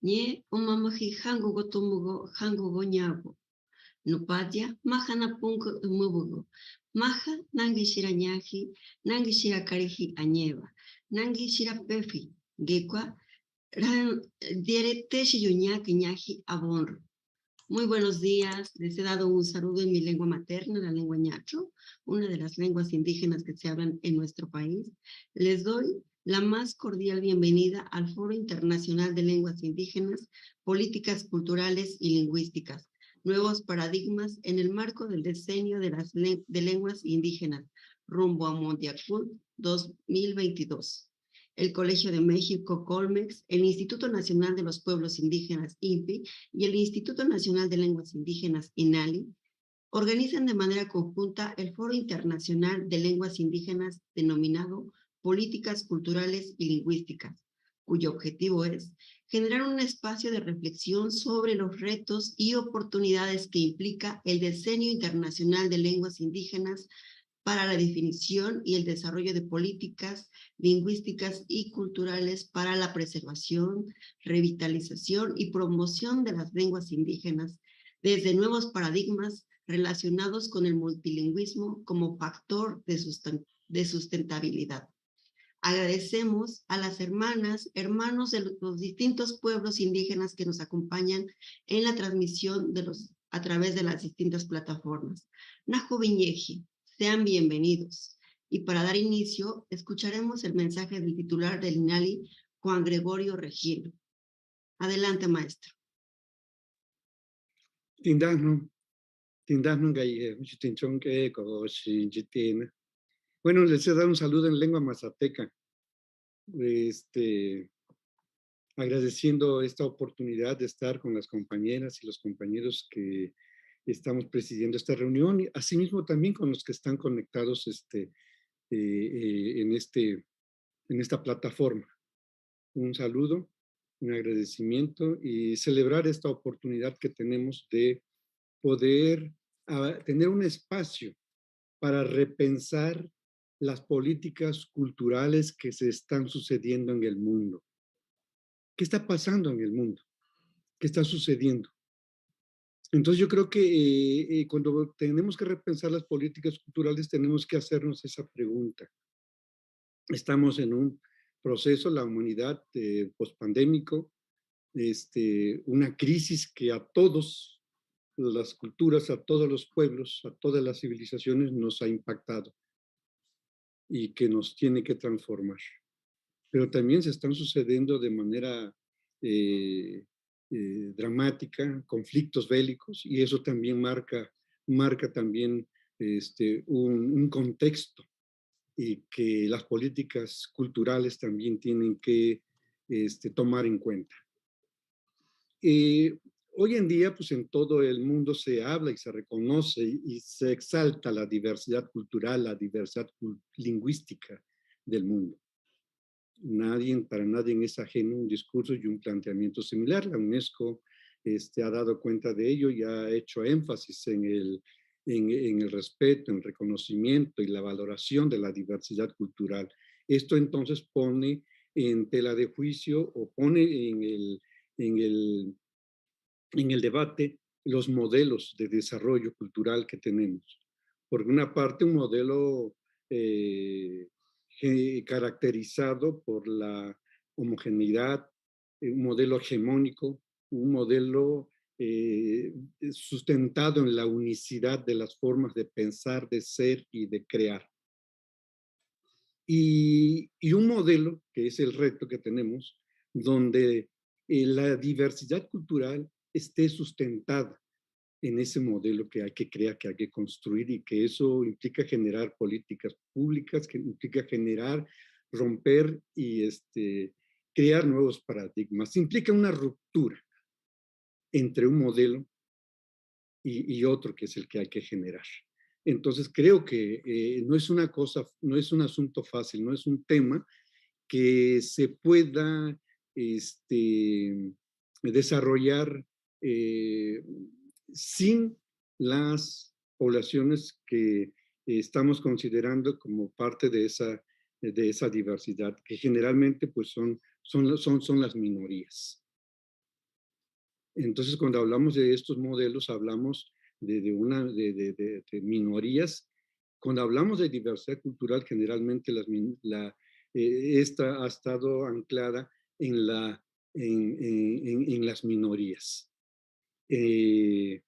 Nye umamaji hangugo tumugo hangugo nyago. Nupadya maja napunku umubugo. Maja nangi shira nyaji, nangi shira kariji añeva, nangi shira pefi, gekwa diere teshi yuñaki ñaji abonro. Muy buenos días, les he dado un saludo en mi lengua materna, la lengua ñacho, una de las lenguas indígenas que se hablan en nuestro país. Les doy la más cordial bienvenida al Foro Internacional de Lenguas Indígenas, Políticas Culturales y Lingüísticas, Nuevos Paradigmas en el marco del Decenio de Lenguas Indígenas, rumbo a Mondiacult 2022. El Colegio de México, Colmex, el Instituto Nacional de los Pueblos Indígenas, INPI, y el Instituto Nacional de Lenguas Indígenas, INALI, organizan de manera conjunta el Foro Internacional de Lenguas Indígenas denominado Políticas Culturales y Lingüísticas, cuyo objetivo es generar un espacio de reflexión sobre los retos y oportunidades que implica el Decenio Internacional de Lenguas Indígenas para la definición y el desarrollo de políticas lingüísticas y culturales para la preservación, revitalización y promoción de las lenguas indígenas, desde nuevos paradigmas relacionados con el multilingüismo como factor de sustentabilidad. Agradecemos a las hermanos de los distintos pueblos indígenas que nos acompañan en la transmisión a través de las distintas plataformas. Najo Viñeji, sean bienvenidos. Y para dar inicio, escucharemos el mensaje del titular del INALI, Juan Gregorio Regino. Adelante, maestro. Bueno, les he dado un saludo en lengua mazateca, agradeciendo esta oportunidad de estar con las compañeras y los compañeros que estamos presidiendo esta reunión, y asimismo también con los que están conectados en esta plataforma. Un saludo, un agradecimiento y celebrar esta oportunidad que tenemos de poder tener un espacio para repensar las políticas culturales que se están sucediendo en el mundo. ¿Qué está pasando en el mundo? ¿Qué está sucediendo? Entonces yo creo que cuando tenemos que repensar las políticas culturales tenemos que hacernos esa pregunta. Estamos en un proceso, la humanidad pospandémico, una crisis que a todas las culturas, a todos los pueblos, a todas las civilizaciones nos ha impactado y que nos tiene que transformar. Pero también se están sucediendo de manera dramática conflictos bélicos, y eso también marca también un contexto, y que las políticas culturales también tienen que tomar en cuenta. Hoy en día, pues en todo el mundo se habla y se reconoce y se exalta la diversidad cultural, la diversidad lingüística del mundo. Para nadie es ajeno un discurso y un planteamiento similar. La UNESCO ha dado cuenta de ello y ha hecho énfasis en el respeto, en el reconocimiento y la valoración de la diversidad cultural. Esto entonces pone en tela de juicio o pone en el debate los modelos de desarrollo cultural que tenemos. Por una parte, un modelo caracterizado por la homogeneidad, un modelo hegemónico, un modelo sustentado en la unicidad de las formas de pensar, de ser y de crear. Y un modelo, que es el reto que tenemos, donde la diversidad cultural esté sustentada en ese modelo que hay que crear, que hay que construir, y que eso implica generar políticas públicas, que implica generar, romper y crear nuevos paradigmas. Implica una ruptura entre un modelo y otro, que es el que hay que generar. Entonces creo que no es una cosa, no es un asunto fácil, no es un tema que se pueda desarrollar sin las poblaciones que estamos considerando como parte de esa diversidad, que generalmente pues son las minorías. Entonces, cuando hablamos de estos modelos, hablamos de minorías. Cuando hablamos de diversidad cultural, generalmente esta ha estado anclada en, en las minorías. Y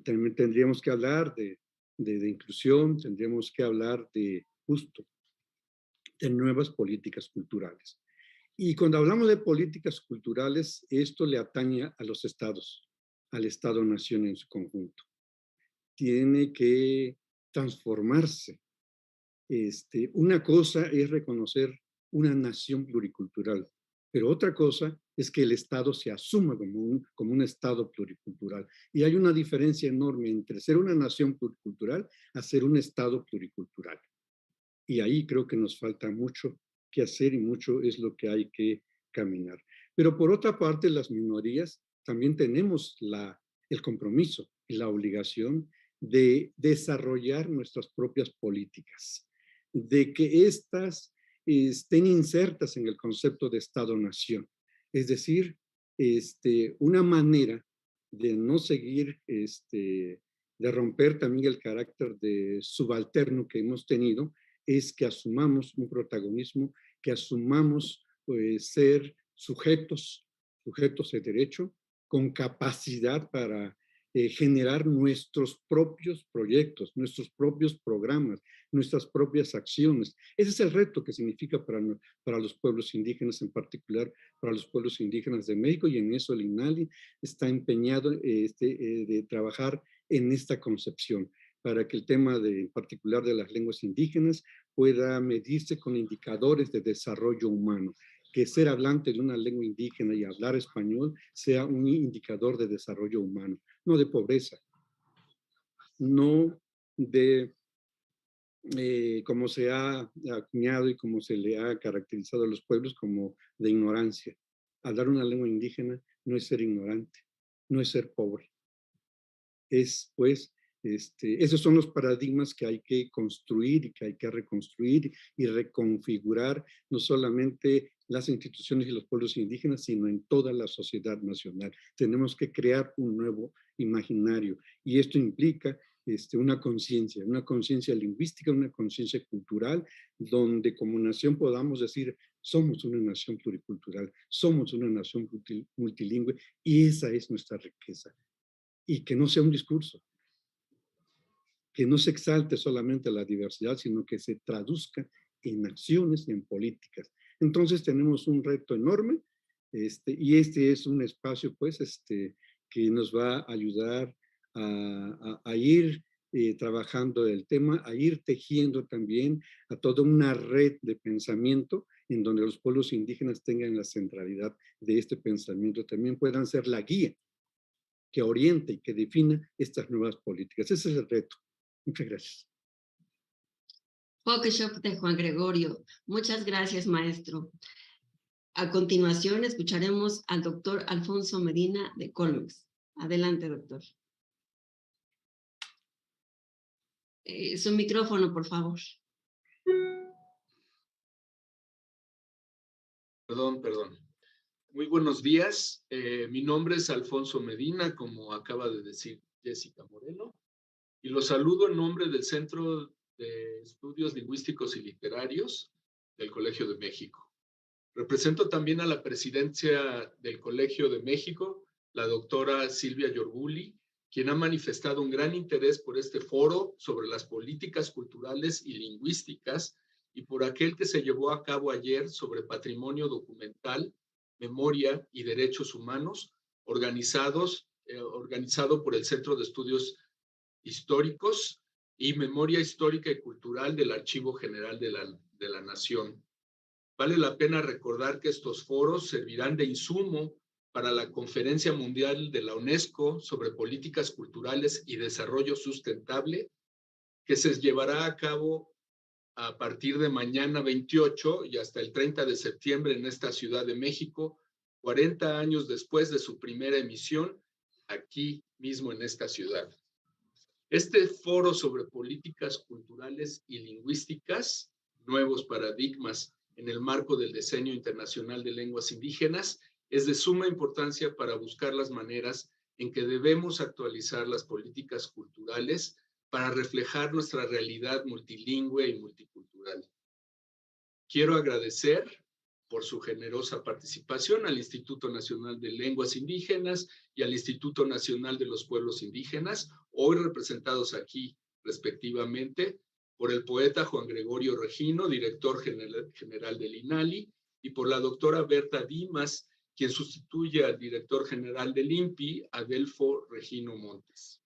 también tendríamos que hablar de inclusión, tendríamos que hablar de justo, de nuevas políticas culturales. Y cuando hablamos de políticas culturales, esto le atañe a los estados, al Estado-nación en su conjunto. Tiene que transformarse. Una cosa es reconocer una nación pluricultural, pero otra cosa es que el Estado se asuma como un Estado pluricultural. Y hay una diferencia enorme entre ser una nación pluricultural a ser un Estado pluricultural. Y ahí creo que nos falta mucho que hacer y mucho es lo que hay que caminar. Pero por otra parte, las minorías también tenemos el compromiso y la obligación de desarrollar nuestras propias políticas, de que éstas estén insertas en el concepto de Estado-nación. Es decir, una manera de no seguir, de romper también el carácter de subalterno que hemos tenido, es que asumamos un protagonismo, que asumamos ser sujetos de derecho, con capacidad para generar nuestros propios proyectos, nuestros propios programas, nuestras propias acciones. Ese es el reto que significa para los pueblos indígenas, en particular para los pueblos indígenas de México, y en eso el INALI está empeñado de trabajar en esta concepción, para que el tema en particular de las lenguas indígenas pueda medirse con indicadores de desarrollo humano, que ser hablante de una lengua indígena y hablar español sea un indicador de desarrollo humano, no de pobreza, no de, como se ha acuñado y como se le ha caracterizado a los pueblos, como de ignorancia. Hablar una lengua indígena no es ser ignorante, no es ser pobre. Es, pues, esos son los paradigmas que hay que construir y que hay que reconstruir y reconfigurar, no solamente las instituciones y los pueblos indígenas, sino en toda la sociedad nacional. Tenemos que crear un nuevo imaginario, y esto implica una conciencia lingüística, una conciencia cultural, donde como nación podamos decir, somos una nación pluricultural, somos una nación multilingüe, y esa es nuestra riqueza. Y que no sea un discurso, que no se exalte solamente la diversidad, sino que se traduzca en acciones y en políticas. Entonces tenemos un reto enorme, y este es un espacio, pues, que nos va a ayudar a ir trabajando el tema, a ir tejiendo también a toda una red de pensamiento en donde los pueblos indígenas tengan la centralidad de este pensamiento, también puedan ser la guía que oriente y que defina estas nuevas políticas. Ese es el reto. Muchas gracias. Photoshop de Juan Gregorio. Muchas gracias, maestro. A continuación, escucharemos al doctor Alfonso Medina de Colmex. Adelante, doctor. Su micrófono, por favor. Perdón. Muy buenos días. Mi nombre es Alfonso Medina, como acaba de decir Jessica Moreno, y los saludo en nombre del Centro de Estudios Lingüísticos y Literarios del Colegio de México. Represento también a la presidencia del Colegio de México, la doctora Silvia Yorbuli, quien ha manifestado un gran interés por este foro sobre las políticas culturales y lingüísticas, y por aquel que se llevó a cabo ayer sobre patrimonio documental, memoria y derechos humanos, organizado por el Centro de Estudios Históricos y Memoria Histórica y Cultural del Archivo General de la Nación. Vale la pena recordar que estos foros servirán de insumo para la Conferencia Mundial de la UNESCO sobre Políticas Culturales y Desarrollo Sustentable, que se llevará a cabo a partir de mañana 28 y hasta el 30 de septiembre en esta Ciudad de México, 40 años después de su primera emisión, aquí mismo en esta ciudad. Este foro sobre políticas culturales y lingüísticas, nuevos paradigmas en el marco del Decenio Internacional de Lenguas Indígenas, es de suma importancia para buscar las maneras en que debemos actualizar las políticas culturales para reflejar nuestra realidad multilingüe y multicultural. Quiero agradecer por su generosa participación al Instituto Nacional de Lenguas Indígenas y al Instituto Nacional de los Pueblos Indígenas, hoy representados aquí respectivamente por el poeta Juan Gregorio Regino, director general del INALI, y por la doctora Berta Dimas, quien sustituye al director general del INPI, Adelfo Regino Montes.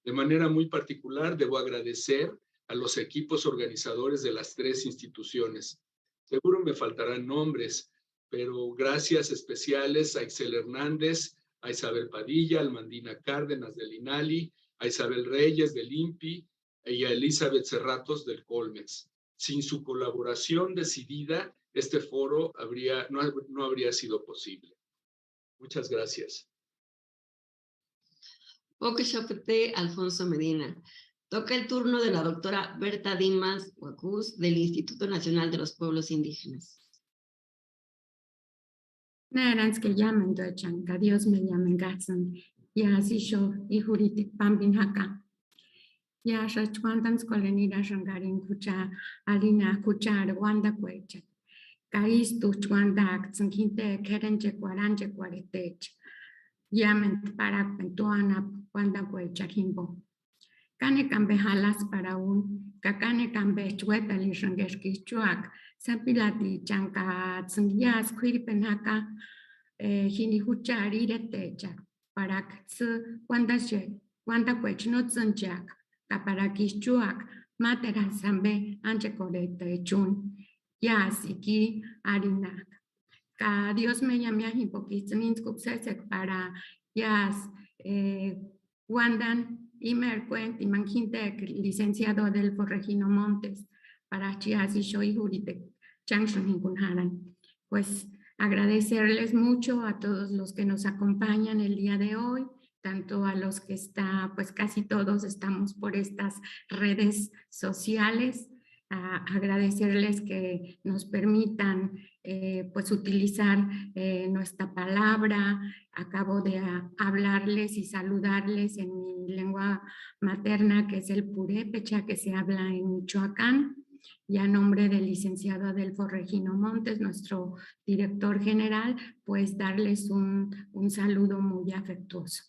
De manera muy particular, debo agradecer a los equipos organizadores de las 3 instituciones. Seguro me faltarán nombres, pero gracias especiales a Ixel Hernández, a Isabel Padilla, a Almandina Cárdenas del INALI, a Isabel Reyes del INPI y a Elizabeth Cerratos del Colmex. Sin su colaboración decidida, este foro no habría sido posible. Muchas gracias. Okeshopete Alfonso Medina. Toca el turno de la doctora Berta Dimas Huacús del Instituto Nacional de los Pueblos Indígenas. Nerans que llamen Dochanga, Dios me llamen Gatson, ya así yo, y Juritik Pambin Haka. Ya Shachuantans Colenira Shangarin Kucha, Alina Kuchar, Wanda Cuecha. Kais tu Chuanda Actson Quinte, Kerenche Guaranche Guaretech. Yamen Parak Pentuana, Wanda Cuecha Kimbo. Kane kambe halas para un, kakane kambe chueta li shangeski chuak, sapilati chanka tsungyas kwiripenhaka, hini huchari retecha, parak tsu wanda kwech no tsunchak, kaparakis chuak, matera sambe anche corete chun, yas iki arinak. Ka Dios me llame a hipoquitzmins kuksesek para yas wandan. Y Mercuent y Manjintec, licenciado Adelfo Regino Montes, para Chiasi Shoy Jurite, Changshan Hinkunharan. Pues agradecerles mucho a todos los que nos acompañan el día de hoy, tanto a los que pues casi todos estamos por estas redes sociales. Agradecerles que nos permitan pues utilizar nuestra palabra. Acabo de hablarles y saludarles en mi lengua materna, que es el purépecha, que se habla en Michoacán, y a nombre del licenciado Adelfo Regino Montes, nuestro director general, pues darles un saludo muy afectuoso.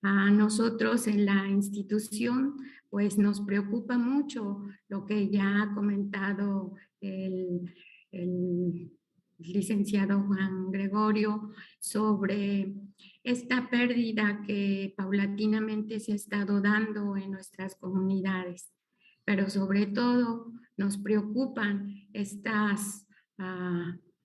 A nosotros en la institución, pues nos preocupa mucho lo que ya ha comentado el licenciado Juan Gregorio sobre esta pérdida que paulatinamente se ha estado dando en nuestras comunidades. Pero sobre todo nos preocupan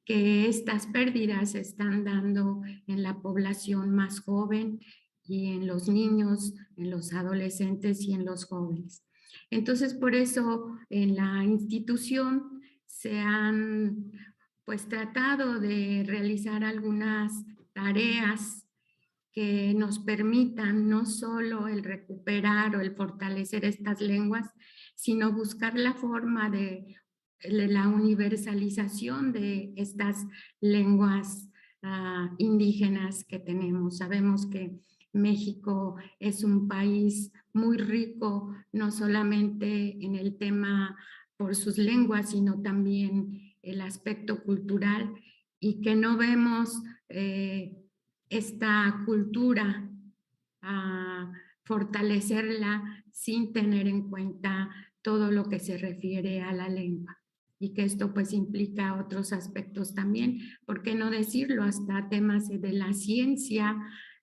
que estas pérdidas se están dando en la población más joven y en los niños, en los adolescentes y en los jóvenes. Entonces, por eso en la institución se han pues tratado de realizar algunas tareas que nos permitan no solo el recuperar o el fortalecer estas lenguas, sino buscar la forma de la universalización de estas lenguas indígenas que tenemos. Sabemos que México es un país muy rico, no solamente en el tema por sus lenguas, sino también el aspecto cultural, y que no vemos esta cultura fortalecerla sin tener en cuenta todo lo que se refiere a la lengua, y que esto pues implica otros aspectos también, ¿por qué no decirlo? Hasta temas de la ciencia,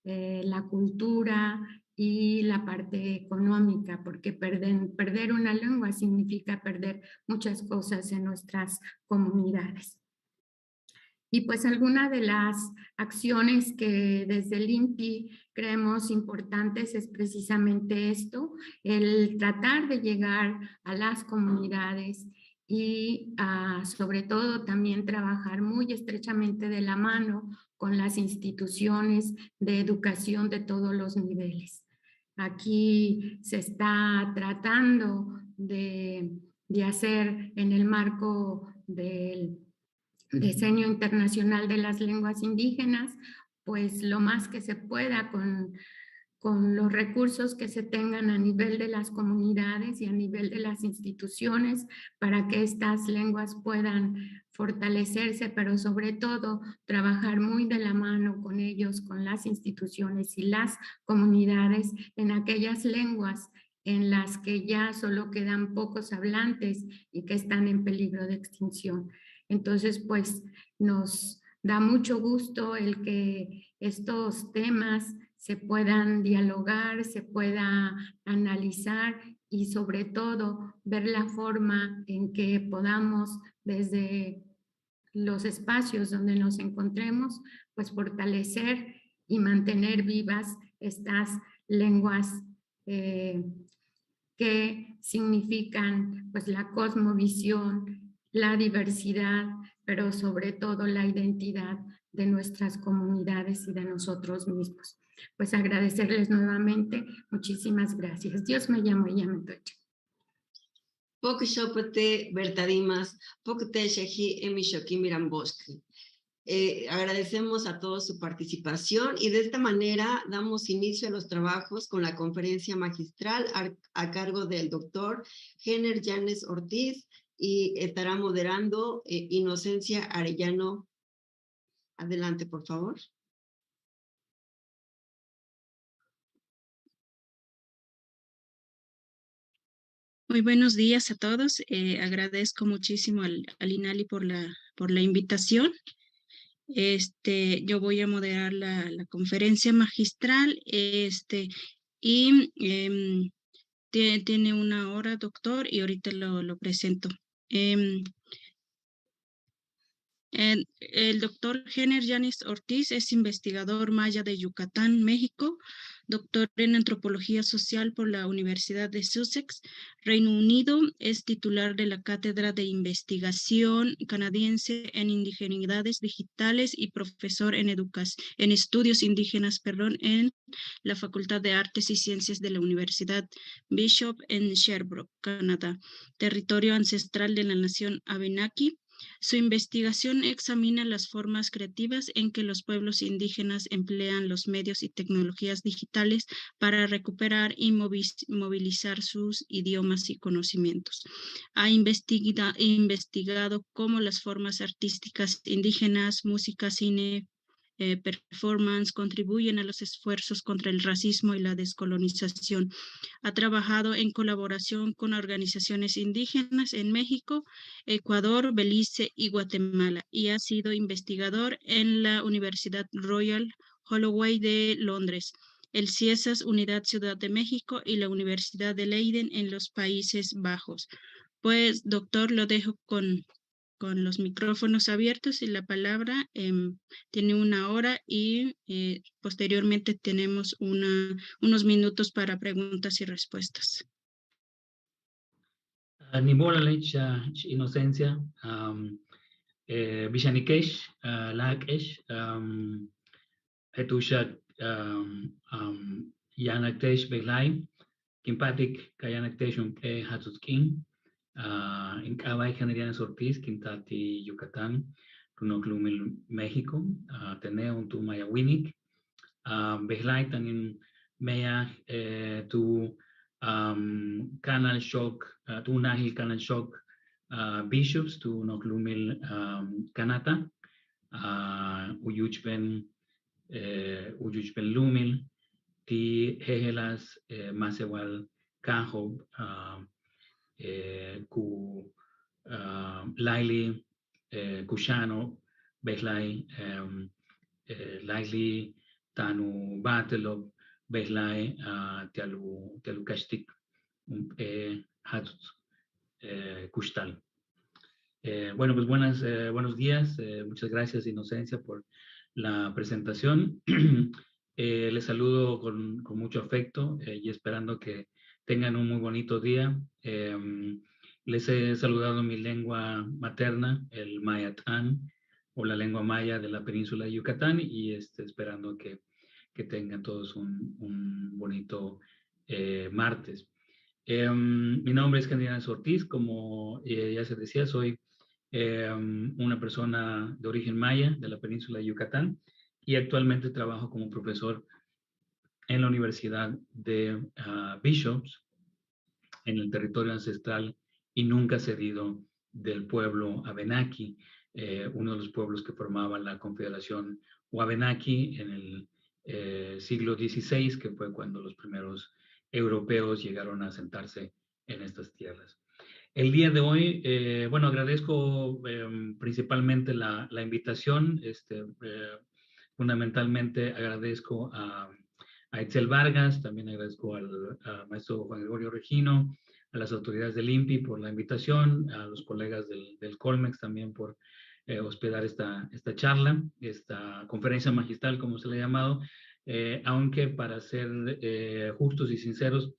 la cultura y la parte económica, porque perder una lengua significa perder muchas cosas en nuestras comunidades. Y pues alguna de las acciones que desde el INPI creemos importantes es precisamente esto, el tratar de llegar a las comunidades y sobre todo también trabajar muy estrechamente de la mano con las instituciones de educación de todos los niveles. Aquí se está tratando de hacer en el marco del Diseño Internacional de las Lenguas Indígenas, pues lo más que se pueda con los recursos que se tengan a nivel de las comunidades y a nivel de las instituciones para que estas lenguas puedan fortalecerse, pero sobre todo trabajar muy de la mano con ellos, con las instituciones y las comunidades en aquellas lenguas en las que ya solo quedan pocos hablantes y que están en peligro de extinción. Entonces, pues nos da mucho gusto el que estos temas se puedan dialogar, se pueda analizar y sobre todo ver la forma en que podamos desde los espacios donde nos encontremos, pues fortalecer y mantener vivas estas lenguas que significan pues la cosmovisión, la diversidad, pero sobre todo la identidad de nuestras comunidades y de nosotros mismos. Pues agradecerles nuevamente, muchísimas gracias. Dios me llamo y llame Tocha. Poco Shopate Bertadimas, poco te Sheji Emishoki Miramboski. Agradecemos a todos su participación y de esta manera damos inicio a los trabajos con la conferencia magistral a cargo del doctor Jenner Yanes Ortiz y estará moderando Inocencia Arellano. Adelante, por favor. Muy buenos días a todos. Agradezco muchísimo al INALI por la invitación. Yo voy a moderar la conferencia magistral y tiene una hora, doctor, y ahorita lo presento. El doctor Jenner Yanis Ortiz es investigador maya de Yucatán, México, doctor en antropología social por la Universidad de Sussex, Reino Unido. Es titular de la Cátedra de Investigación Canadiense en Indigenidades Digitales y profesor en Estudios Indígenas, en la Facultad de Artes y Ciencias de la Universidad Bishop en Sherbrooke, Canadá, territorio ancestral de la nación Abenaki. Su investigación examina las formas creativas en que los pueblos indígenas emplean los medios y tecnologías digitales para recuperar y movilizar sus idiomas y conocimientos. Ha investigado cómo las formas artísticas indígenas, música, cine, performance contribuyen a los esfuerzos contra el racismo y la descolonización. Ha trabajado en colaboración con organizaciones indígenas en México, Ecuador, Belice y Guatemala, y ha sido investigador en la Universidad Royal Holloway de Londres, el CIESAS Unidad Ciudad de México y la Universidad de Leiden en los Países Bajos. Pues, doctor, lo dejo con los micrófonos abiertos y la palabra. Tiene una hora y posteriormente tenemos unos minutos para preguntas y respuestas. Nibola lech Inocencia, Bishanikesh, Lakesh, Etusha Yanaktesh Belay, Kimpatik Kayanaktesh Hatutkin, en Cabay Generianes Ortiz, Quintati, Yucatán, Runoclumil, México, Teneo, tu Mayawinik, Behlai también Maya, tu Canal Shock, tu Nahil Canal Shock, Bishops, tu Noclumil Kanata, Uyuchben Lumil, Ti Hegelas, Masewal Kahob, ku Laili Kushano Behlai Laili Tanu Batelov Behlai Tialu Kastik Hatut Kustal. Bueno, pues buenos días. Muchas gracias, Inocencia, por la presentación. Les saludo con mucho afecto y esperando que tengan un muy bonito día. Les he saludado en mi lengua materna, el Mayatán, o la lengua maya de la península de Yucatán, y esperando que tengan todos un bonito martes. Mi nombre es Candidato Ortiz, como ya se decía, soy una persona de origen maya de la península de Yucatán, y actualmente trabajo como profesor en la Universidad de Bishops, en el territorio ancestral y nunca cedido del pueblo Abenaki, uno de los pueblos que formaban la Confederación Wabenaki en el siglo XVI, que fue cuando los primeros europeos llegaron a asentarse en estas tierras. El día de hoy, bueno, agradezco principalmente la invitación, fundamentalmente agradezco a Itzel Vargas, también agradezco al maestro Juan Gregorio Regino, a las autoridades del INPI por la invitación, a los colegas del Colmex también por hospedar esta charla, esta conferencia magistral, como se le ha llamado, aunque para ser justos y sinceros,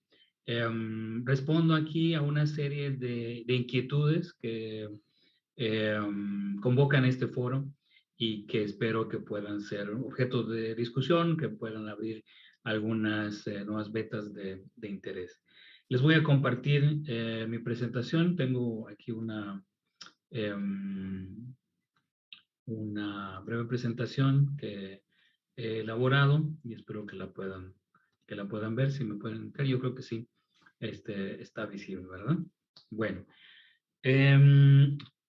respondo aquí a una serie de inquietudes que convocan este foro y que espero que puedan ser objeto de discusión, que puedan abrir algunas nuevas vetas de interés. Les voy a compartir mi presentación. Tengo aquí una breve presentación que he elaborado y espero que la puedan ver. Si me pueden ver, yo creo que sí, está visible, ¿verdad? Bueno,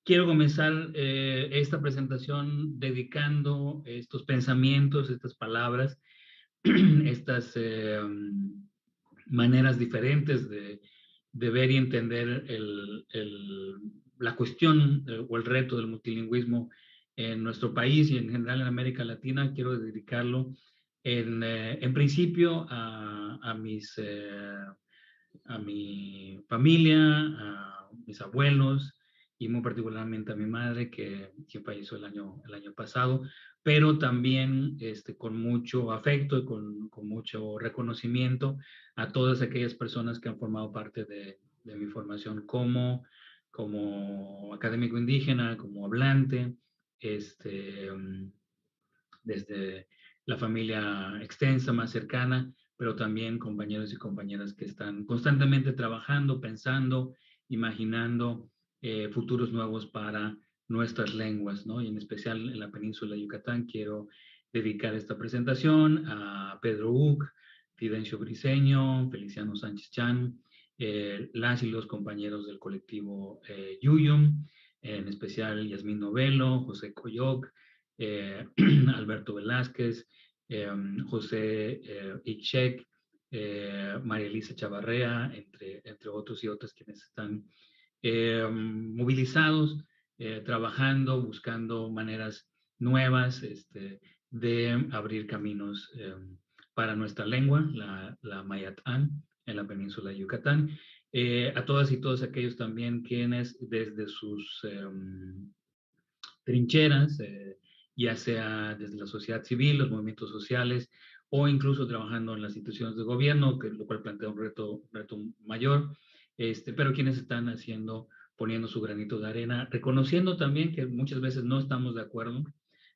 quiero comenzar esta presentación dedicando estos pensamientos, estas palabras, estas maneras diferentes de ver y entender la cuestión o el reto del multilingüismo en nuestro país y en general en América Latina. Quiero dedicarlo en principio a mi familia, a mis abuelos y muy particularmente a mi madre que falleció el año pasado, pero también con mucho afecto y con mucho reconocimiento a todas aquellas personas que han formado parte de mi formación como académico indígena, como hablante, desde la familia extensa más cercana, pero también compañeros y compañeras que están constantemente trabajando, pensando, imaginando futuros nuevos para nuestras lenguas, ¿no? Y en especial en la península de Yucatán quiero dedicar esta presentación a Pedro Uc, Fidencio Briceño, Feliciano Sánchez Chan, las y los compañeros del colectivo Yuyum, en especial Yasmín Novelo, José Coyoc, Alberto Velázquez, José Ixchec, María Elisa Chavarrea, entre otros y otras quienes están movilizados, trabajando, buscando maneras nuevas de abrir caminos para nuestra lengua, la Mayatán, en la península de Yucatán. A todas y todos aquellos también quienes desde sus trincheras, ya sea desde la sociedad civil, los movimientos sociales, o incluso trabajando en las instituciones de gobierno, lo cual plantea un reto mayor, pero quienes están poniendo su granito de arena, reconociendo también que muchas veces no estamos de acuerdo,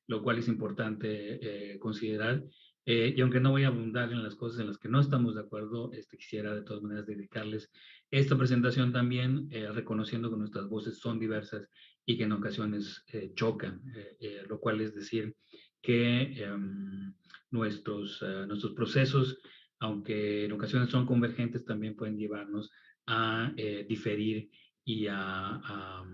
lo cual es importante considerar. Y aunque no voy a abundar en las cosas en las que no estamos de acuerdo, quisiera de todas maneras dedicarles esta presentación también, reconociendo que nuestras voces son diversas y que en ocasiones chocan, lo cual es decir que nuestros procesos, aunque en ocasiones son convergentes, también pueden llevarnos a diferir y a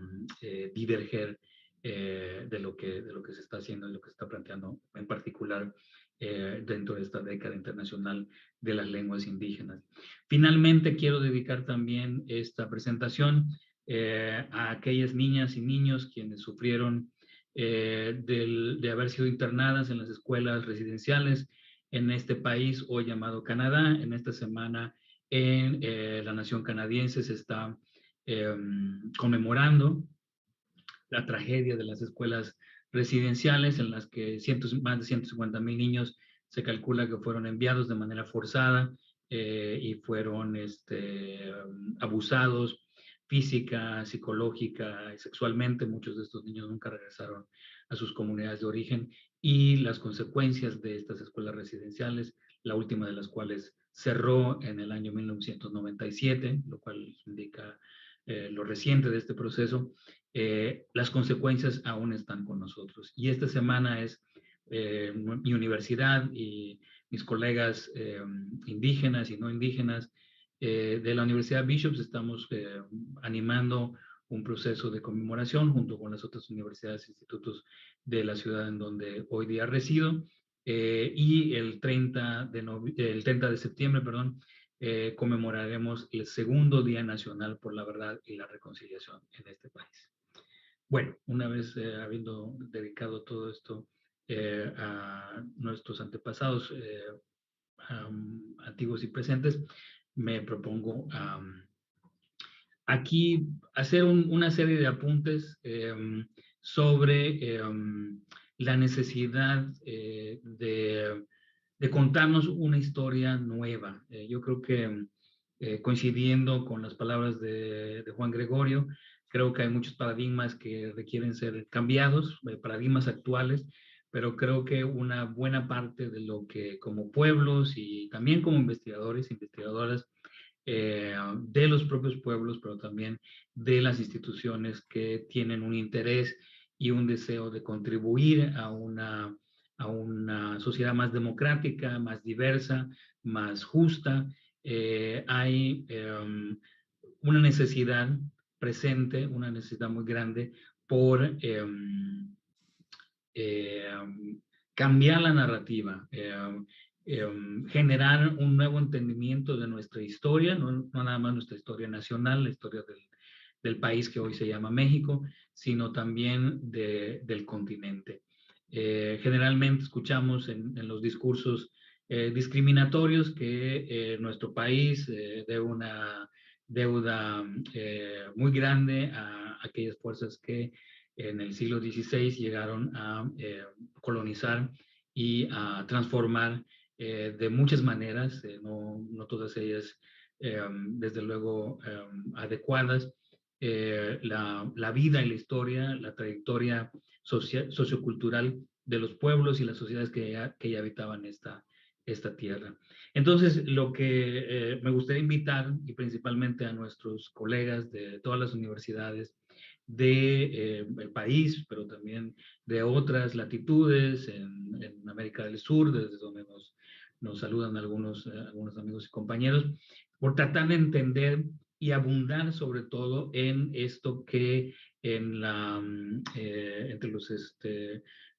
diverger de lo que se está haciendo y lo que se está planteando, en particular dentro de esta década internacional de las lenguas indígenas. Finalmente, quiero dedicar también esta presentación a aquellas niñas y niños quienes sufrieron de haber sido internadas en las escuelas residenciales en este país hoy llamado Canadá. En esta semana en la nación canadiense se está conmemorando la tragedia de las escuelas residenciales en las que más de 150,000 niños se calcula que fueron enviados de manera forzada y fueron abusados física, psicológica y sexualmente. Muchos de estos niños nunca regresaron a sus comunidades de origen y las consecuencias de estas escuelas residenciales, la última de las cuales cerró en el año 1997, lo cual indica lo reciente de este proceso, las consecuencias aún están con nosotros. Y esta semana es mi universidad y mis colegas indígenas y no indígenas de la Universidad Bishops estamos animando un proceso de conmemoración junto con las otras universidades e institutos de la ciudad en donde hoy día resido. Y el 30 de septiembre, conmemoraremos el segundo Día Nacional por la Verdad y la Reconciliación en este país. Bueno, una vez habiendo dedicado todo esto a nuestros antepasados antiguos y presentes, me propongo aquí hacer una serie de apuntes sobre la necesidad de contarnos una historia nueva. Yo creo que coincidiendo con las palabras de Juan Gregorio, creo que hay muchos paradigmas que requieren ser cambiados, paradigmas actuales, pero creo que una buena parte de lo que como pueblos y también como investigadores, investigadoras, de los propios pueblos, pero también de las instituciones que tienen un interés y un deseo de contribuir a una sociedad más democrática, más diversa, más justa. Hay una necesidad presente, una necesidad muy grande por cambiar la narrativa, generar un nuevo entendimiento de nuestra historia, no nada más nuestra historia nacional, la historia del país que hoy se llama México, sino también del continente. Generalmente escuchamos en los discursos discriminatorios que nuestro país debe una deuda muy grande a aquellas fuerzas que en el siglo XVI llegaron a colonizar y a transformar de muchas maneras, no todas ellas desde luego adecuadas, la vida y la historia, la trayectoria sociocultural de los pueblos y las sociedades que ya habitaban esta tierra. Entonces, lo que me gustaría invitar, y principalmente a nuestros colegas de todas las universidades del país, pero también de otras latitudes en América del Sur, desde donde nos saludan algunos amigos y compañeros, por tratar de entender y abundar sobre todo en esto que entre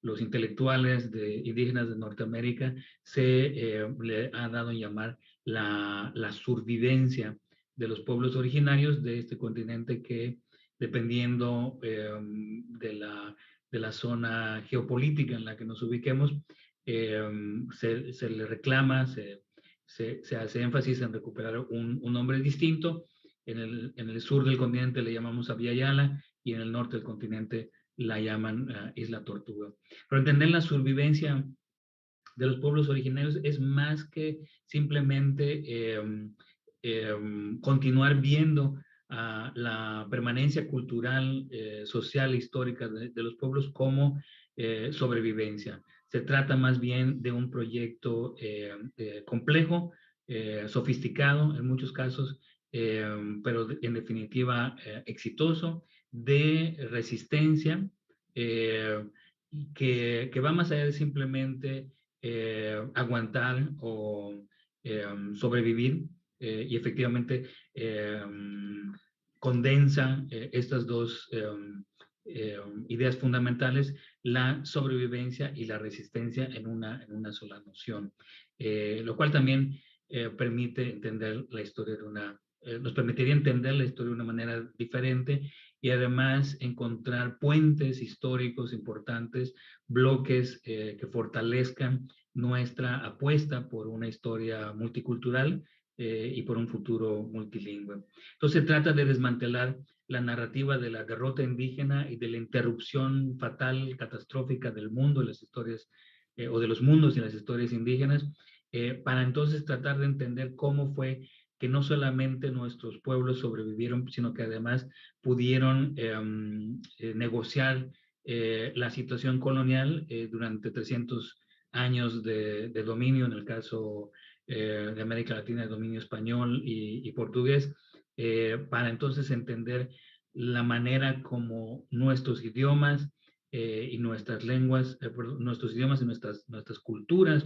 los intelectuales indígenas de Norteamérica se le ha dado a llamar la survivencia de los pueblos originarios de este continente que, dependiendo de la zona geopolítica en la que nos ubiquemos, se le reclama, se hace énfasis en recuperar un nombre distinto. En el sur del continente le llamamos Abya Yala y en el norte del continente la llaman Isla Tortuga. Pero entender la survivencia de los pueblos originarios es más que simplemente continuar viendo la permanencia cultural, social e histórica de los pueblos como sobrevivencia. Se trata más bien de un proyecto complejo, sofisticado en muchos casos, pero en definitiva exitoso, de resistencia, que va más allá de simplemente aguantar o sobrevivir, y efectivamente condensa estas dos ideas fundamentales, la sobrevivencia y la resistencia en una sola noción, lo cual también permite entender la historia nos permitiría entender la historia de una manera diferente y además encontrar puentes históricos importantes, bloques que fortalezcan nuestra apuesta por una historia multicultural y por un futuro multilingüe. Entonces se trata de desmantelar la narrativa de la derrota indígena y de la interrupción fatal, catastrófica del mundo y las historias, o de los mundos y las historias indígenas, para entonces tratar de entender cómo fue que no solamente nuestros pueblos sobrevivieron, sino que además pudieron negociar la situación colonial durante 300 años de dominio, en el caso de América Latina, de dominio español y portugués, para entonces entender la manera como nuestros idiomas y nuestras lenguas, nuestros idiomas y nuestras culturas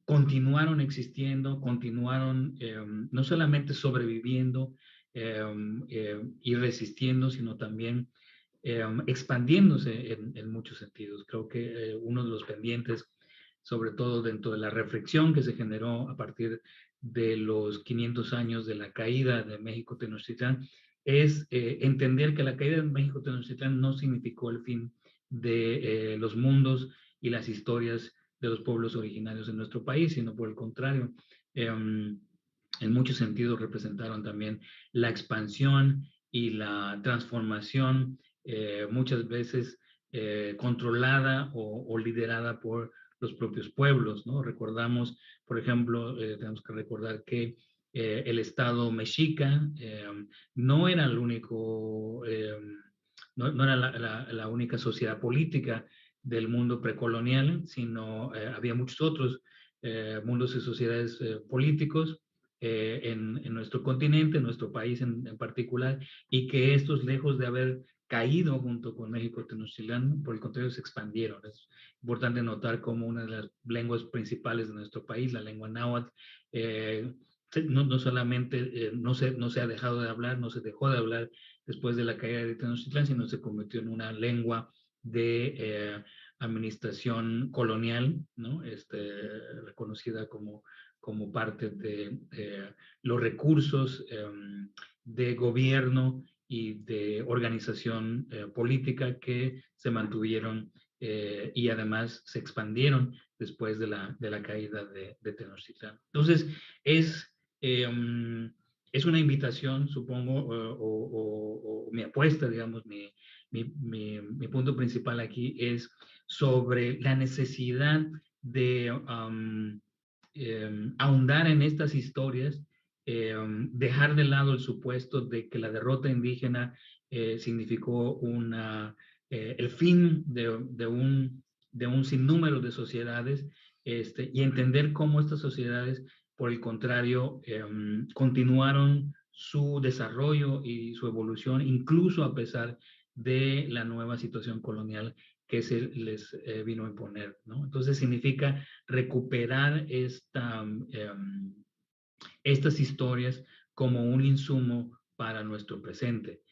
continuaron existiendo, continuaron no solamente sobreviviendo y resistiendo, sino también expandiéndose en muchos sentidos. Creo que uno de los pendientes, sobre todo dentro de la reflexión que se generó a partir de los 500 años de la caída de México Tenochtitlán, es entender que la caída de México Tenochtitlán no significó el fin de los mundos y las historias de los pueblos originarios de nuestro país, sino por el contrario, en muchos sentidos representaron también la expansión y la transformación, muchas veces controlada o liderada por los propios pueblos, ¿no? Recordamos, por ejemplo, tenemos que recordar que el Estado mexica no era el único, no era la única sociedad política del mundo precolonial, sino había muchos otros mundos y sociedades políticos en nuestro continente, en nuestro país en particular, y que estos, lejos de haber caído junto con México Tenochtitlán, por el contrario, se expandieron. Es importante notar cómo una de las lenguas principales de nuestro país, la lengua náhuatl, no solamente no se ha dejado de hablar, no se dejó de hablar después de la caída de Tenochtitlán, sino se convirtió en una lengua de administración colonial, ¿no? Reconocida como parte de los recursos de gobierno y de organización política que se mantuvieron y además se expandieron después de la caída de Tenochtitlán. Entonces, es una invitación, supongo, o mi apuesta, digamos, mi punto principal aquí es sobre la necesidad de ahondar en estas historias, dejar de lado el supuesto de que la derrota indígena significó el fin de un sinnúmero de sociedades, y entender cómo estas sociedades, por el contrario, continuaron su desarrollo y su evolución, incluso a pesar de la nueva situación colonial que se les vino a imponer, ¿no? Entonces significa recuperar estas historias como un insumo para nuestro presente,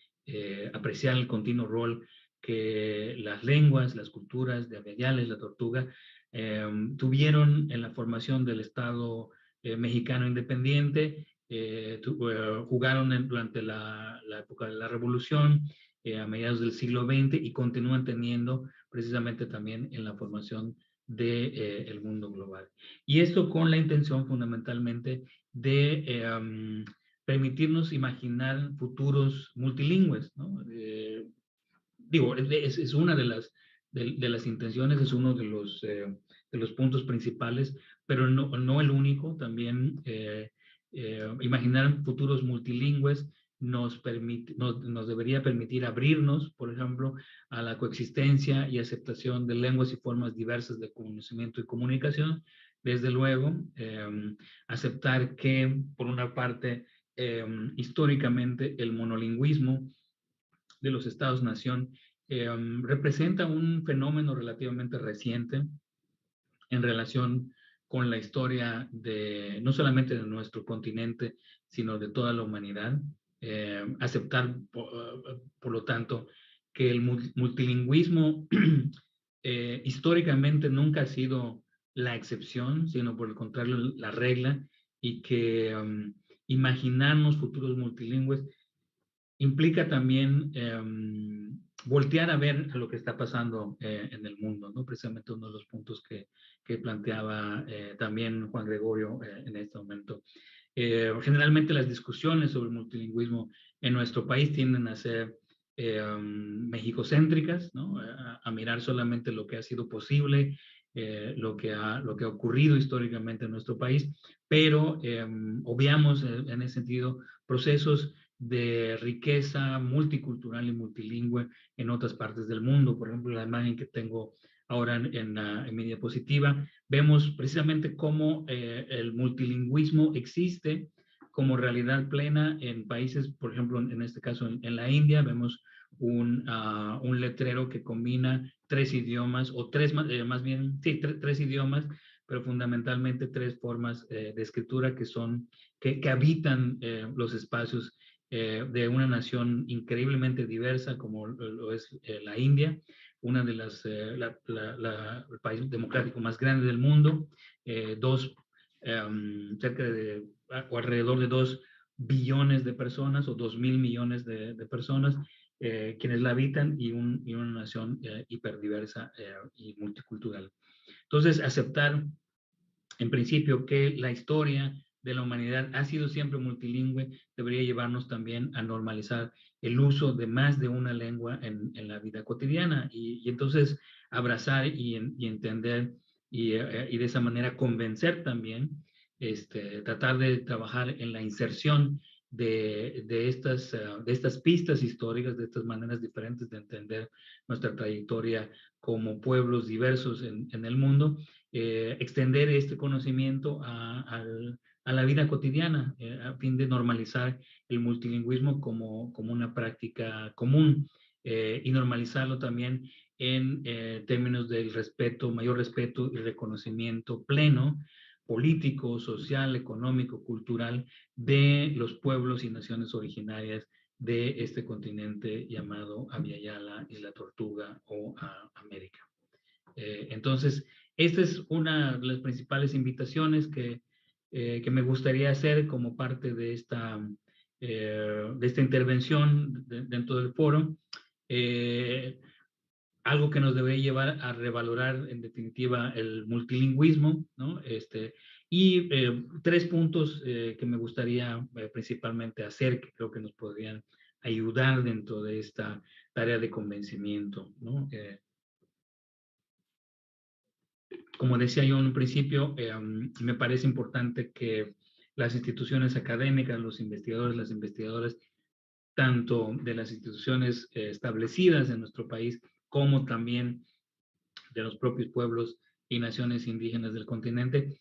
apreciar el continuo rol que las lenguas, las culturas de Aviala, la Tortuga, tuvieron en la formación del Estado mexicano independiente, jugaron durante la época de la Revolución, a mediados del siglo XX, y continúan teniendo precisamente también en la formación del mundo global. Y esto con la intención fundamentalmente de permitirnos imaginar futuros multilingües, ¿no? Digo, es una de las intenciones, es uno de los puntos principales, pero no el único. También imaginar futuros multilingües nos debería permitir abrirnos, por ejemplo, a la coexistencia y aceptación de lenguas y formas diversas de conocimiento y comunicación. Desde luego, aceptar que, por una parte, históricamente el monolingüismo de los estados-nación representa un fenómeno relativamente reciente en relación con la historia no solamente de nuestro continente, sino de toda la humanidad. Aceptar, por lo tanto, que el multilingüismo históricamente nunca ha sido la excepción, sino por el contrario la regla, y que imaginarnos futuros multilingües implica también voltear a ver a lo que está pasando en el mundo, ¿no? Precisamente uno de los puntos que planteaba también Juan Gregorio en este momento. Generalmente las discusiones sobre el multilingüismo en nuestro país tienden a ser mexicocéntricas, ¿no? A mirar solamente lo que ha sido posible, lo que ha ocurrido históricamente en nuestro país, pero obviamos en ese sentido procesos de riqueza multicultural y multilingüe en otras partes del mundo. Por ejemplo, la imagen que tengo ahora en mi diapositiva, vemos precisamente cómo el multilingüismo existe como realidad plena en países, por ejemplo, en este caso en la India, vemos un letrero que combina 3 idiomas, o más bien, sí, 3 idiomas, pero fundamentalmente 3 formas de escritura que habitan los espacios de una nación increíblemente diversa como lo es la India, una de las, el país democrático más grande del mundo, cerca de, o alrededor de 2 billones de personas o 2.000 millones de personas quienes la habitan y una nación hiperdiversa y multicultural. Entonces, aceptar en principio que la historia de la humanidad ha sido siempre multilingüe debería llevarnos también a normalizar el uso de más de una lengua en la vida cotidiana y entonces abrazar y entender y de esa manera convencer también, tratar de trabajar en la inserción de estas pistas históricas, de estas maneras diferentes de entender nuestra trayectoria como pueblos diversos en el mundo, extender este conocimiento a la vida cotidiana, a fin de normalizar el multilingüismo como una práctica común y normalizarlo también en términos del respeto, mayor respeto y reconocimiento pleno, político, social, económico, cultural de los pueblos y naciones originarias de este continente llamado Abya Yala, Isla Tortuga o América. Entonces, esta es una de las principales invitaciones que me gustaría hacer como parte de esta intervención dentro del foro. Algo que nos debe llevar a revalorar, en definitiva, el multilingüismo, ¿no? Y 3 puntos que me gustaría principalmente hacer, que creo que nos podrían ayudar dentro de esta tarea de convencimiento, ¿no? Como decía yo en un principio, me parece importante que las instituciones académicas, los investigadores, las investigadoras, tanto de las instituciones establecidas en nuestro país, como también de los propios pueblos y naciones indígenas del continente,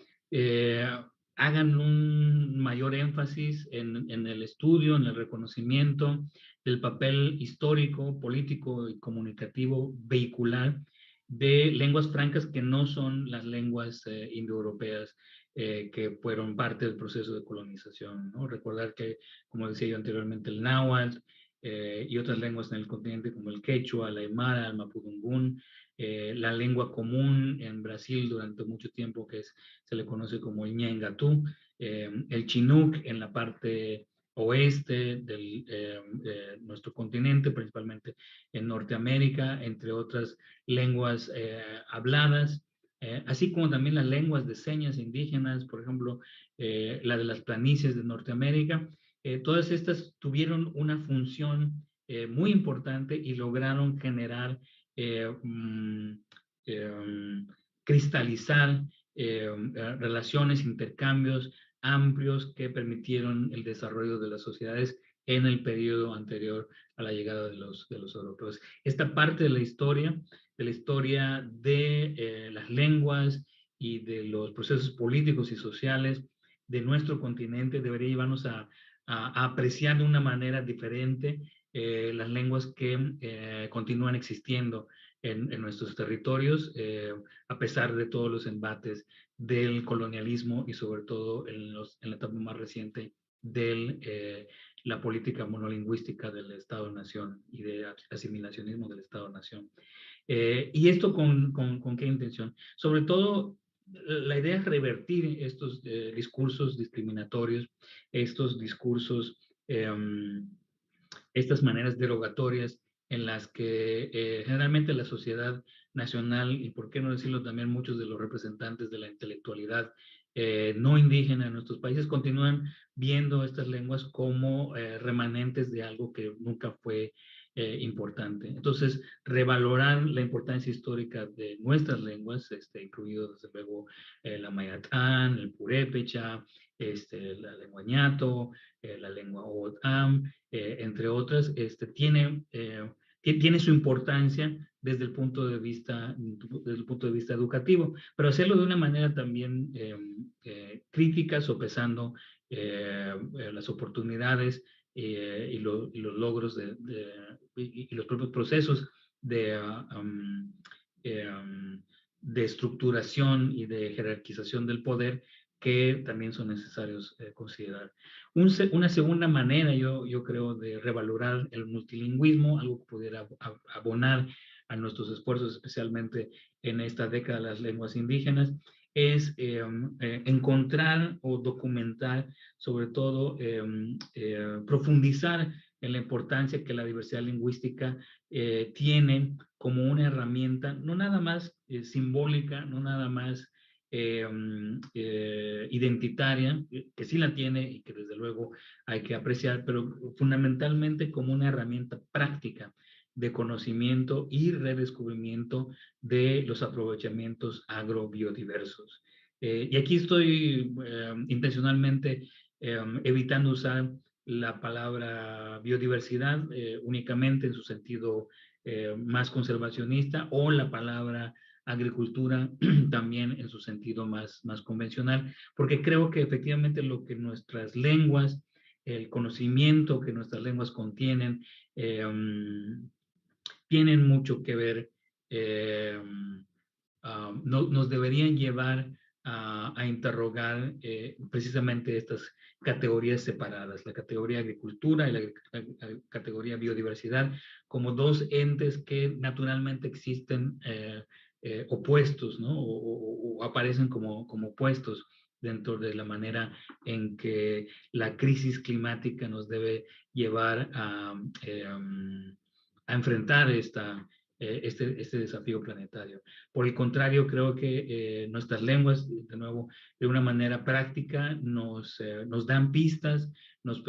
hagan un mayor énfasis en el estudio, en el reconocimiento del papel histórico, político y comunicativo vehicular de lenguas francas que no son las lenguas indoeuropeas que fueron parte del proceso de colonización, ¿no? Recordar que, como decía yo anteriormente, el náhuatl y otras lenguas en el continente como el quechua, el aymara, el mapudungún, la lengua común en Brasil durante mucho tiempo que se le conoce como el ñengatú, el chinook en la parte oeste de nuestro continente, principalmente en Norteamérica, entre otras lenguas habladas, así como también las lenguas de señas indígenas, por ejemplo, la de las planicies de Norteamérica. Todas estas tuvieron una función muy importante y lograron generar, cristalizar relaciones, intercambios amplios que permitieron el desarrollo de las sociedades en el periodo anterior a la llegada de los europeos. Esta parte de la historia de las lenguas y de los procesos políticos y sociales de nuestro continente debería llevarnos a apreciar de una manera diferente las lenguas que continúan existiendo en nuestros territorios, a pesar de todos los embates del colonialismo y sobre todo en la etapa más reciente de la política monolingüística del Estado-Nación y de asimilacionismo del Estado-Nación. ¿Y esto con qué intención? Sobre todo, la idea es revertir estos discursos discriminatorios, estos discursos, estas maneras derogatorias en las que generalmente la sociedad nacional, y por qué no decirlo también muchos de los representantes de la intelectualidad no indígena en nuestros países, continúan viendo estas lenguas como remanentes de algo que nunca fue importante. Entonces, revalorar la importancia histórica de nuestras lenguas, incluido desde luego la mayatán, el purépecha, la lengua ñato, la lengua otam, entre otras, tiene tiene su importancia desde el punto de vista educativo, pero hacerlo de una manera también crítica, sopesando las oportunidades y los logros y los propios procesos de estructuración y de jerarquización del poder que también son necesarios considerar. Una segunda manera, yo creo, de revalorar el multilingüismo, algo que pudiera abonar a nuestros esfuerzos, especialmente en esta década de las lenguas indígenas, es encontrar o documentar, sobre todo profundizar en la importancia que la diversidad lingüística tiene como una herramienta, no nada más simbólica, no nada más identitaria, que sí la tiene y que desde luego hay que apreciar, pero fundamentalmente como una herramienta práctica de conocimiento y redescubrimiento de los aprovechamientos agrobiodiversos. Y aquí estoy intencionalmente evitando usar la palabra biodiversidad únicamente en su sentido más conservacionista, o la palabra agricultura también en su sentido más convencional, porque creo que efectivamente lo que nuestras lenguas, el conocimiento que nuestras lenguas contienen, tienen mucho que ver, nos deberían llevar a interrogar precisamente estas categorías separadas, la categoría agricultura y la categoría biodiversidad, como dos entes que naturalmente existen opuestos, ¿no? O aparecen como opuestos dentro de la manera en que la crisis climática nos debe llevar a enfrentar este desafío planetario. Por el contrario, creo que nuestras lenguas, de nuevo, de una manera práctica, nos dan pistas, nos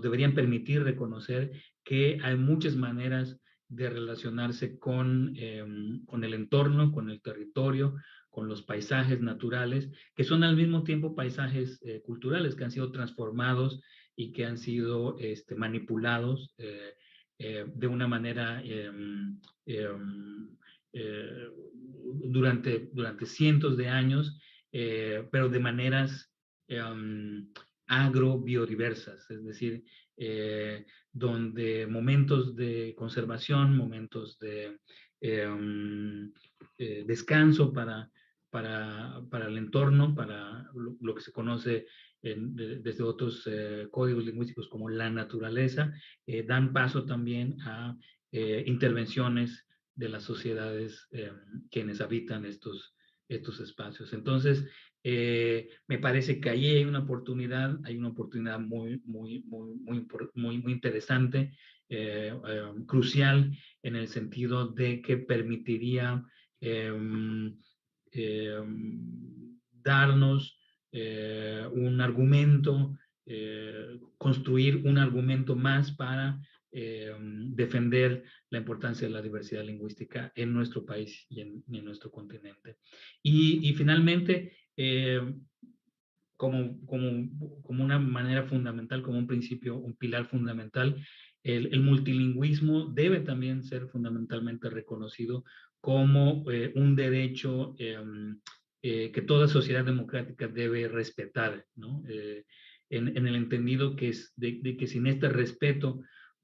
deberían permitir reconocer que hay muchas maneras de relacionarse con el entorno, con el territorio, con los paisajes naturales, que son al mismo tiempo paisajes culturales, que han sido transformados y que han sido manipulados de una manera durante cientos de años, pero de maneras agrobiodiversas, es decir, donde momentos de conservación, momentos de descanso para el entorno, para lo que se conoce desde otros códigos lingüísticos como la naturaleza, dan paso también a intervenciones de las sociedades quienes habitan estos espacios. Entonces, me parece que ahí hay una oportunidad muy interesante, crucial, en el sentido de que permitiría darnos un argumento, construir un argumento más para defender la importancia de la diversidad lingüística en nuestro país y en nuestro continente. Y finalmente, como una manera fundamental, como un principio, un pilar fundamental, el multilingüismo debe también ser fundamentalmente reconocido como un derecho que toda sociedad democrática debe respetar, ¿no? En el entendido que de que sin este respeto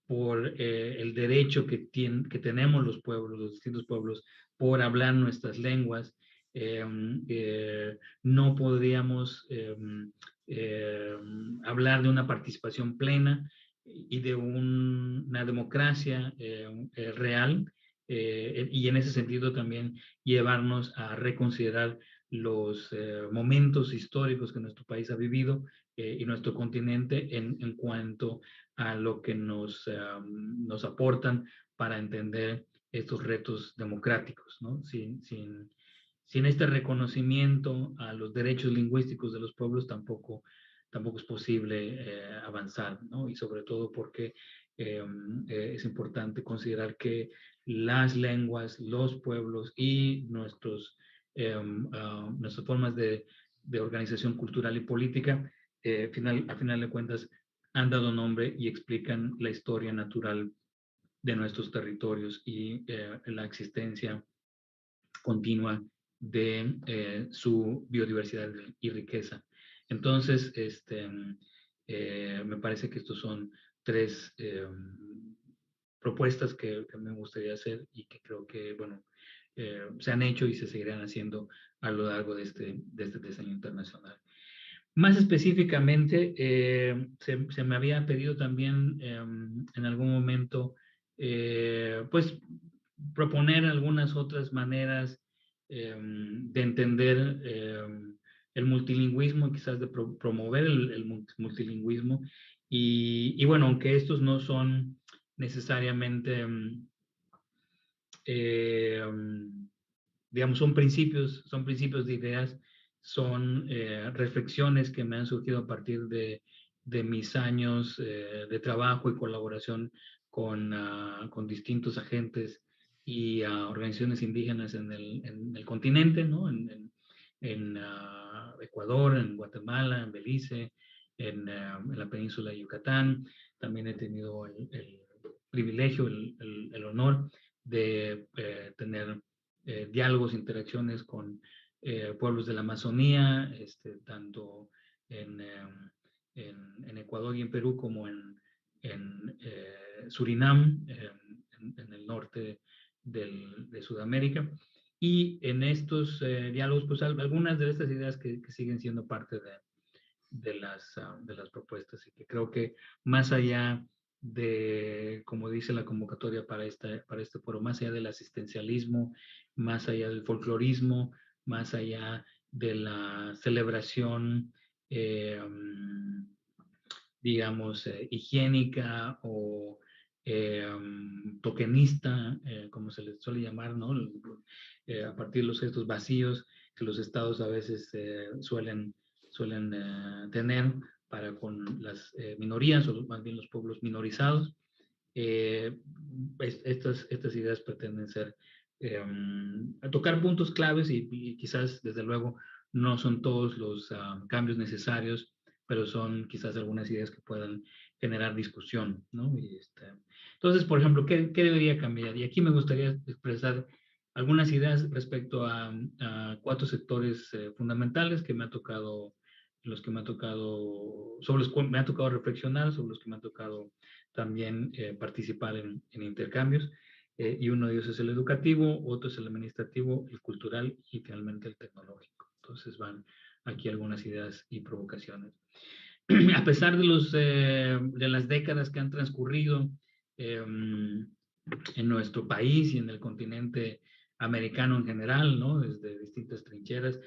por el derecho que tenemos los pueblos, los distintos pueblos, por hablar nuestras lenguas, no podríamos hablar de una participación plena y de una democracia real, y en ese sentido también llevarnos a reconsiderar los momentos históricos que nuestro país ha vivido y nuestro continente en cuanto a lo que nos aportan para entender estos retos democráticos, ¿no? Sin este reconocimiento a los derechos lingüísticos de los pueblos tampoco es posible avanzar, ¿no? Y sobre todo porque es importante considerar que las lenguas, los pueblos y nuestras formas de organización cultural y política, a final de cuentas, han dado nombre y explican la historia natural de nuestros territorios y la existencia continua de su biodiversidad y riqueza. Entonces, me parece que estos son tres propuestas que me gustaría hacer y que creo que, bueno, se han hecho y se seguirán haciendo a lo largo de este diseño internacional. Más específicamente, se me había pedido también en algún momento, pues, proponer algunas otras maneras de entender el multilingüismo, quizás de promover el multilingüismo. Y bueno, aunque estos no son necesariamente, digamos, son principios de ideas, son reflexiones que me han surgido a partir de mis años de trabajo y colaboración con distintos agentes y organizaciones indígenas en el continente, ¿no? En Ecuador, en Guatemala, en Belice, en la península de Yucatán. También he tenido el privilegio, el honor de tener diálogos, interacciones con pueblos de la Amazonía, tanto en Ecuador y en Perú como en Surinam, en el norte de Sudamérica. Y en estos diálogos, pues algunas de estas ideas que siguen siendo parte de las propuestas y que creo que más allá de, como dice la convocatoria para este foro, más allá del asistencialismo, más allá del folclorismo, más allá de la celebración, digamos, higiénica o tokenista, como se les suele llamar, ¿no? A partir de los gestos vacíos que los estados a veces suelen tener para con las minorías o más bien los pueblos minorizados. Estas ideas pretenden ser a tocar puntos claves y quizás desde luego no son todos los cambios necesarios, pero son quizás algunas ideas que puedan generar discusión, ¿no? Entonces, por ejemplo, ¿qué debería cambiar? Y aquí me gustaría expresar algunas ideas respecto a 4 sectores fundamentales que me ha tocado, sobre los que me ha tocado reflexionar, sobre los que me ha tocado también participar en intercambios. Y uno de ellos es el educativo, otro es el administrativo, el cultural y finalmente el tecnológico. Entonces van aquí algunas ideas y provocaciones. A pesar de las décadas que han transcurrido en nuestro país y en el continente americano en general, ¿no? Desde distintas trincheras,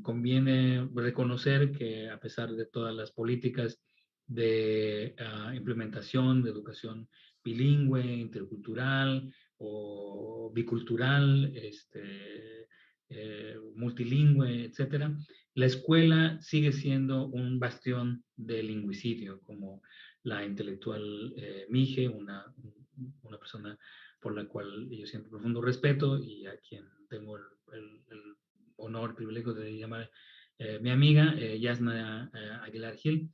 conviene reconocer que a pesar de todas las políticas de implementación de educación bilingüe, intercultural o bicultural, multilingüe, etcétera, la escuela sigue siendo un bastión de lingüicidio, como la intelectual Mije, una persona por la cual yo siento profundo respeto y a quien tengo el honor, privilegio de llamar mi amiga, Yasna Aguilar Gil.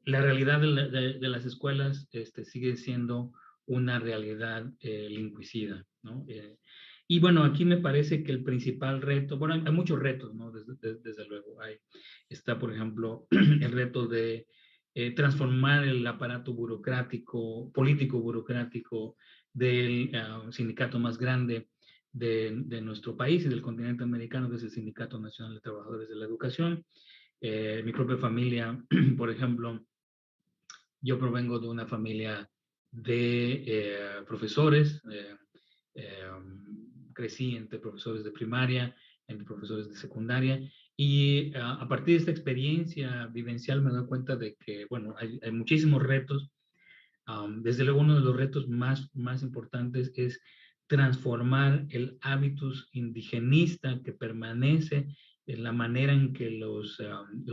La realidad de las escuelas sigue siendo una realidad lingüicida, ¿no? Y bueno, aquí me parece que el principal reto, bueno, hay muchos retos, ¿no? Desde luego. Está, por ejemplo, el reto de transformar el aparato burocrático, político burocrático del sindicato más grande de nuestro país y del continente americano, que es el Sindicato Nacional de Trabajadores de la Educación. Mi propia familia, por ejemplo, yo provengo de una familia de profesores, crecí entre profesores de primaria, entre profesores de secundaria, y a partir de esta experiencia vivencial me doy cuenta de que, bueno, hay muchísimos retos. Desde luego uno de los retos más importantes es transformar el hábitus indigenista que permanece en la manera en que los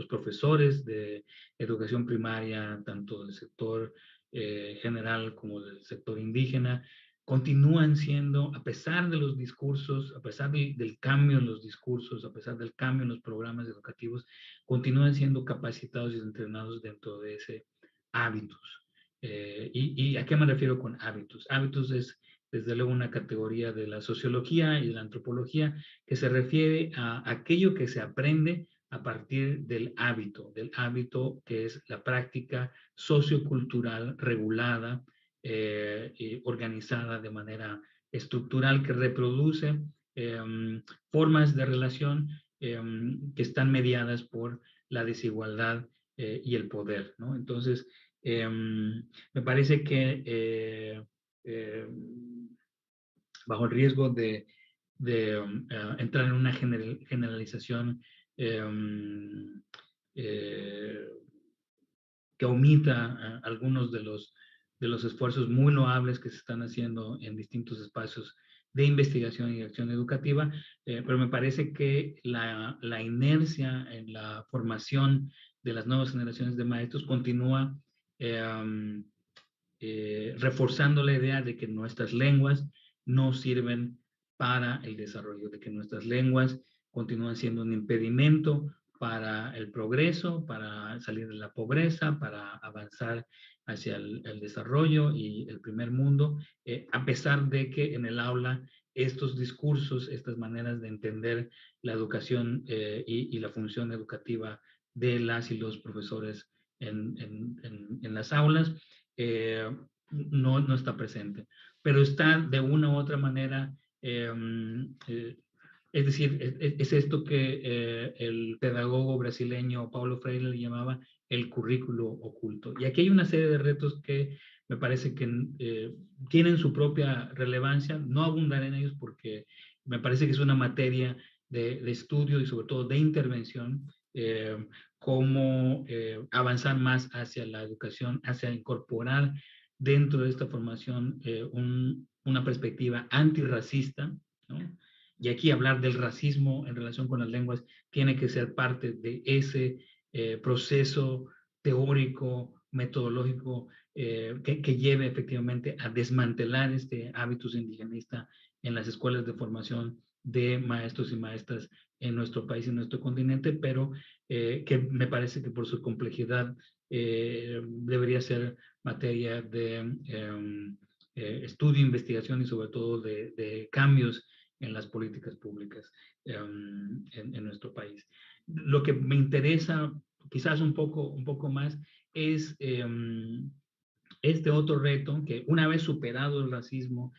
profesores de educación primaria, tanto del sector general como del sector indígena, continúan siendo, a pesar de los discursos, a pesar del cambio en los discursos, a pesar del cambio en los programas educativos, continúan siendo capacitados y entrenados dentro de ese hábitus. ¿Y a qué me refiero con hábitos? Hábitos es, desde luego, una categoría de la sociología y de la antropología que se refiere a aquello que se aprende a partir del hábito que es la práctica sociocultural regulada y organizada de manera estructural que reproduce formas de relación que están mediadas por la desigualdad y el poder, ¿no? Entonces, me parece que bajo el riesgo de entrar en una generalización que omita algunos de los esfuerzos muy loables que se están haciendo en distintos espacios de investigación y acción educativa, pero me parece que la inercia en la formación de las nuevas generaciones de maestros continúa reforzando la idea de que nuestras lenguas no sirven para el desarrollo, de que nuestras lenguas continúan siendo un impedimento para el progreso, para salir de la pobreza, para avanzar hacia el desarrollo y el primer mundo, a pesar de que en el aula estos discursos, estas maneras de entender la educación y la función educativa de las y los profesores en las aulas, no está presente, pero está de una u otra manera, es decir, es esto que el pedagogo brasileño Paulo Freire le llamaba el currículo oculto. Y aquí hay una serie de retos que me parece que tienen su propia relevancia, no abundaré en ellos porque me parece que es una materia de estudio y sobre todo de intervención, cómo avanzar más hacia la educación, hacia incorporar dentro de esta formación una perspectiva antirracista, ¿no? Y aquí hablar del racismo en relación con las lenguas tiene que ser parte de ese proceso teórico, metodológico, que lleve efectivamente a desmantelar este hábitus indigenista en las escuelas de formación de maestros y maestras en nuestro país y en nuestro continente, pero que me parece que por su complejidad debería ser materia de estudio, investigación y sobre todo de cambios en las políticas públicas en nuestro país. Lo que me interesa quizás un poco más es este otro reto que una vez superado el racismo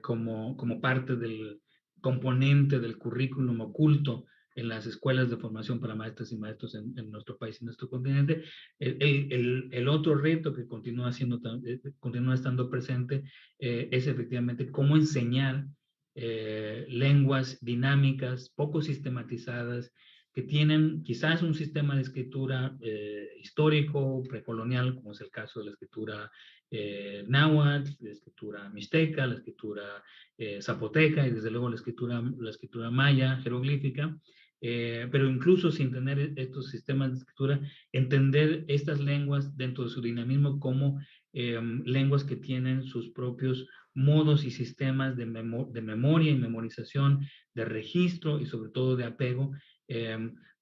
como parte del componente del currículum oculto en las escuelas de formación para maestras y maestros en nuestro país y en nuestro continente, el otro reto que continúa estando presente es efectivamente cómo enseñar lenguas dinámicas, poco sistematizadas, que tienen quizás un sistema de escritura histórico, precolonial, como es el caso de la escritura náhuatl, la escritura mixteca, la escritura zapoteca y desde luego la escritura maya, jeroglífica, pero incluso sin tener estos sistemas de escritura, entender estas lenguas dentro de su dinamismo como lenguas que tienen sus propios modos y sistemas de memoria y memorización, de registro y sobre todo de apego,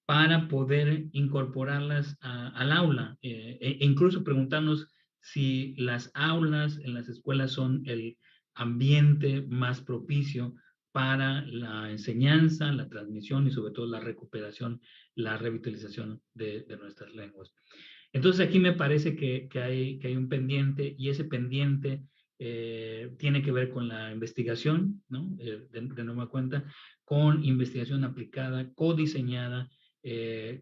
para poder incorporarlas al aula, e incluso preguntarnos si las aulas en las escuelas son el ambiente más propicio para la enseñanza, la transmisión y sobre todo la recuperación, la revitalización de nuestras lenguas. Entonces aquí me parece que hay un pendiente y ese pendiente tiene que ver con la investigación, ¿no? De nueva cuenta, con investigación aplicada, codiseñada,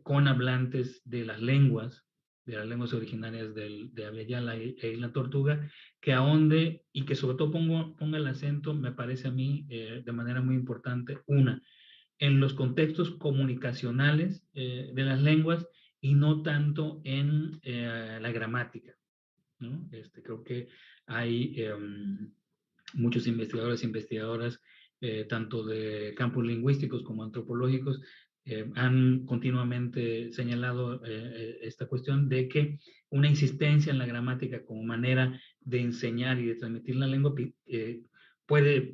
con hablantes de las lenguas originarias de Abya e Isla Tortuga, que ahonde y que sobre todo ponga el acento, me parece a mí, de manera muy importante, en los contextos comunicacionales de las lenguas y no tanto en la gramática, ¿no? Creo que hay muchos investigadores e investigadoras, tanto de campos lingüísticos como antropológicos, han continuamente señalado esta cuestión de que una insistencia en la gramática como manera de enseñar y de transmitir la lengua puede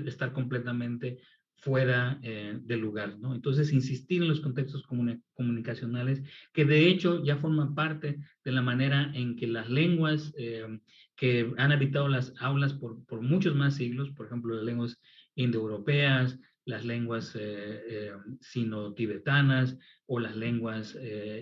estar completamente fuera del lugar, ¿no? Entonces, insistir en los contextos comunicacionales, que de hecho ya forman parte de la manera en que las lenguas que han habitado las aulas por muchos más siglos, por ejemplo, las lenguas indoeuropeas, las lenguas sino-tibetanas o las lenguas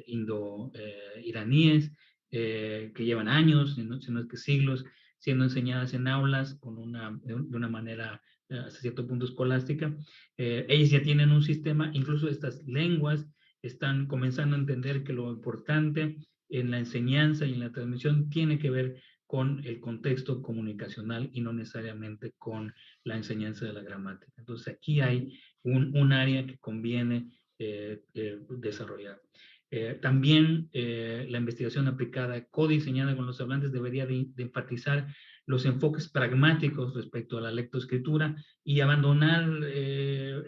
indo-iraníes, que llevan años, si no es que siglos, siendo enseñadas en aulas de una manera hasta cierto punto escolástica. Ellos ya tienen un sistema, incluso estas lenguas están comenzando a entender que lo importante en la enseñanza y en la transmisión tiene que ver con el contexto comunicacional y no necesariamente con la enseñanza de la gramática. Entonces aquí hay un área que conviene desarrollar. También la investigación aplicada, codiseñada con los hablantes, debería de enfatizar los enfoques pragmáticos respecto a la lectoescritura y abandonar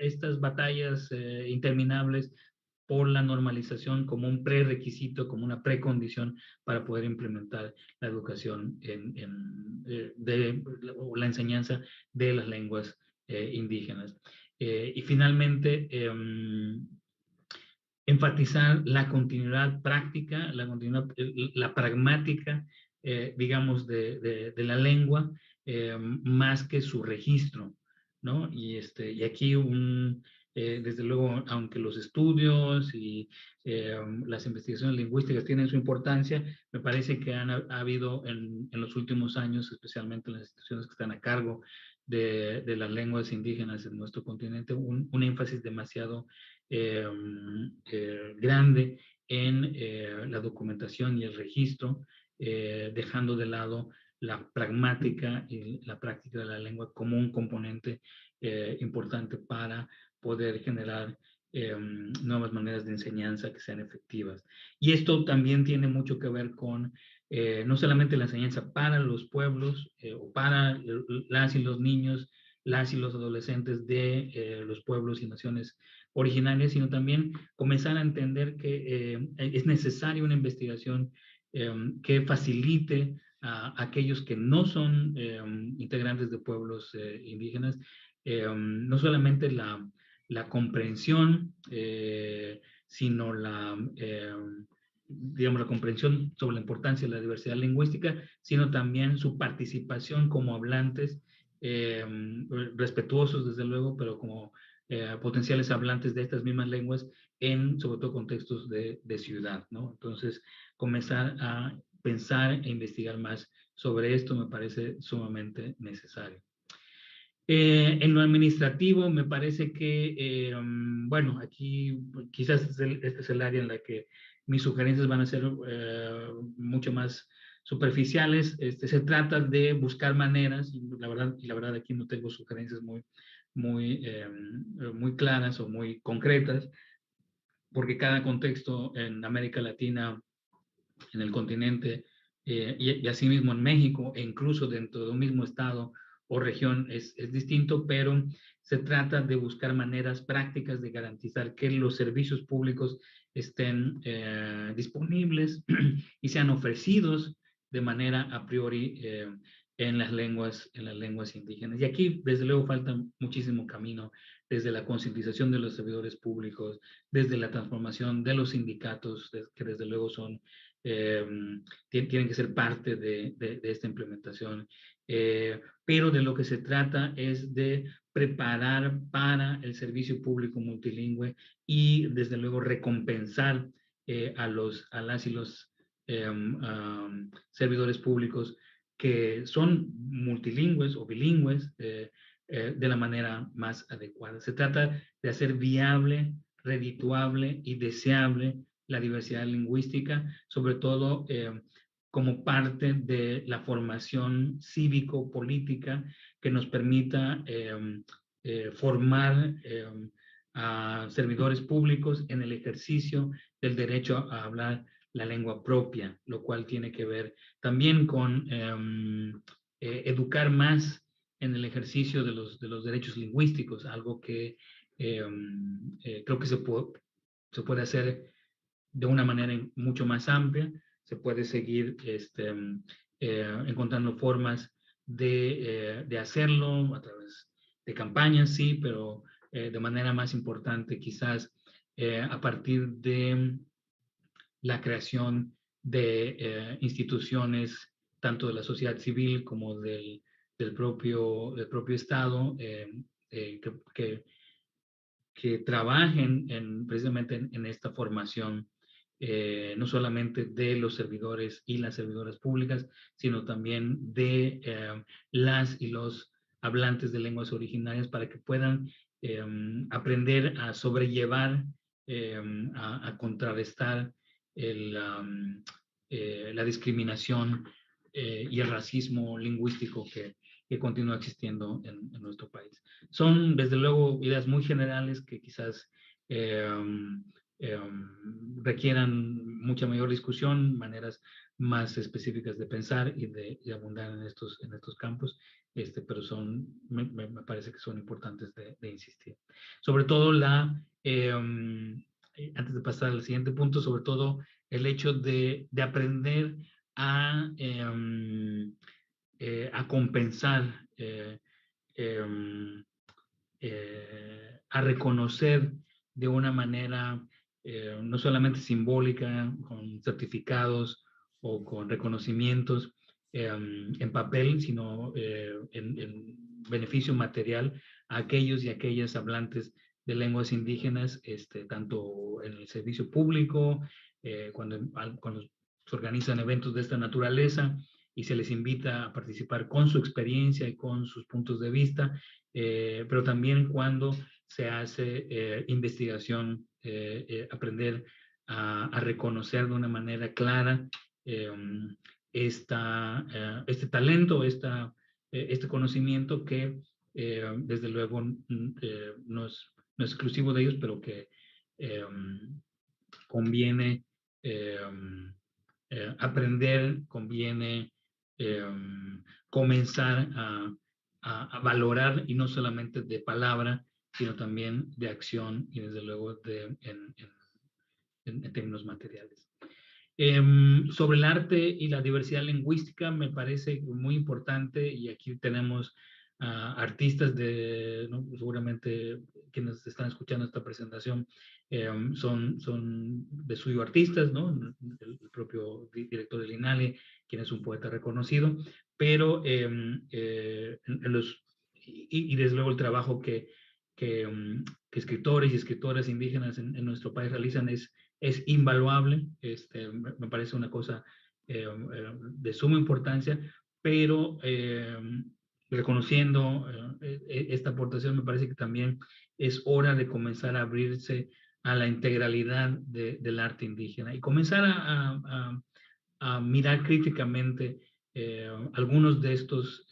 estas batallas interminables por la normalización como un prerequisito, como una precondición para poder implementar la educación o la enseñanza de las lenguas indígenas. Y finalmente, enfatizar la continuidad práctica, la pragmática, digamos, de la lengua, más que su registro, ¿no? Y aquí desde luego, aunque los estudios y las investigaciones lingüísticas tienen su importancia, me parece que ha habido en los últimos años, especialmente en las instituciones que están a cargo de las lenguas indígenas en nuestro continente, un énfasis demasiado grande en la documentación y el registro, dejando de lado la pragmática y la práctica de la lengua como un componente importante para poder generar nuevas maneras de enseñanza que sean efectivas. Y esto también tiene mucho que ver con no solamente la enseñanza para los pueblos o para las y los niños, las y los adolescentes de los pueblos y naciones originarias, sino también comenzar a entender que es necesaria una investigación que facilite a aquellos que no son integrantes de pueblos indígenas, no solamente la comprensión, sino digamos, la comprensión sobre la importancia de la diversidad lingüística, sino también su participación como hablantes, respetuosos desde luego, pero como potenciales hablantes de estas mismas lenguas en sobre todo contextos de ciudad, ¿no? Entonces, comenzar a pensar e investigar más sobre esto me parece sumamente necesario. En lo administrativo me parece que, bueno, aquí quizás este es el área en la que mis sugerencias van a ser mucho más superficiales. Se trata de buscar maneras, y la verdad aquí no tengo sugerencias muy claras o muy concretas, porque cada contexto en América Latina, en el continente, y asimismo en México, e incluso dentro de un mismo estado o región es distinto, pero se trata de buscar maneras prácticas de garantizar que los servicios públicos estén disponibles y sean ofrecidos de manera a priori en las lenguas indígenas. Y aquí, desde luego, falta muchísimo camino, desde la concientización de los servidores públicos, desde la transformación de los sindicatos, que desde luego son tienen que ser parte de esta implementación. Pero de lo que se trata es de preparar para el servicio público multilingüe y desde luego recompensar a las y los servidores públicos que son multilingües o bilingües de la manera más adecuada. Se trata de hacer viable, redituable y deseable la diversidad lingüística, sobre todo como parte de la formación cívico-política que nos permita formar a servidores públicos en el ejercicio del derecho a hablar la lengua propia, lo cual tiene que ver también con educar más en el ejercicio de los derechos lingüísticos, algo que creo que se puede hacer de una manera mucho más amplia. Se puede seguir encontrando formas de hacerlo a través de campañas, sí, pero de manera más importante, quizás a partir de la creación de instituciones, tanto de la sociedad civil como del propio Estado, que trabajen precisamente en esta formación, no solamente de los servidores y las servidoras públicas, sino también de las y los hablantes de lenguas originarias, para que puedan aprender a sobrellevar, a contrarrestar la discriminación y el racismo lingüístico que continúa existiendo en nuestro país. Son, desde luego, ideas muy generales que quizás requieran mucha mayor discusión, maneras más específicas de pensar y de abundar en estos campos, pero me parece que son importantes de insistir. Sobre todo antes de pasar al siguiente punto, sobre todo el hecho de aprender a compensar, a reconocer de una manera no solamente simbólica, con certificados o con reconocimientos en papel, sino en beneficio material a aquellos y aquellas hablantes de lenguas indígenas, tanto en el servicio público, cuando se organizan eventos de esta naturaleza y se les invita a participar con su experiencia y con sus puntos de vista, pero también cuando se hace investigación, aprender a reconocer de una manera clara este talento, este conocimiento que desde luego no es exclusivo de ellos, pero que conviene aprender, conviene comenzar a valorar, y no solamente de palabra, sino también de acción y desde luego en términos materiales. Sobre el arte y la diversidad lingüística, me parece muy importante, y aquí tenemos artistas ¿no? Seguramente quienes están escuchando esta presentación son de suyo artistas, ¿no? El propio director del INALE, quien es un poeta reconocido, pero y desde luego el trabajo que escritores y escritoras indígenas en nuestro país realizan es invaluable. Me parece una cosa de suma importancia, pero reconociendo esta aportación, me parece que también es hora de comenzar a abrirse a la integralidad del arte indígena y comenzar a mirar críticamente algunos de estos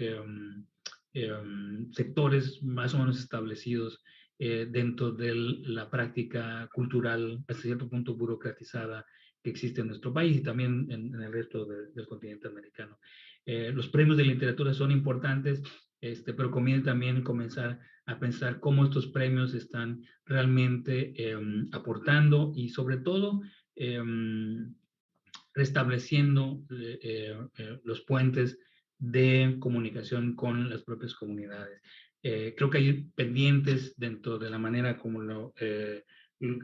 sectores más o menos establecidos dentro de la práctica cultural, hasta cierto punto burocratizada, que existe en nuestro país y también en el resto del continente americano. Los premios de literatura son importantes, pero conviene también comenzar a pensar cómo estos premios están realmente aportando y sobre todo restableciendo los puentes de comunicación con las propias comunidades. Creo que hay pendientes dentro de la manera como el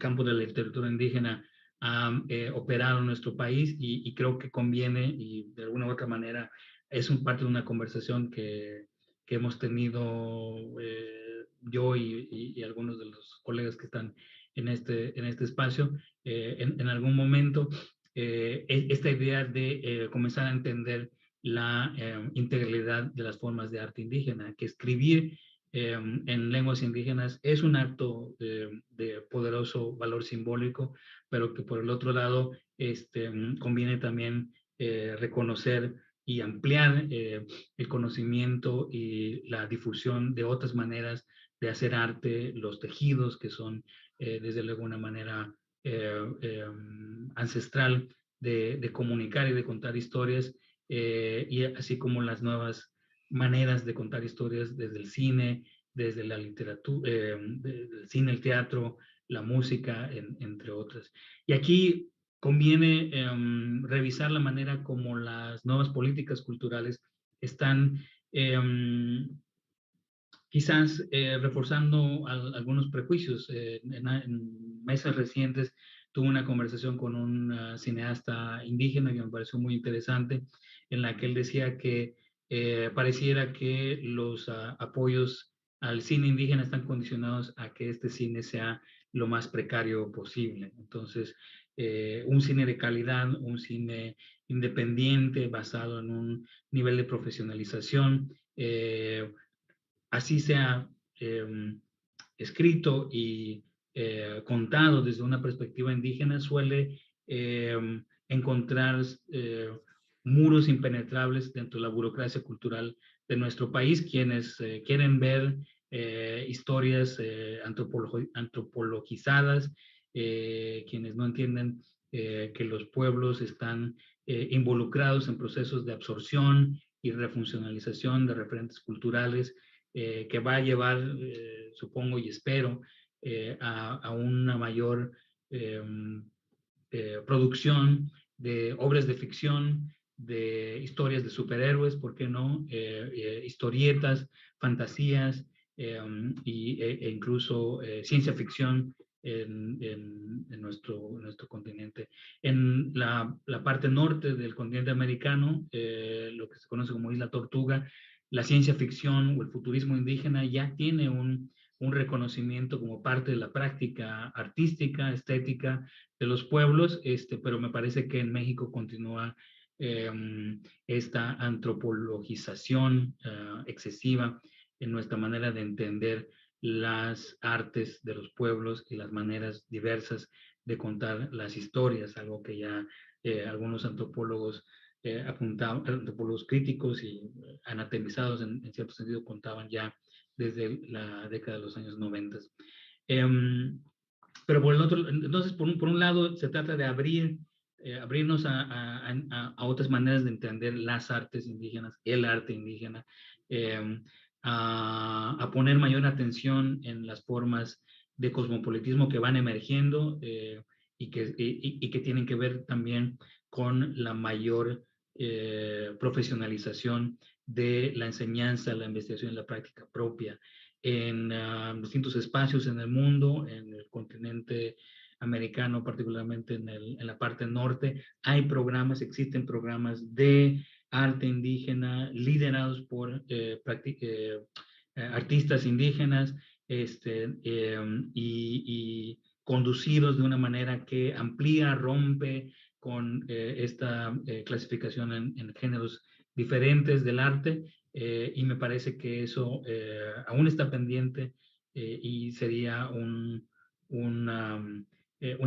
campo de la literatura indígena ha operado en nuestro país, y creo que conviene, y de alguna u otra manera es parte de una conversación que hemos tenido yo y algunos de los colegas que están en este espacio en algún momento, esta idea de comenzar a entender la integralidad de las formas de arte indígena, que escribir en lenguas indígenas es un acto de poderoso valor simbólico, pero que por el otro lado conviene también reconocer y ampliar el conocimiento y la difusión de otras maneras de hacer arte, los tejidos que son desde luego una manera ancestral de comunicar y de contar historias, y así como las nuevas maneras de contar historias desde el cine, desde la literatura, el cine, el teatro, la música, entre otras. Y aquí conviene revisar la manera como las nuevas políticas culturales están quizás reforzando algunos prejuicios. En meses recientes tuve una conversación con un cineasta indígena que me pareció muy interesante, en la que él decía que pareciera que los apoyos al cine indígena están condicionados a que este cine sea lo más precario posible. Entonces, un cine de calidad, un cine independiente, basado en un nivel de profesionalización, así sea escrito y contado desde una perspectiva indígena, suele encontrar muros impenetrables dentro de la burocracia cultural de nuestro país, quienes quieren ver historias antropologizadas, quienes no entienden que los pueblos están involucrados en procesos de absorción y refuncionalización de referentes culturales, que va a llevar, supongo y espero, a una mayor producción de obras de ficción, de historias de superhéroes, ¿por qué no? Historietas, fantasías e incluso ciencia ficción en nuestro continente. En la parte norte del continente americano, lo que se conoce como Isla Tortuga, la ciencia ficción o el futurismo indígena ya tiene un reconocimiento como parte de la práctica artística, estética de los pueblos, pero me parece que en México continúa esta antropologización excesiva en nuestra manera de entender las artes de los pueblos y las maneras diversas de contar las historias, algo que ya algunos antropólogos apuntaban, antropólogos críticos y anatemizados en cierto sentido contaban ya desde la década de los años 90. Pero por el otro, entonces, por un lado, se trata de abrirnos a otras maneras de entender las artes indígenas, el arte indígena, a poner mayor atención en las formas de cosmopolitismo que van emergiendo y que tienen que ver también con la mayor profesionalización de la enseñanza, la investigación y la práctica propia en distintos espacios en el mundo, en el continente americano, particularmente en la parte norte. Hay programas, existen programas de arte indígena liderados por artistas indígenas y conducidos de una manera que amplía, rompe con esta clasificación en géneros diferentes del arte, y me parece que eso aún está pendiente y sería una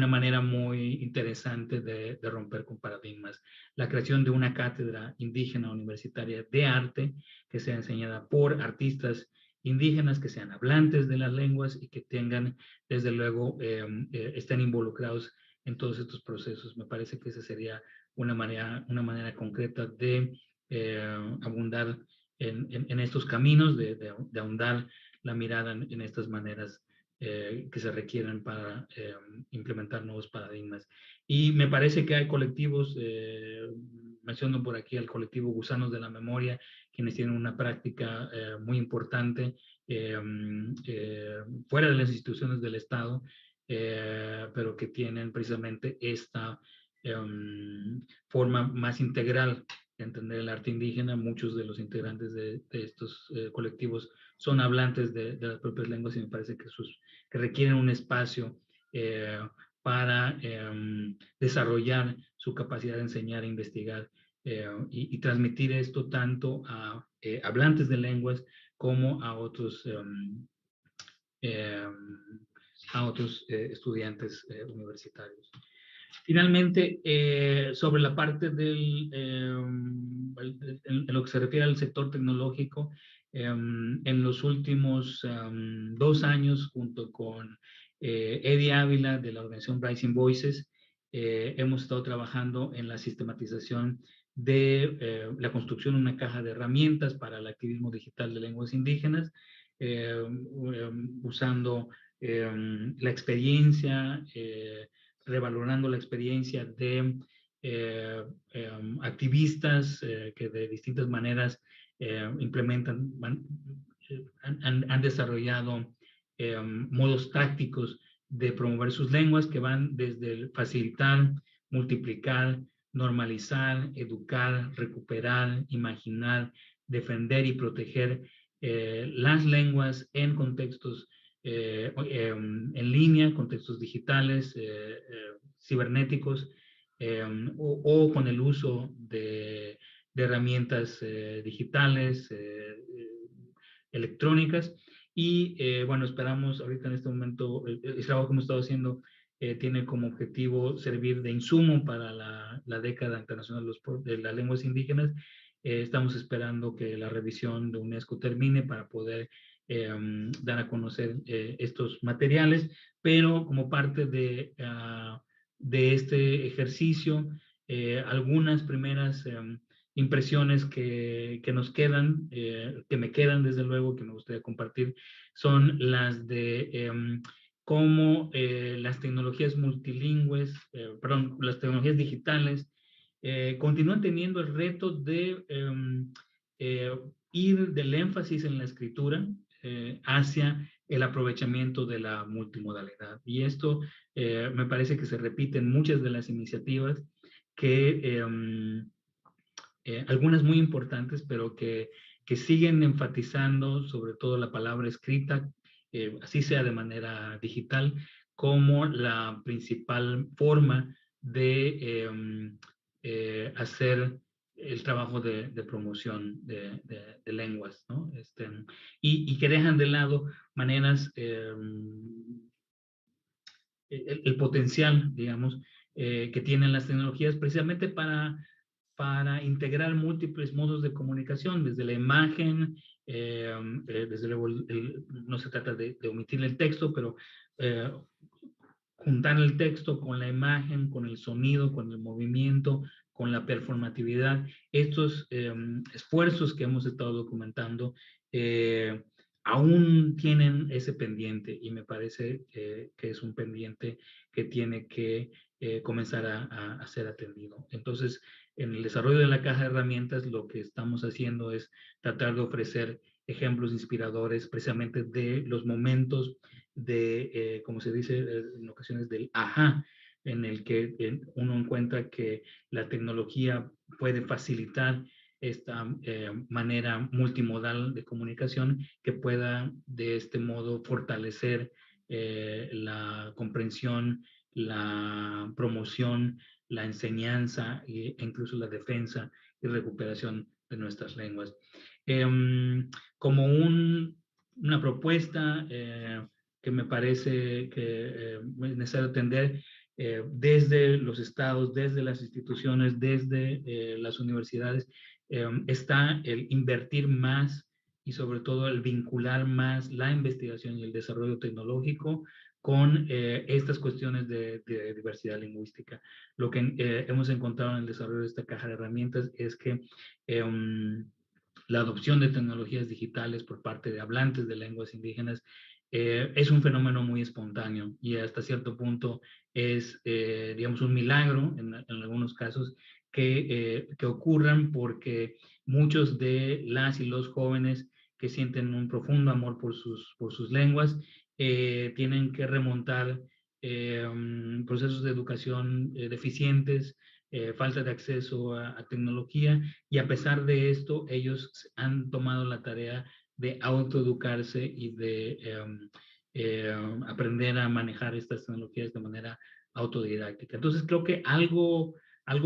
manera muy interesante de romper con paradigmas. La creación de una cátedra indígena universitaria de arte que sea enseñada por artistas indígenas, que sean hablantes de las lenguas y que tengan, desde luego, estén involucrados en todos estos procesos. Me parece que esa sería una manera concreta de abundar en estos caminos, de ahondar la mirada en estas maneras que se requieren para implementar nuevos paradigmas. Y me parece que hay colectivos, menciono por aquí al colectivo Gusanos de la Memoria, quienes tienen una práctica muy importante fuera de las instituciones del Estado, pero que tienen precisamente esta forma más integral de entender el arte indígena. Muchos de los integrantes de estos colectivos son hablantes de las propias lenguas y me parece que requieren un espacio para desarrollar su capacidad de enseñar e investigar y transmitir esto tanto a hablantes de lenguas como a otros estudiantes universitarios. Finalmente, sobre la parte en lo que se refiere al sector tecnológico, en los últimos 2 años, junto con Eddie Ávila de la organización Rising Voices, hemos estado trabajando en la sistematización de la construcción de una caja de herramientas para el activismo digital de lenguas indígenas, usando la experiencia, revalorando la experiencia de activistas que de distintas maneras implementan han desarrollado modos tácticos de promover sus lenguas que van desde el facilitar, multiplicar, normalizar, educar, recuperar, imaginar, defender y proteger las lenguas en contextos en línea, contextos digitales, cibernéticos, o con el uso de herramientas digitales, electrónicas. Y bueno, esperamos ahorita en este momento, el trabajo que hemos estado haciendo tiene como objetivo servir de insumo para la década internacional de las lenguas indígenas. Estamos esperando que la revisión de UNESCO termine para poder dar a conocer estos materiales, pero como parte de este ejercicio, algunas primeras impresiones que nos quedan, que me quedan desde luego, que me gustaría compartir, son las de cómo las tecnologías multilingües, perdón, las tecnologías digitales continúan teniendo el reto de ir del énfasis en la escritura hacia el aprovechamiento de la multimodalidad. Y esto me parece que se repite en muchas de las iniciativas que algunas muy importantes, pero que siguen enfatizando sobre todo la palabra escrita, así sea de manera digital, como la principal forma de hacer el trabajo de promoción de lenguas, ¿no? Y que dejan de lado maneras, el potencial, digamos, que tienen las tecnologías precisamente para integrar múltiples modos de comunicación, desde la imagen, desde luego no se trata de omitir el texto, pero juntar el texto con la imagen, con el sonido, con el movimiento, con la performatividad. Estos esfuerzos que hemos estado documentando aún tienen ese pendiente, y me parece que es un pendiente que tiene que comenzar a ser atendido. Entonces, en el desarrollo de la caja de herramientas, lo que estamos haciendo es tratar de ofrecer ejemplos inspiradores precisamente de los momentos de, como se dice en ocasiones, del ajá, en el que uno encuentra que la tecnología puede facilitar esta manera multimodal de comunicación que pueda de este modo fortalecer la comprensión, la promoción, la enseñanza e incluso la defensa y recuperación de nuestras lenguas. Como una propuesta que me parece que es necesario atender desde los estados, desde las instituciones, desde las universidades, está el invertir más y sobre todo el vincular más la investigación y el desarrollo tecnológico con estas cuestiones de diversidad lingüística. Lo que hemos encontrado en el desarrollo de esta caja de herramientas es que la adopción de tecnologías digitales por parte de hablantes de lenguas indígenas es un fenómeno muy espontáneo y hasta cierto punto es, digamos, un milagro en algunos casos que ocurran, porque muchos de las y los jóvenes que sienten un profundo amor por sus lenguas tienen que remontar procesos de educación deficientes, falta de acceso a tecnología, y a pesar de esto ellos han tomado la tarea de autoeducarse y de aprender a manejar estas tecnologías de manera autodidáctica. Entonces creo que algo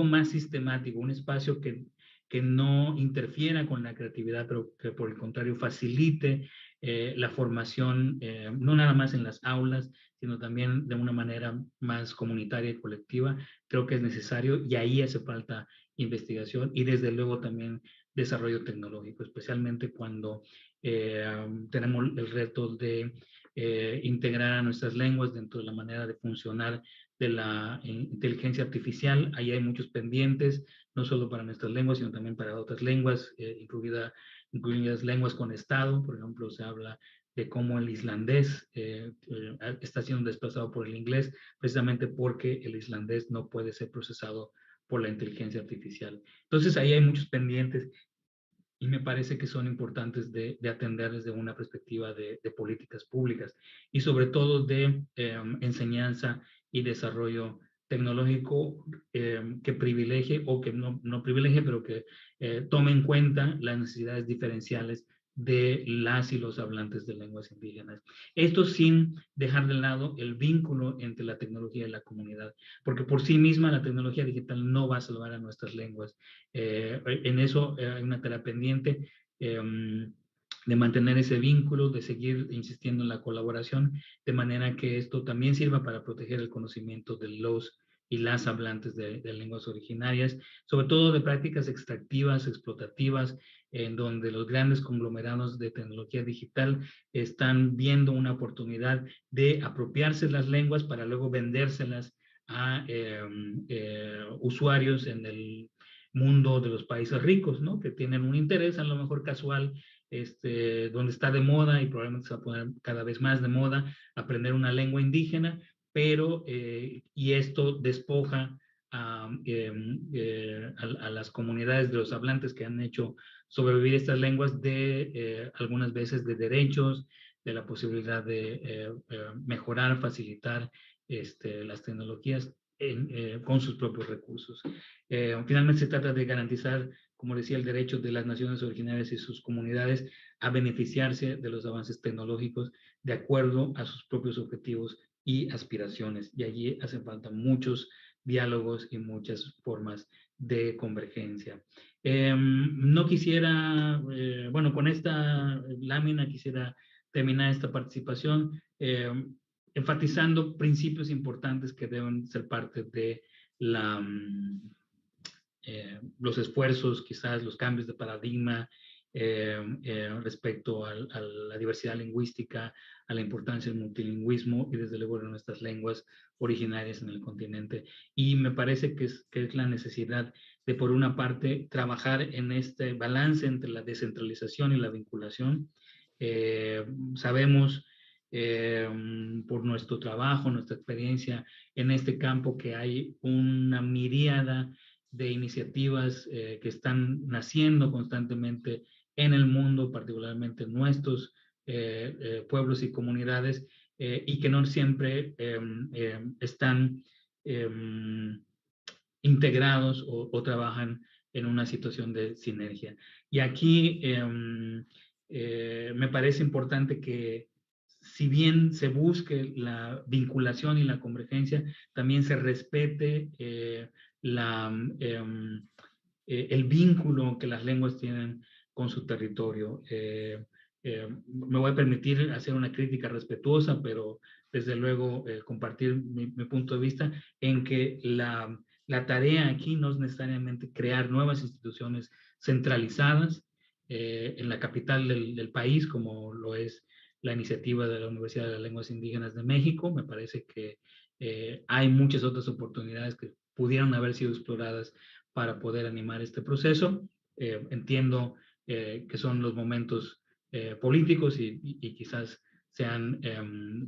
más sistemático, un espacio que no interfiera con la creatividad, pero que por el contrario facilite la formación, no nada más en las aulas, sino también de una manera más comunitaria y colectiva, creo que es necesario, y ahí hace falta investigación y desde luego también desarrollo tecnológico, especialmente cuando tenemos el reto de integrar a nuestras lenguas dentro de la manera de funcionar de la inteligencia artificial. Ahí hay muchos pendientes, no solo para nuestras lenguas, sino también para otras lenguas, incluidas lenguas con estado. Por ejemplo, se habla de cómo el islandés está siendo desplazado por el inglés, precisamente porque el islandés no puede ser procesado por la inteligencia artificial. Entonces, ahí hay muchos pendientes. y me parece que son importantes de atender desde una perspectiva de políticas públicas y sobre todo de enseñanza y desarrollo tecnológico que privilegie o que no privilegie, pero que tome en cuenta las necesidades diferenciales de las y los hablantes de lenguas indígenas. Esto sin dejar de lado el vínculo entre la tecnología y la comunidad, porque por sí misma la tecnología digital no va a salvar a nuestras lenguas. En eso hay una tarea pendiente de mantener ese vínculo, de seguir insistiendo en la colaboración, de manera que esto también sirva para proteger el conocimiento de los y las hablantes de lenguas originarias, sobre todo de prácticas extractivas, explotativas, en donde los grandes conglomerados de tecnología digital están viendo una oportunidad de apropiarse las lenguas para luego vendérselas a usuarios en el mundo de los países ricos, ¿no? Que tienen un interés a lo mejor casual, donde está de moda y probablemente se va a poner cada vez más de moda aprender una lengua indígena, pero y esto despoja a las comunidades de los hablantes que han hecho sobrevivir estas lenguas de algunas veces de derechos, de la posibilidad de mejorar, facilitar las tecnologías con sus propios recursos. Finalmente se trata de garantizar, como decía, el derecho de las naciones originarias y sus comunidades a beneficiarse de los avances tecnológicos de acuerdo a sus propios objetivos y aspiraciones. Y allí hacen falta muchos diálogos y muchas formas de convergencia. No quisiera, bueno, con esta lámina quisiera terminar esta participación enfatizando principios importantes que deben ser parte de los esfuerzos, quizás los cambios de paradigma respecto a la diversidad lingüística, a la importancia del multilingüismo y desde luego de nuestras lenguas originarias en el continente. Y me parece que es la necesidad de, por una parte, trabajar en este balance entre la descentralización y la vinculación. Sabemos por nuestro trabajo, nuestra experiencia en este campo, que hay una miríada de iniciativas que están naciendo constantemente en el mundo, particularmente en nuestros pueblos y comunidades, y que no siempre están integrados o trabajan en una situación de sinergia. Y aquí me parece importante que, si bien se busque la vinculación y la convergencia, también se respete el vínculo que las lenguas tienen con su territorio. Me voy a permitir hacer una crítica respetuosa, pero desde luego compartir mi punto de vista en que la tarea aquí no es necesariamente crear nuevas instituciones centralizadas en la capital del país, como lo es la iniciativa de la Universidad de las Lenguas Indígenas de México. Me parece que hay muchas otras oportunidades que pudieron haber sido exploradas para poder animar este proceso. Entiendo que son los momentos políticos y quizás sean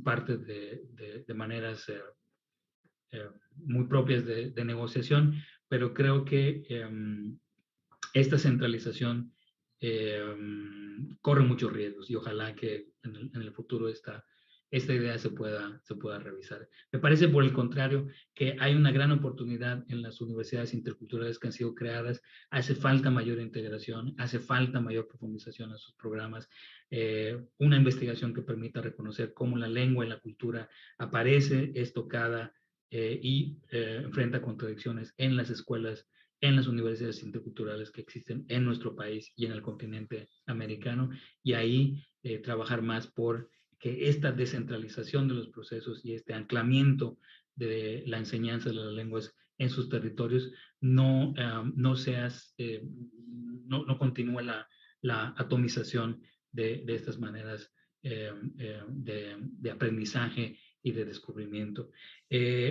parte de maneras muy propias de negociación, pero creo que esta centralización corre muchos riesgos y ojalá que en el futuro esta idea se pueda revisar. Me parece, por el contrario, que hay una gran oportunidad en las universidades interculturales que han sido creadas. Hace falta mayor integración, hace falta mayor profundización en sus programas, una investigación que permita reconocer cómo la lengua y la cultura aparece, es tocada y enfrenta contradicciones en las escuelas, en las universidades interculturales que existen en nuestro país y en el continente americano, y ahí trabajar más por que esta descentralización de los procesos y este anclamiento de la enseñanza de las lenguas en sus territorios no continúe la atomización de estas maneras de aprendizaje y de descubrimiento.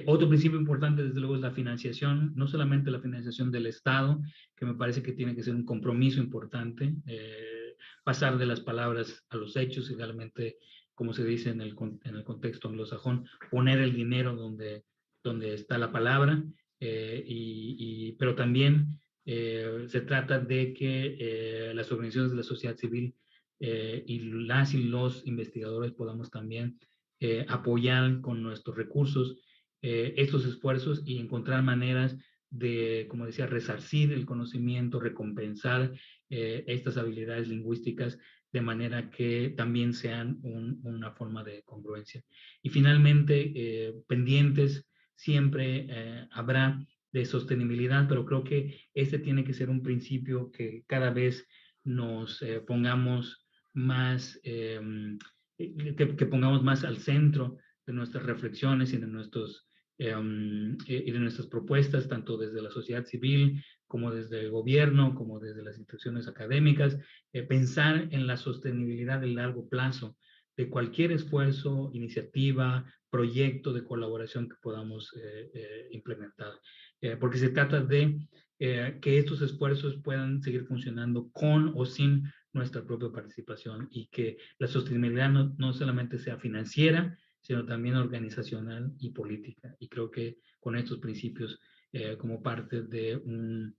Otro principio importante, desde luego, es la financiación, no solamente la financiación del Estado, que me parece que tiene que ser un compromiso importante, pasar de las palabras a los hechos y realmente, como se dice en el contexto anglosajón, poner el dinero donde está la palabra, pero también se trata de que las organizaciones de la sociedad civil y los investigadores podamos también apoyar con nuestros recursos estos esfuerzos y encontrar maneras de, como decía, resarcir el conocimiento, recompensar estas habilidades lingüísticas de manera que también sean una forma de congruencia. Y finalmente, pendientes siempre habrá de sostenibilidad, pero creo que este tiene que ser un principio que cada vez nos pongamos más, que pongamos más al centro de nuestras reflexiones y de nuestras propuestas, tanto desde la sociedad civil como desde el gobierno, como desde las instituciones académicas, pensar en la sostenibilidad de largo plazo de cualquier esfuerzo, iniciativa, proyecto de colaboración que podamos implementar. Porque se trata de que estos esfuerzos puedan seguir funcionando con o sin nuestra propia participación y que la sostenibilidad no solamente sea financiera, sino también organizacional y política. Y creo que con estos principios, como parte de un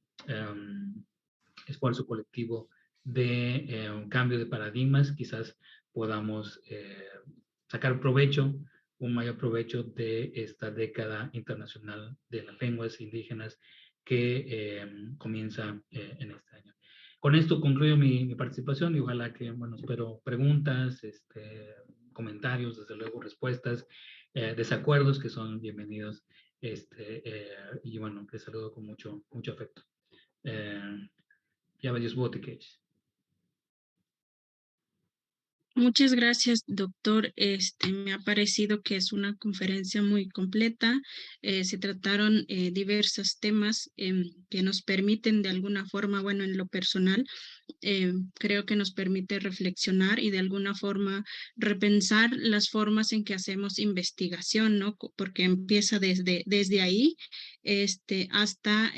esfuerzo colectivo de un cambio de paradigmas, quizás podamos sacar provecho, un mayor provecho de esta década internacional de las lenguas indígenas que comienza en este año. Con esto concluyo mi participación y ojalá que, bueno, espero preguntas, comentarios, desde luego respuestas, desacuerdos que son bienvenidos, y bueno, les saludo con mucho afecto. Ya varios botiques. Muchas gracias, doctor. Me ha parecido que es una conferencia muy completa. Se trataron diversos temas que nos permiten de alguna forma, bueno, en lo personal, creo que nos permite reflexionar y de alguna forma repensar las formas en que hacemos investigación, ¿no? Porque empieza desde ahí hasta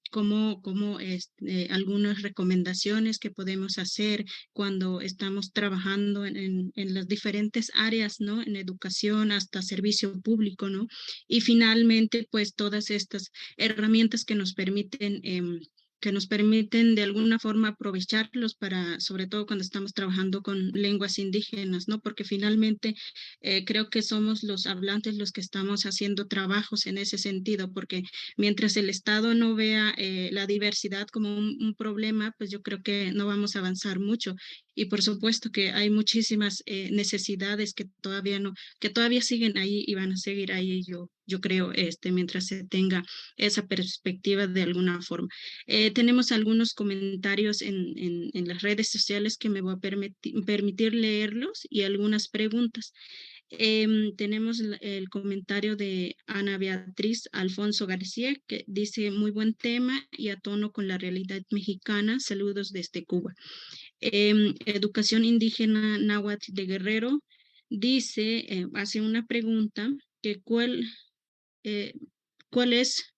cómo algunas recomendaciones que podemos hacer cuando estamos trabajando en las diferentes áreas, ¿no? En educación hasta servicio público, ¿no? Y finalmente, pues todas estas herramientas que nos permiten de alguna forma aprovecharlos para, sobre todo cuando estamos trabajando con lenguas indígenas, ¿no? Porque finalmente creo que somos los hablantes los que estamos haciendo trabajos en ese sentido, porque mientras el Estado no vea la diversidad como un problema, pues yo creo que no vamos a avanzar mucho. Y por supuesto que hay muchísimas necesidades que todavía siguen ahí y van a seguir ahí, yo creo, mientras se tenga esa perspectiva de alguna forma. Tenemos algunos comentarios en las redes sociales que me voy a permitir leerlos y algunas preguntas. Tenemos el comentario de Ana Beatriz Alfonso García, que dice: muy buen tema y a tono con la realidad mexicana. Saludos desde Cuba. Educación Indígena Náhuatl de Guerrero dice, hace una pregunta, que cuál es,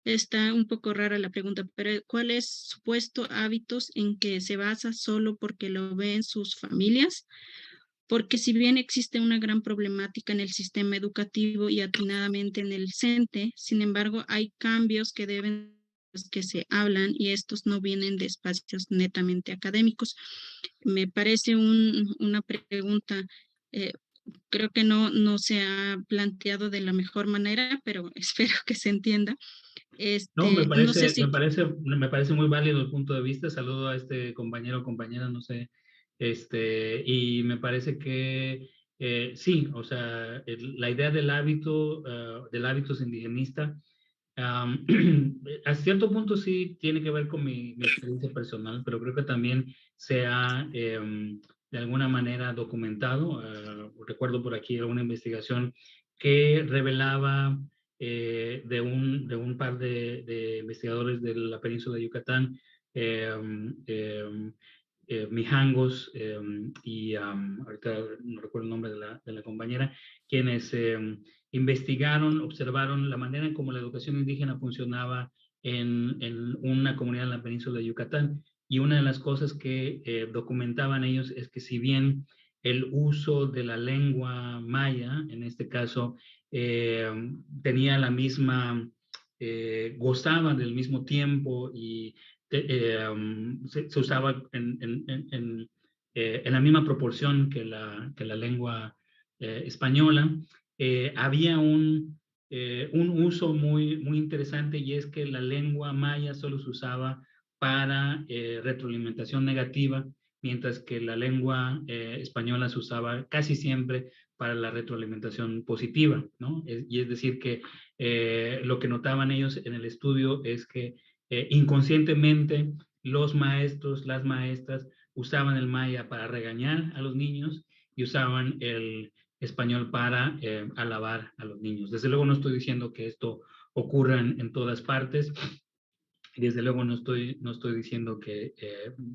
está un poco rara la pregunta, pero ¿cuál es supuesto hábitos en que se basa solo porque lo ven sus familias? Porque si bien existe una gran problemática en el sistema educativo y atinadamente en el CENTE, sin embargo, hay cambios que se hablan y estos no vienen de espacios netamente académicos. Me parece una pregunta, creo que no se ha planteado de la mejor manera, pero espero que se entienda. No, No sé si... me parece muy válido el punto de vista. Saludo a este compañero o compañera, no sé, y me parece que sí, o sea, la idea del hábito indigenista, a cierto punto sí tiene que ver con mi experiencia personal, pero creo que también se ha de alguna manera documentado. Recuerdo por aquí alguna investigación que revelaba de un par de investigadores de la península de Yucatán, mijangos, y ahorita no recuerdo el nombre de la compañera, quienes investigaron, observaron la manera en cómo la educación indígena funcionaba en una comunidad en la península de Yucatán. Y una de las cosas que documentaban ellos es que si bien el uso de la lengua maya, en este caso, tenía la misma gozaban del mismo tiempo y se usaba en la misma proporción que la lengua española. Había un uso muy interesante, y es que la lengua maya solo se usaba para retroalimentación negativa, mientras que la lengua española se usaba casi siempre para la retroalimentación positiva, ¿no? Y es decir que lo que notaban ellos en el estudio es que inconscientemente los maestros, las maestras usaban el maya para regañar a los niños y usaban el español para alabar a los niños. Desde luego no estoy diciendo que esto ocurra en todas partes. Desde luego no estoy diciendo que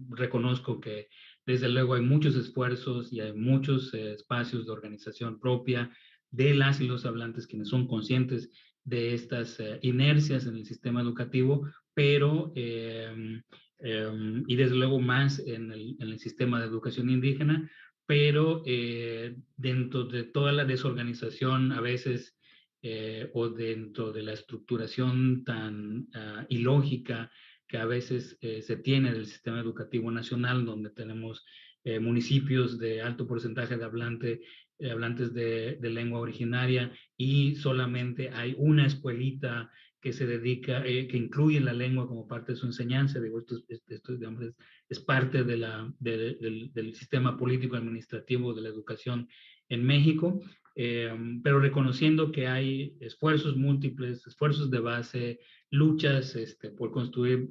reconozco que desde luego hay muchos esfuerzos y hay muchos espacios de organización propia de las y los hablantes, quienes son conscientes de estas inercias en el sistema educativo, pero y desde luego más en el sistema de educación indígena, pero dentro de toda la desorganización a veces o dentro de la estructuración tan ilógica que a veces se tiene del sistema educativo nacional, donde tenemos municipios de alto porcentaje de hablantes de lengua originaria, y solamente hay una escuelita que se dedica, que incluye la lengua como parte de su enseñanza. Digo, esto digamos, es parte del sistema político administrativo de la educación en México. Pero reconociendo que hay esfuerzos múltiples, esfuerzos de base, luchas por construir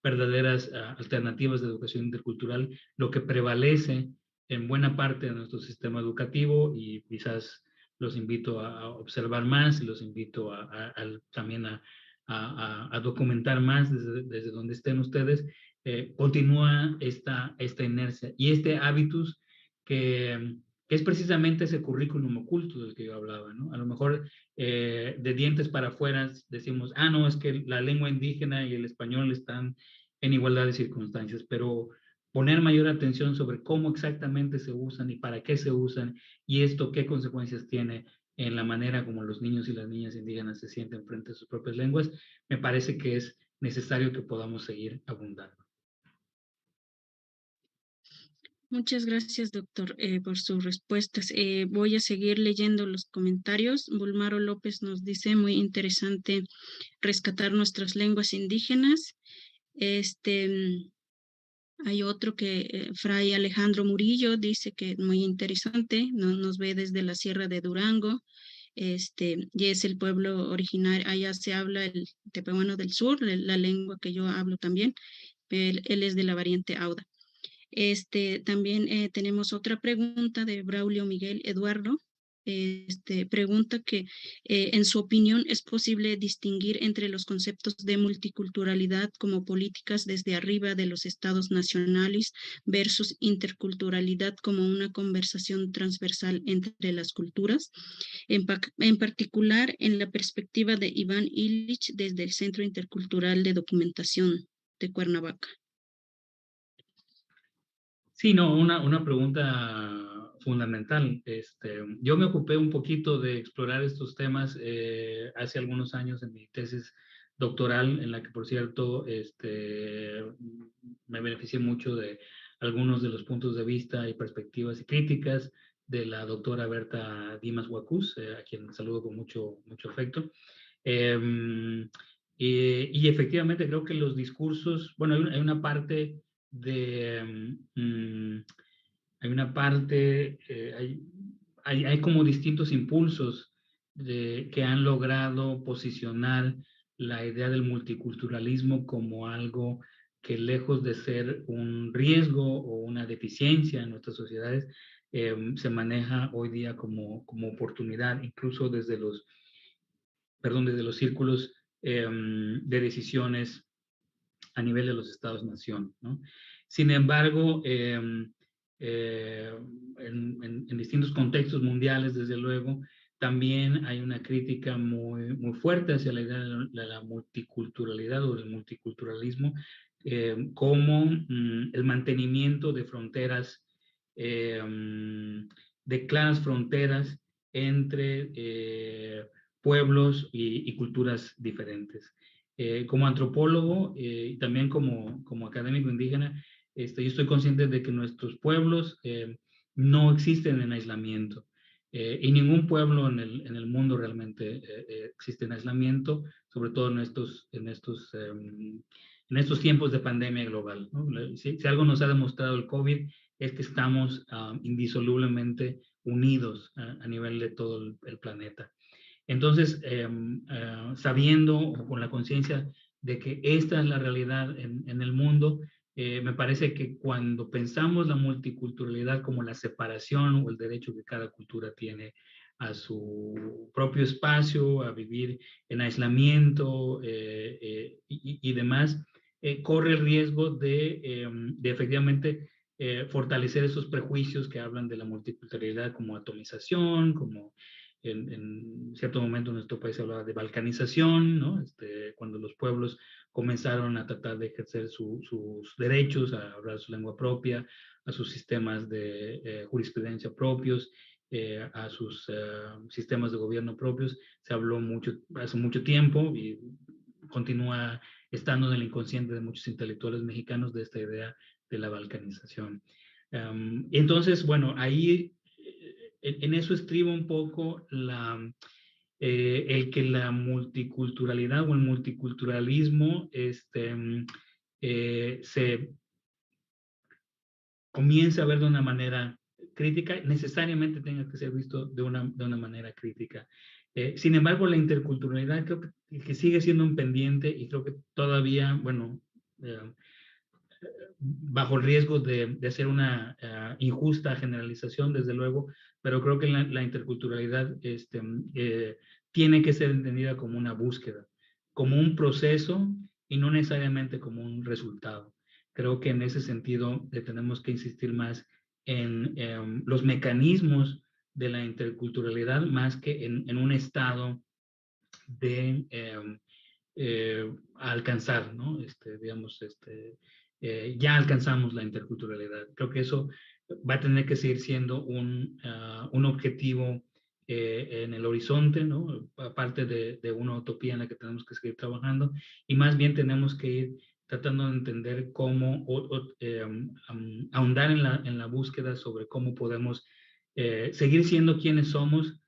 verdaderas alternativas de educación intercultural, lo que prevalece en buena parte de nuestro sistema educativo, y quizás los invito a observar más, y los invito también a documentar más desde donde estén ustedes, continúa esta inercia y este hábitus que es precisamente ese currículum oculto del que yo hablaba, ¿no? A lo mejor de dientes para afuera decimos, no, es que la lengua indígena y el español están en igualdad de circunstancias, pero poner mayor atención sobre cómo exactamente se usan y para qué se usan, y esto qué consecuencias tiene en la manera como los niños y las niñas indígenas se sienten frente a sus propias lenguas, me parece que es necesario que podamos seguir abundando. Muchas gracias, doctor, por sus respuestas. Voy a seguir leyendo los comentarios. Bulmaro López nos dice, muy interesante rescatar nuestras lenguas indígenas. Hay otro que Fray Alejandro Murillo dice que es muy interesante, nos ve desde la Sierra de Durango, y es el pueblo originario, allá se habla el tepehuano del sur, la lengua que yo hablo también, él es de la variante Auda. También tenemos otra pregunta de Braulio Miguel Eduardo. Pregunta que en su opinión es posible distinguir entre los conceptos de multiculturalidad como políticas desde arriba de los estados nacionales versus interculturalidad como una conversación transversal entre las culturas, en particular en la perspectiva de Iván Illich desde el Centro Intercultural de Documentación de Cuernavaca. Sí, no, una pregunta fundamental. Yo me ocupé un poquito de explorar estos temas hace algunos años en mi tesis doctoral, en la que, por cierto, me beneficié mucho de algunos de los puntos de vista y perspectivas y críticas de la doctora Berta Dimas Huacús, a quien saludo con mucho afecto. Y efectivamente creo que los discursos, bueno, hay una parte hay una parte, hay como distintos impulsos que han logrado posicionar la idea del multiculturalismo como algo que, lejos de ser un riesgo o una deficiencia en nuestras sociedades, se maneja hoy día como oportunidad, incluso desde los círculos de decisiones a nivel de los Estados-nación, ¿no? Sin embargo, en distintos contextos mundiales, desde luego, también hay una crítica muy fuerte hacia la idea de la multiculturalidad o del multiculturalismo, como el mantenimiento de fronteras, de claras fronteras entre pueblos y culturas diferentes. Como antropólogo y también como académico indígena, yo estoy consciente de que nuestros pueblos no existen en aislamiento. Y ningún pueblo en el mundo realmente existe en aislamiento, sobre todo en estos tiempos de pandemia global, ¿no? Si algo nos ha demostrado el COVID es que estamos indisolublemente unidos a nivel de todo el planeta. Entonces, sabiendo o con la conciencia de que esta es la realidad en el mundo, me parece que cuando pensamos la multiculturalidad como la separación o el derecho que cada cultura tiene a su propio espacio, a vivir en aislamiento y demás, corre el riesgo de efectivamente fortalecer esos prejuicios que hablan de la multiculturalidad como atomización, como en cierto momento en nuestro país se hablaba de balcanización, ¿no? Cuando los pueblos comenzaron a tratar de ejercer sus derechos, a hablar su lengua propia, a sus sistemas de jurisprudencia propios, a sus sistemas de gobierno propios. Se habló hace mucho tiempo y continúa estando en el inconsciente de muchos intelectuales mexicanos de esta idea de la balcanización. Entonces, bueno, ahí en eso estriba un poco el que la multiculturalidad o el multiculturalismo se comience a ver de una manera crítica, necesariamente tenga que ser visto de una manera crítica. Sin embargo, la interculturalidad creo que sigue siendo un pendiente y creo que todavía, bueno, bajo el riesgo de hacer una injusta generalización, desde luego, pero creo que la interculturalidad tiene que ser entendida como una búsqueda, como un proceso y no necesariamente como un resultado. Creo que en ese sentido tenemos que insistir más en los mecanismos de la interculturalidad más que en un estado de alcanzar, ¿no? Digamos, ya alcanzamos la interculturalidad. Creo que eso va a tener que seguir siendo un objetivo en el horizonte, ¿no? Aparte de una utopía en la que tenemos que seguir trabajando, y más bien tenemos que ir tratando de entender cómo ahondar en la búsqueda sobre cómo podemos seguir siendo quienes somos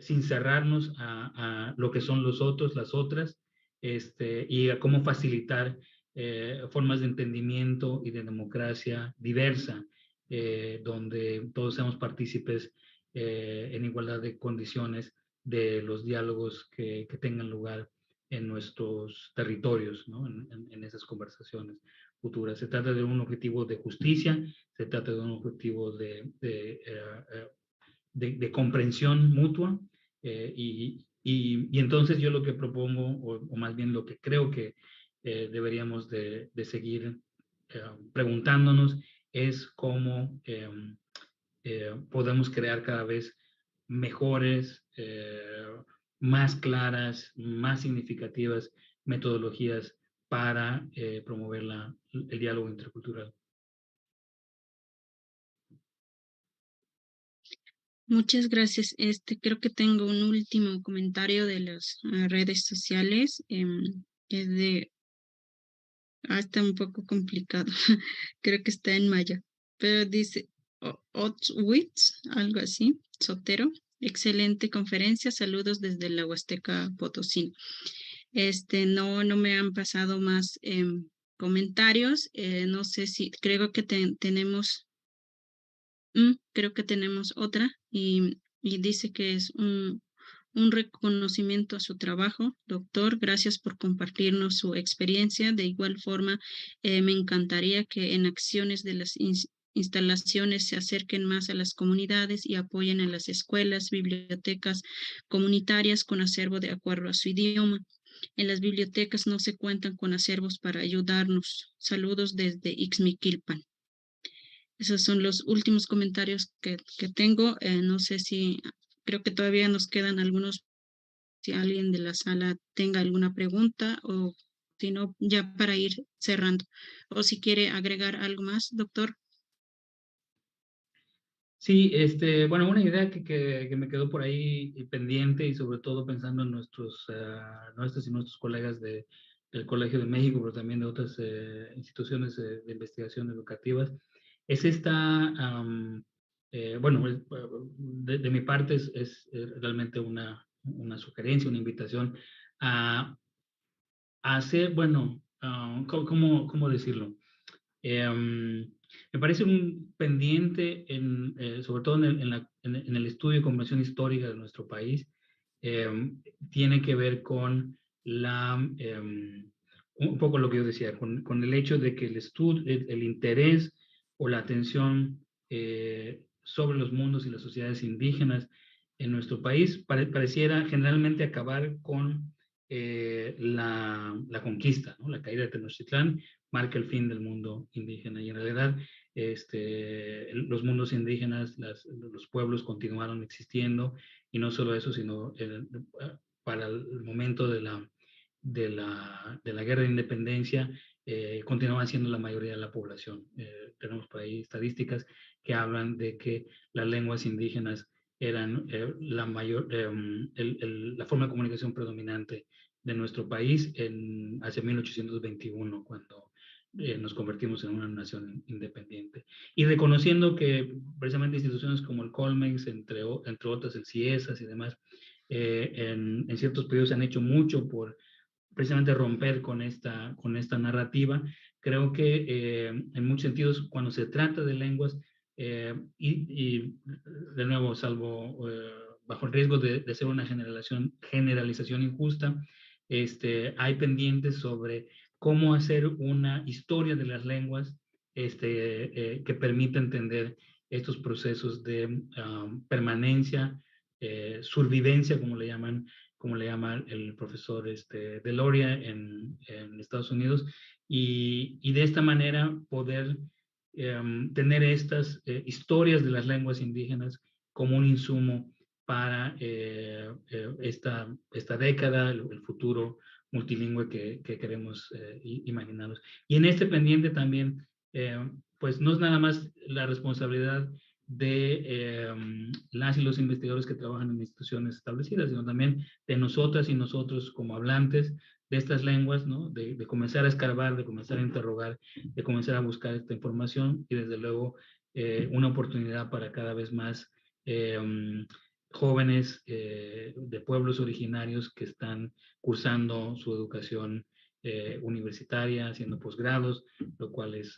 sin cerrarnos a lo que son los otros, las otras, y a cómo facilitar formas de entendimiento y de democracia diversa, donde todos seamos partícipes en igualdad de condiciones de los diálogos que tengan lugar en nuestros territorios, ¿no? En esas conversaciones futuras. Se trata de un objetivo de justicia, se trata de un objetivo de comprensión mutua y entonces yo lo que propongo, o más bien lo que creo que deberíamos de seguir preguntándonos es cómo podemos crear cada vez mejores, más claras, más significativas metodologías para promover el diálogo intercultural. Muchas gracias. Creo que tengo un último comentario de las redes sociales. Es está un poco complicado. Creo que está en maya. Pero dice Otwitz, algo así, Sotero. Excelente conferencia. Saludos desde la Huasteca Potosí. No me han pasado más comentarios. No sé si creo que tenemos. Creo que tenemos otra y dice que es un reconocimiento a su trabajo. Doctor, gracias por compartirnos su experiencia. De igual forma, me encantaría que en acciones de las instalaciones se acerquen más a las comunidades y apoyen a las escuelas, bibliotecas comunitarias con acervo de acuerdo a su idioma. En las bibliotecas no se cuentan con acervos para ayudarnos. Saludos desde Ixmiquilpan. Esos son los últimos comentarios que tengo. No sé si, creo que todavía nos quedan algunos, si alguien de la sala tenga alguna pregunta o si no, ya para ir cerrando. O si quiere agregar algo más, doctor. Sí, bueno, una idea que me quedó por ahí pendiente y sobre todo pensando en nuestros y nuestros colegas del Colegio de México, pero también de otras instituciones de investigación educativas, es bueno, de mi parte es realmente una sugerencia, una invitación a hacer, bueno, ¿cómo decirlo? Me parece un pendiente, sobre todo en el estudio de conversión histórica de nuestro país, tiene que ver con un poco lo que yo decía, con el hecho de que el estudio, el interés o la atención sobre los mundos y las sociedades indígenas en nuestro país pareciera generalmente acabar con la conquista, ¿no? La caída de Tenochtitlán marca el fin del mundo indígena y en realidad los mundos indígenas, los pueblos continuaron existiendo y no solo eso, sino para el momento de la guerra de independencia continuaban siendo la mayoría de la población. Tenemos por ahí estadísticas que hablan de que las lenguas indígenas eran la forma de comunicación predominante de nuestro país hacia 1821, cuando nos convertimos en una nación independiente. Y reconociendo que precisamente instituciones como el Colmex, entre otras, el CIESAS y demás, en ciertos periodos han hecho mucho por precisamente romper con esta narrativa. Creo que en muchos sentidos, cuando se trata de lenguas, y de nuevo, salvo bajo el riesgo de hacer una generalización injusta, hay pendientes sobre cómo hacer una historia de las lenguas que permita entender estos procesos de permanencia, survivencia, como le llama el profesor Deloria en Estados Unidos, y de esta manera poder tener estas historias de las lenguas indígenas como un insumo para esta década, el futuro multilingüe que queremos imaginarnos. Y en este pendiente también, pues no es nada más la responsabilidad de las y los investigadores que trabajan en instituciones establecidas, sino también de nosotras y nosotros como hablantes de estas lenguas, ¿no? De comenzar a escarbar, de comenzar a interrogar, de comenzar a buscar esta información y desde luego una oportunidad para cada vez más jóvenes de pueblos originarios que están cursando su educación universitaria, haciendo posgrados, lo cual es,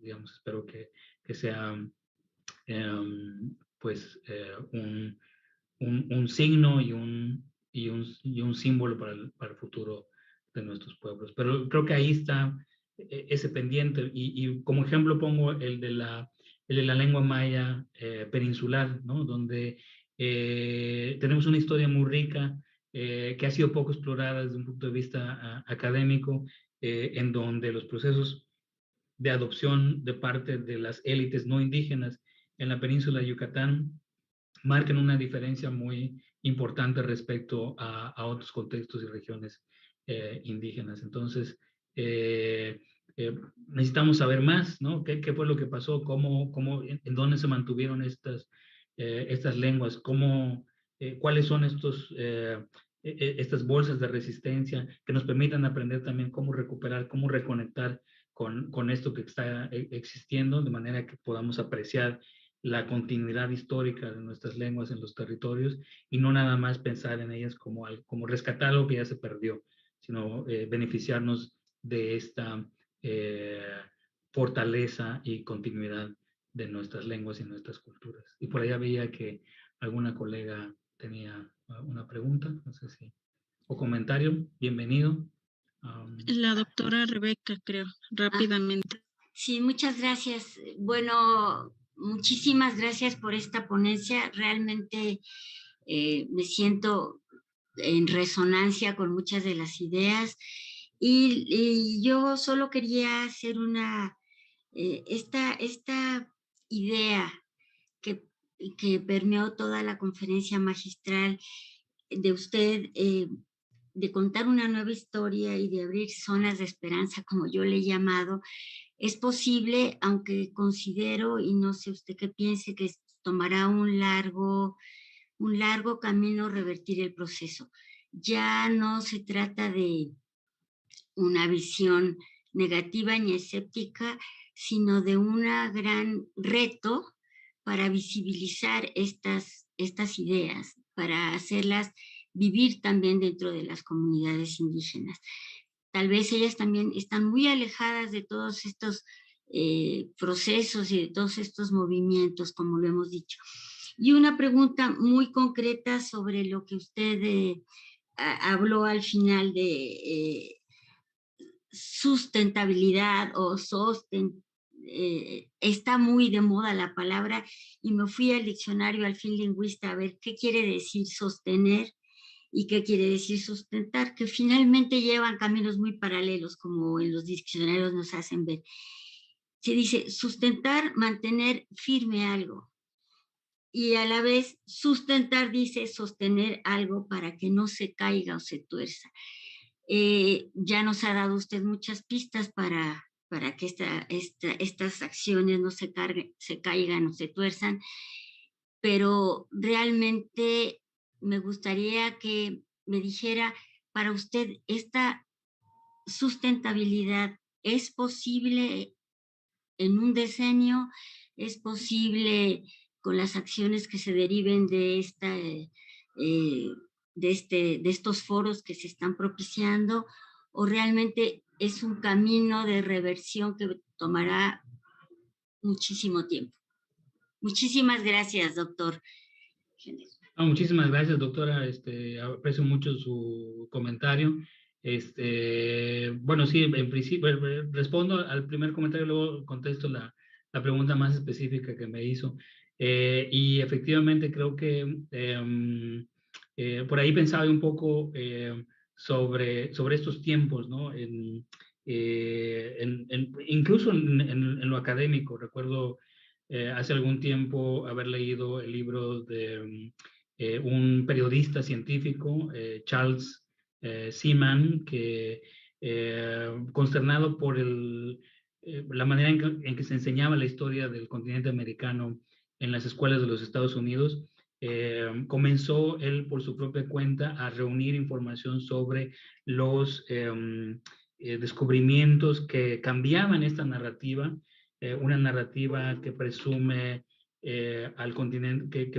digamos, espero que sea pues un signo y un símbolo para el futuro de nuestros pueblos. Pero creo que ahí está ese pendiente y como ejemplo pongo el de la lengua maya peninsular, ¿no? Donde tenemos una historia muy rica que ha sido poco explorada desde un punto de vista académico, en donde los procesos de adopción de parte de las élites no indígenas en la península de Yucatán marcan una diferencia muy importante respecto a otros contextos y regiones indígenas. Entonces, necesitamos saber más, ¿no? ¿Qué fue lo que pasó? ¿En dónde se mantuvieron estas lenguas? ¿Cuáles son estas bolsas de resistencia que nos permitan aprender también cómo recuperar, cómo reconectar con esto que está existiendo, de manera que podamos apreciar la continuidad histórica de nuestras lenguas en los territorios y no nada más pensar en ellas como rescatar algo que ya se perdió, sino beneficiarnos de esta fortaleza y continuidad de nuestras lenguas y nuestras culturas. Y por allá veía que alguna colega tenía una pregunta, no sé si, o comentario, bienvenido. La doctora Rebeca, creo, rápidamente. Sí, muchas gracias. Bueno, muchísimas gracias por esta ponencia. Realmente me siento en resonancia con muchas de las ideas y yo solo quería hacer esta idea que permeó toda la conferencia magistral de usted, de contar una nueva historia y de abrir zonas de esperanza, como yo le he llamado. Es posible, aunque considero, y no sé usted qué piense, que tomará un largo camino revertir el proceso. Ya no se trata de una visión negativa ni escéptica, sino de un gran reto para visibilizar estas ideas, para hacerlas vivir también dentro de las comunidades indígenas. Tal vez ellas también están muy alejadas de todos estos procesos y de todos estos movimientos, como lo hemos dicho. Y una pregunta muy concreta sobre lo que usted habló al final de sustentabilidad o está muy de moda la palabra y me fui al diccionario al fin lingüista a ver qué quiere decir sostener y qué quiere decir sustentar, que finalmente llevan caminos muy paralelos como en los diccionarios nos hacen ver. Se dice sustentar, mantener firme algo, y a la vez sustentar dice sostener algo para que no se caiga o se tuerza. Ya nos ha dado usted muchas pistas para que estas acciones no se caigan o se tuerzan, pero realmente me gustaría que me dijera, para usted, ¿esta sustentabilidad es posible en un decenio? ¿Es posible con las acciones que se deriven de estos foros que se están propiciando, o realmente es un camino de reversión que tomará muchísimo tiempo? Muchísimas gracias, doctor. Muchísimas gracias, doctora. Aprecio mucho su comentario. Bueno, sí, en principio respondo al primer comentario, luego contesto la pregunta más específica que me hizo. Y efectivamente creo que por ahí pensaba un poco sobre estos tiempos, ¿no? Incluso en lo académico. Recuerdo hace algún tiempo haber leído el libro de un periodista científico, Charles Seaman, que consternado por la manera en que se enseñaba la historia del continente americano en las escuelas de los Estados Unidos, comenzó él por su propia cuenta a reunir información sobre los descubrimientos que cambiaban esta narrativa, una narrativa que presume al continente,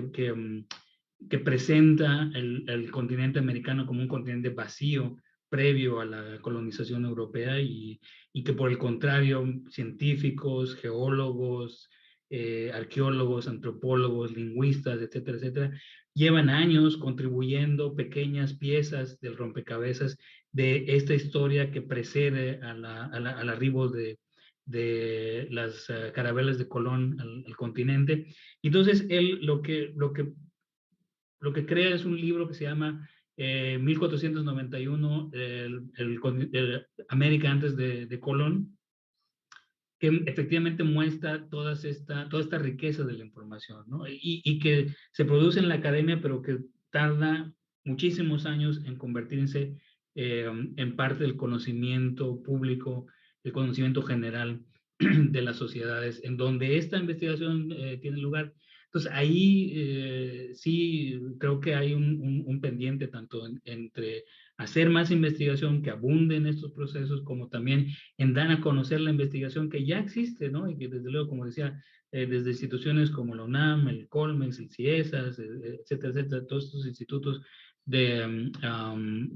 que presenta el continente americano como un continente vacío previo a la colonización europea y que por el contrario científicos, geólogos, arqueólogos, antropólogos, lingüistas, etcétera, etcétera, llevan años contribuyendo pequeñas piezas del rompecabezas de esta historia que precede al arribo de las carabelas de Colón al continente. Entonces, él lo que crea es un libro que se llama 1491, América antes de Colón, que efectivamente muestra toda esta riqueza de la información, ¿no? Y que se produce en la academia, pero que tarda muchísimos años en convertirse en parte del conocimiento público, el conocimiento general de las sociedades, en donde esta investigación tiene lugar. Entonces, ahí sí creo que hay un pendiente tanto entre hacer más investigación que abunde en estos procesos, como también en dar a conocer la investigación que ya existe, ¿no? Y que desde luego, como decía, desde instituciones como la UNAM, el Colmex, el CIESAS, etcétera, etcétera, todos estos institutos de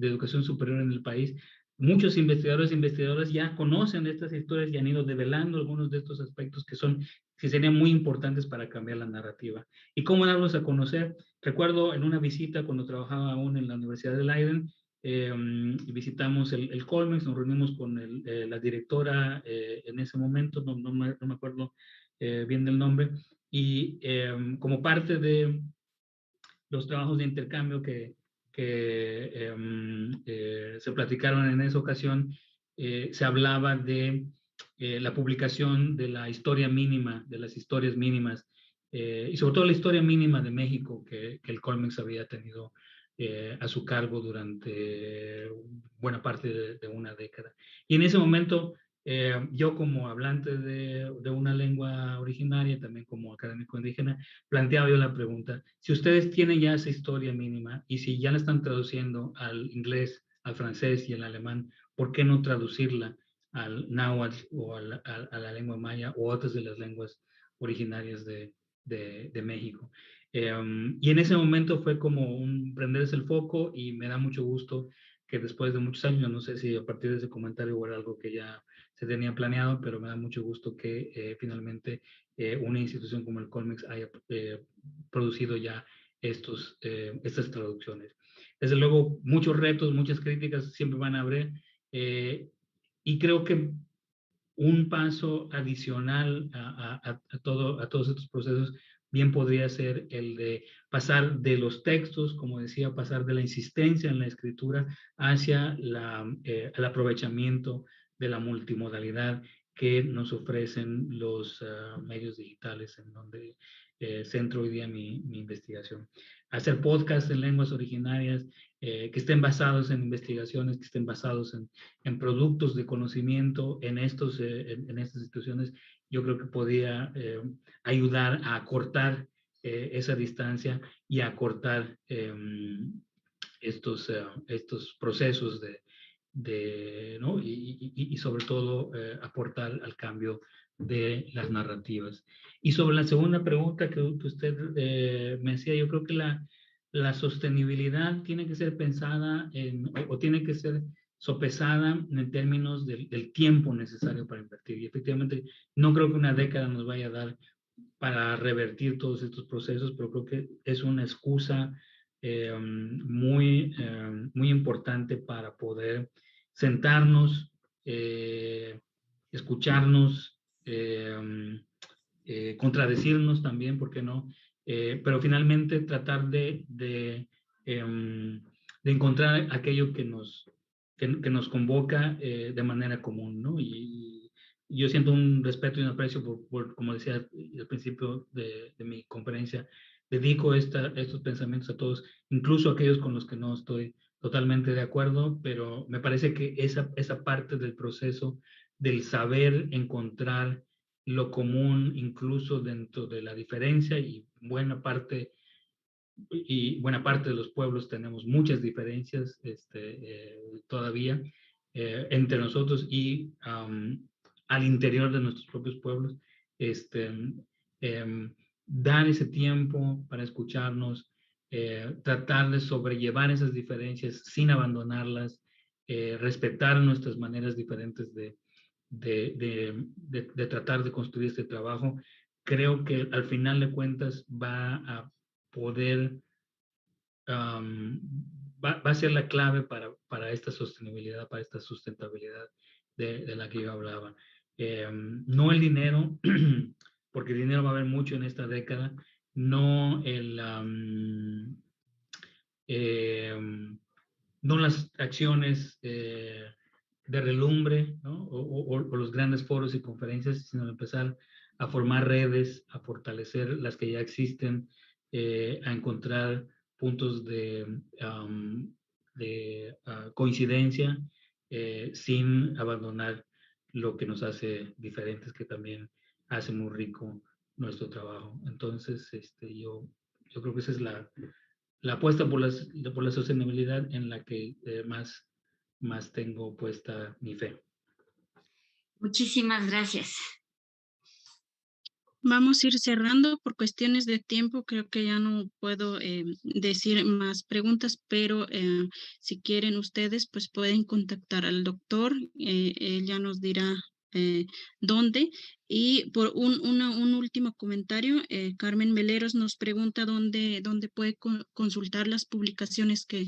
educación superior en el país, muchos investigadores e investigadoras ya conocen estas historias y han ido develando algunos de estos aspectos que serían muy importantes para cambiar la narrativa. ¿Y cómo darlos a conocer? Recuerdo en una visita cuando trabajaba aún en la Universidad de Leiden, visitamos el Colmex, nos reunimos con la directora en ese momento, no me acuerdo bien del nombre, y como parte de los trabajos de intercambio que se platicaron en esa ocasión, se hablaba de la publicación de la historia mínima, de las historias mínimas, y sobre todo la historia mínima de México que el Colmex había tenido a su cargo durante buena parte de una década. Y en ese momento Yo como hablante de una lengua originaria, también como académico indígena, planteaba yo la pregunta, si ustedes tienen ya esa historia mínima y si ya la están traduciendo al inglés, al francés y al alemán, ¿por qué no traducirla al náhuatl o a la lengua maya o otras de las lenguas originarias de México? Y en ese momento fue como prenderse el foco, y me da mucho gusto que después de muchos años, no sé si a partir de ese comentario era algo que ya se tenía planeado, pero me da mucho gusto que finalmente una institución como el Colmex haya producido ya estas traducciones. Desde luego, muchos retos, muchas críticas siempre van a haber, y creo que un paso adicional a todos estos procesos bien podría ser el de pasar de los textos, como decía, pasar de la insistencia en la escritura hacia el aprovechamiento de la multimodalidad que nos ofrecen los medios digitales en donde centro hoy día mi investigación. Hacer podcasts en lenguas originarias que estén basados en investigaciones, que estén basados en productos de conocimiento en estas instituciones, yo creo que podría ayudar a acortar esa distancia y a acortar estos procesos ¿no? Y sobre todo aportar al cambio de las narrativas. Y sobre la segunda pregunta que usted me decía, yo creo que la sostenibilidad tiene que ser pensada o tiene que ser sopesada en términos del tiempo necesario para invertir. Y efectivamente, no creo que una década nos vaya a dar para revertir todos estos procesos, pero creo que es una excusa muy importante para poder sentarnos, escucharnos, contradecirnos también, ¿por qué no? Pero finalmente tratar de encontrar aquello que nos convoca de manera común, ¿no? Y yo siento un respeto y un aprecio como decía al principio de mi conferencia, dedico estos pensamientos a todos, incluso a aquellos con los que no estoy totalmente de acuerdo, pero me parece que esa parte del proceso del saber encontrar lo común incluso dentro de la diferencia, y buena parte de los pueblos tenemos muchas diferencias todavía entre nosotros y al interior de nuestros propios pueblos. Dar ese tiempo para escucharnos, tratar de sobrellevar esas diferencias sin abandonarlas, respetar nuestras maneras diferentes de tratar de construir este trabajo, creo que al final de cuentas va a poder, va a ser la clave para esta sostenibilidad, para esta sustentabilidad de la que yo hablaba. No el dinero, porque dinero va a haber mucho en esta década, no no las acciones de relumbre, ¿no? o los grandes foros y conferencias, sino empezar a formar redes, a fortalecer las que ya existen, a encontrar puntos de coincidencia sin abandonar lo que nos hace diferentes, que también hace muy rico nuestro trabajo. Entonces, yo creo que esa es la apuesta por la sostenibilidad en la que más tengo puesta mi fe. Muchísimas gracias. Vamos a ir cerrando por cuestiones de tiempo. Creo que ya no puedo decir más preguntas, pero si quieren ustedes, pues pueden contactar al doctor. Él ya nos dirá dónde. Y por un último comentario, Carmen Meleros nos pregunta dónde puede consultar las publicaciones que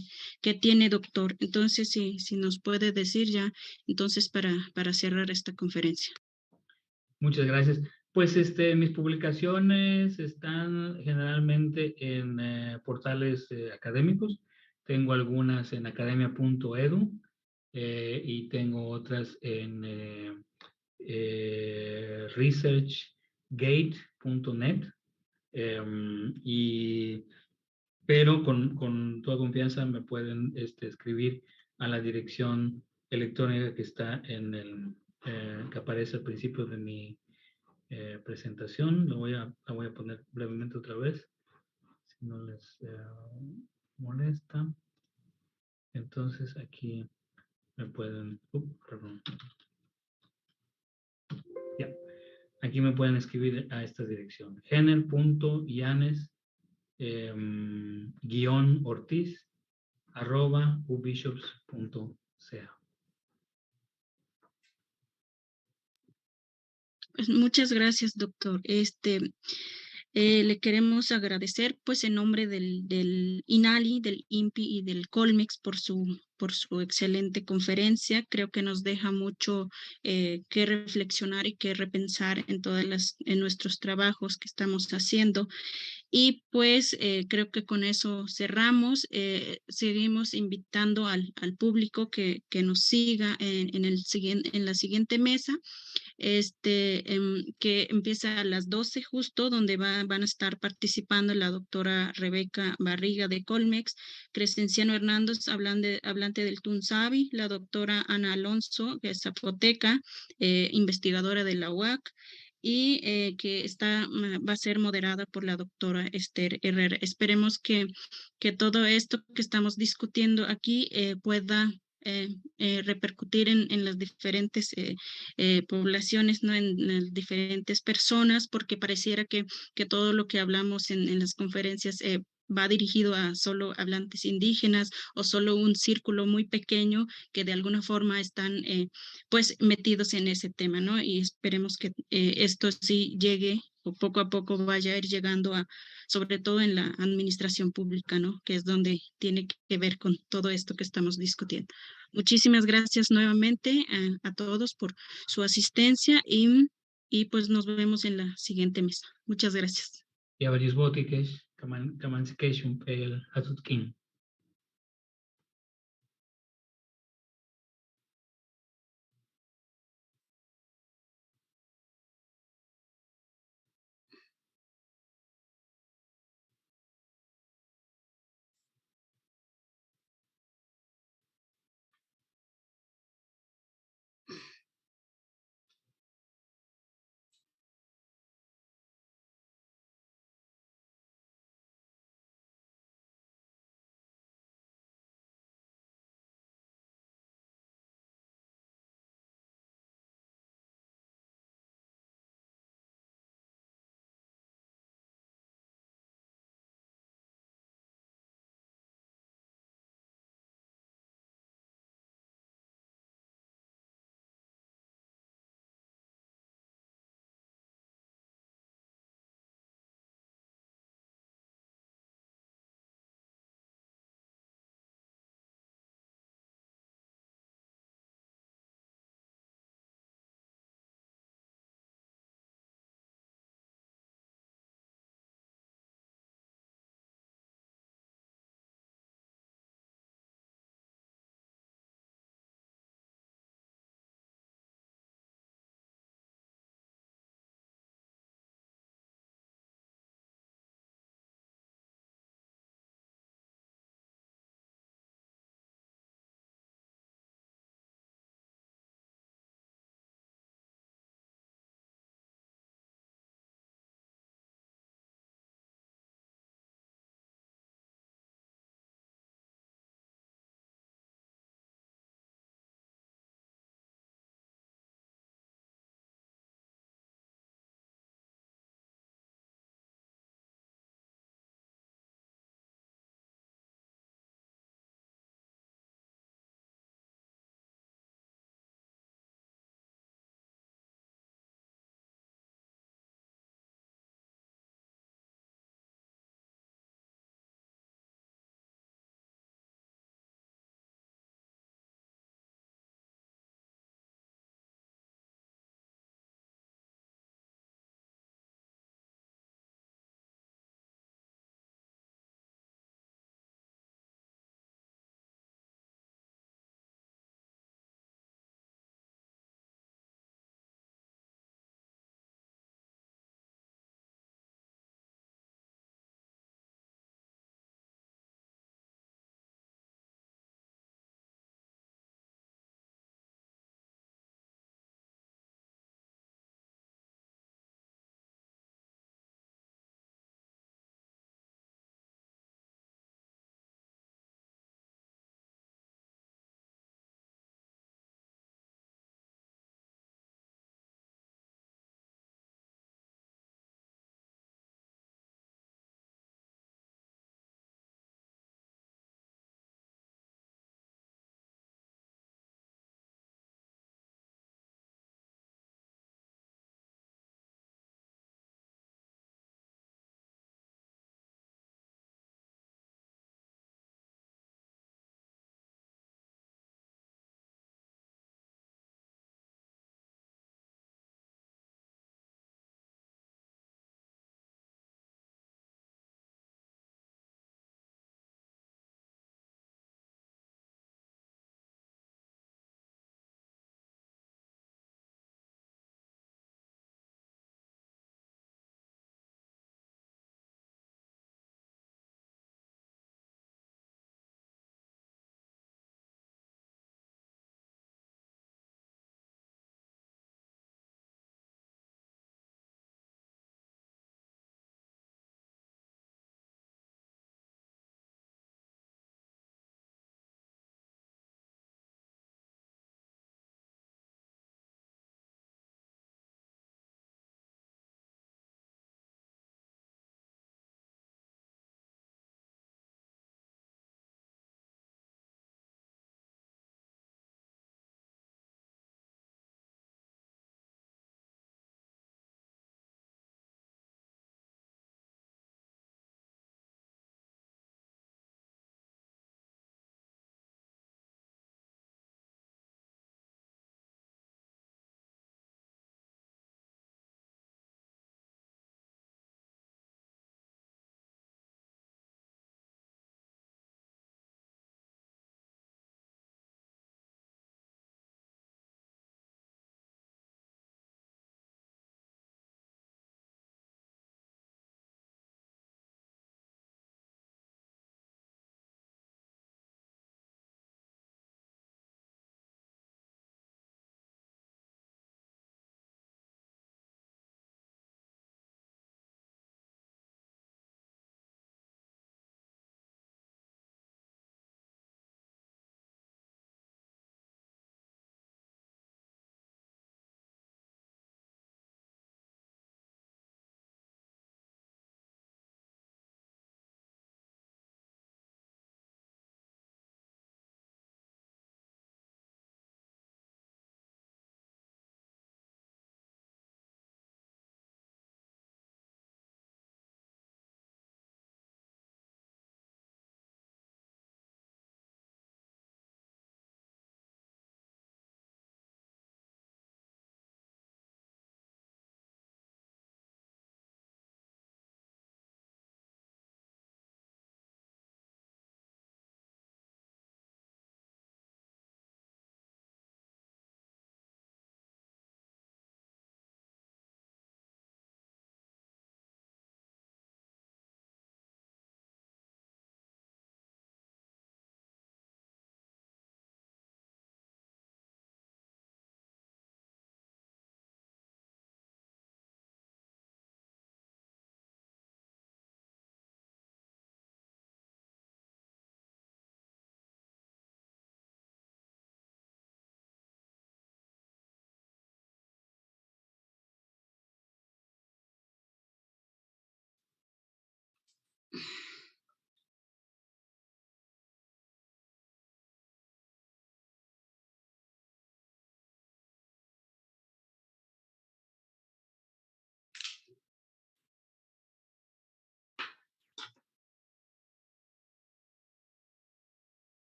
tiene, doctor. Entonces, si nos puede decir ya, entonces para cerrar esta conferencia. Muchas gracias. Pues mis publicaciones están generalmente en portales académicos. Tengo algunas en academia.edu y tengo otras en researchgate.net. Pero con toda confianza me pueden escribir a la dirección electrónica que está en el que aparece al principio de mi presentación. La voy a poner brevemente otra vez, si no les molesta. Entonces aquí me pueden, perdón. Ya, aquí me pueden escribir a esta dirección: gener.yanes-ortiz@ubishops.ca. Pues muchas gracias, doctor. Le queremos agradecer, pues, en nombre del INALI, del INPI y del Colmex por su excelente conferencia. Creo que nos deja mucho que reflexionar y que repensar en nuestros trabajos que estamos haciendo. Y pues creo que con eso cerramos. Seguimos invitando al público que nos siga en la siguiente mesa, que empieza a las 12 justo, donde van a estar participando la doctora Rebeca Barriga de Colmex, Crescenciano Hernández, hablante del Tunsavi, la doctora Ana Alonso, que es zapoteca, investigadora de la UAC, y que va a ser moderada por la doctora Esther Herrera. Esperemos que todo esto que estamos discutiendo aquí pueda repercutir en las diferentes poblaciones, ¿no? En las diferentes personas, porque pareciera que todo lo que hablamos en las conferencias va dirigido a solo hablantes indígenas o solo un círculo muy pequeño que de alguna forma están pues metidos en ese tema, ¿no? Y esperemos que esto sí llegue o poco a poco vaya a ir llegando sobre todo en la administración pública, ¿no? Que es donde tiene que ver con todo esto que estamos discutiendo. Muchísimas gracias nuevamente a todos por su asistencia y pues nos vemos en la siguiente mesa. Muchas gracias. Y abris botiques, kaman sikeshun pel hatutkin.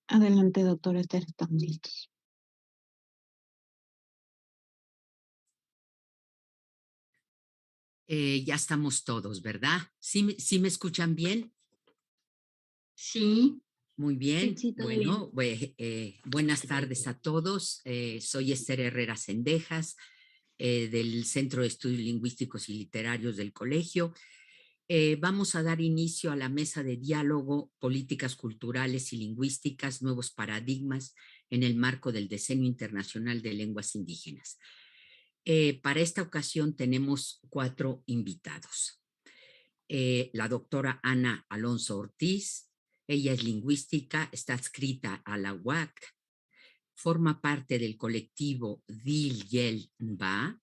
Adelante, doctora Esther, estamos listos. Ya estamos todos, ¿verdad? ¿Sí me escuchan bien? Sí. Muy bien. Sí, todo Bueno, buenas tardes a todos. Soy Esther Herrera Cendejas, del Centro de Estudios Lingüísticos y Literarios del Colegio. Vamos a dar inicio a la mesa de diálogo, políticas culturales y lingüísticas, nuevos paradigmas en el marco del Decenio Internacional de Lenguas Indígenas. Para esta ocasión tenemos 4 invitados. La doctora Ana Alonso Ortiz, ella es lingüística, está adscrita a la UAC, forma parte del colectivo Dil Yel Nba,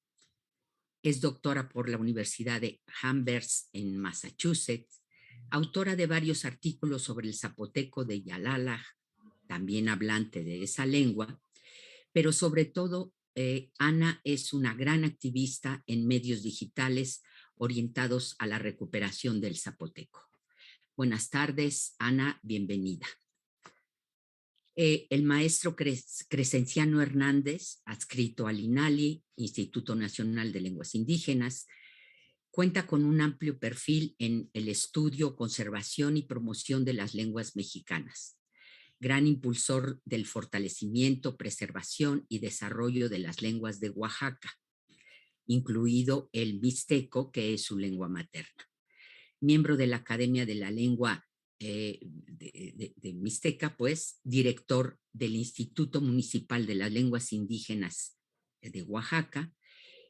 es doctora por la Universidad de Amherst en Massachusetts, autora de varios artículos sobre el zapoteco de Yalala, también hablante de esa lengua, pero sobre todo Ana es una gran activista en medios digitales orientados a la recuperación del zapoteco. Buenas tardes, Ana, bienvenida. El maestro Crescenciano Hernández, adscrito al INALI, Instituto Nacional de Lenguas Indígenas, cuenta con un amplio perfil en el estudio, conservación y promoción de las lenguas mexicanas. Gran impulsor del fortalecimiento, preservación y desarrollo de las lenguas de Oaxaca, incluido el mixteco, que es su lengua materna. Miembro de la Academia de la Lengua de Mixteca, pues, director del Instituto Municipal de las Lenguas Indígenas de Oaxaca,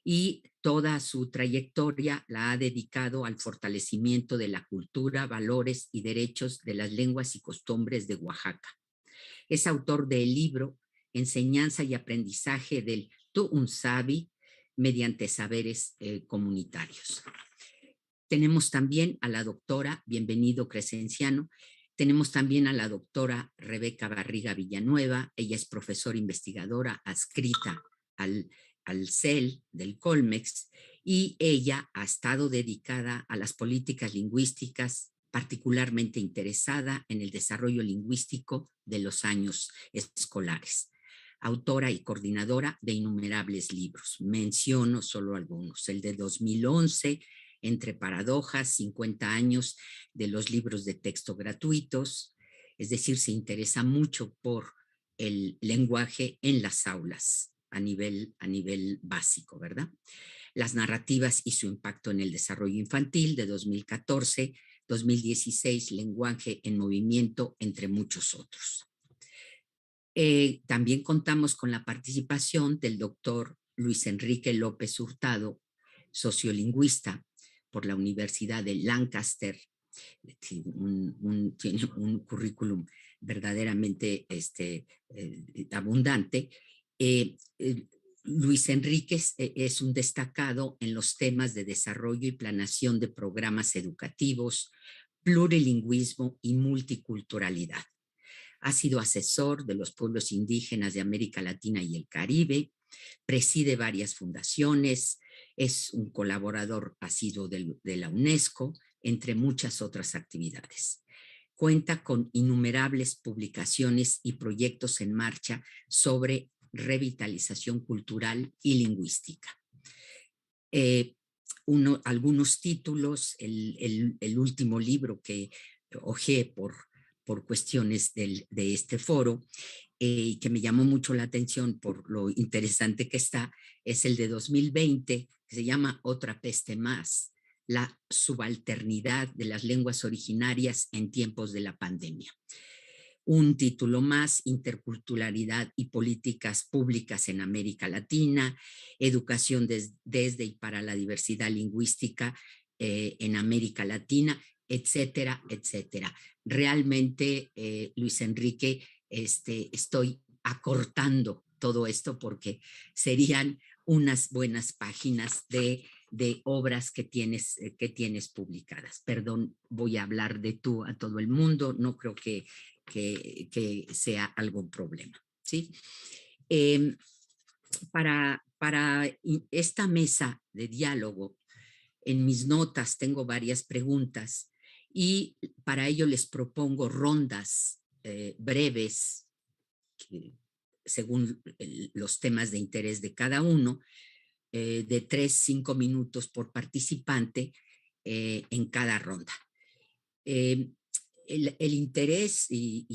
y toda su trayectoria la ha dedicado al fortalecimiento de la cultura, valores y derechos de las lenguas y costumbres de Oaxaca. Es autor del libro Enseñanza y Aprendizaje del Tu'unsabi mediante saberes comunitarios. Tenemos también a la doctora, bienvenido Crescenciano, tenemos también a la doctora Rebeca Barriga Villanueva, ella es profesora investigadora adscrita al CEL del Colmex, y ella ha estado dedicada a las políticas lingüísticas, particularmente interesada en el desarrollo lingüístico de los años escolares. Autora y coordinadora de innumerables libros. Menciono solo algunos. El de 2011, Entre Paradojas, 50 años de los libros de texto gratuitos. Es decir, se interesa mucho por el lenguaje en las aulas a nivel básico, ¿verdad? Las narrativas y su impacto en el desarrollo infantil, de 2014, 2016, Lenguaje en Movimiento, entre muchos otros. También contamos con la participación del doctor Luis Enrique López Hurtado, sociolingüista por la Universidad de Lancaster. Tiene un currículum verdaderamente abundante. Luis Enrique es un destacado en los temas de desarrollo y planeación de programas educativos, plurilingüismo y multiculturalidad. Ha sido asesor de los pueblos indígenas de América Latina y el Caribe, preside varias fundaciones, es un colaborador asiduo de la UNESCO, entre muchas otras actividades. Cuenta con innumerables publicaciones y proyectos en marcha sobre revitalización cultural y lingüística. Algunos títulos, el último libro que hojeé por cuestiones de este foro, y que me llamó mucho la atención por lo interesante que está, es el de 2020, que se llama Otra peste más, la subalternidad de las lenguas originarias en tiempos de la pandemia. Un título más, Interculturalidad y políticas públicas en América Latina, educación desde y para la diversidad lingüística en América Latina, etcétera, etcétera. Realmente, Luis Enrique, estoy acortando todo esto porque serían unas buenas páginas de obras que tienes publicadas. Perdón, voy a hablar de tú a todo el mundo, no creo que sea algún problema, ¿sí? Para esta mesa de diálogo, en mis notas tengo varias preguntas y para ello les propongo rondas breves, según los temas de interés de cada uno, de 3-5 minutos por participante en cada ronda. El interés y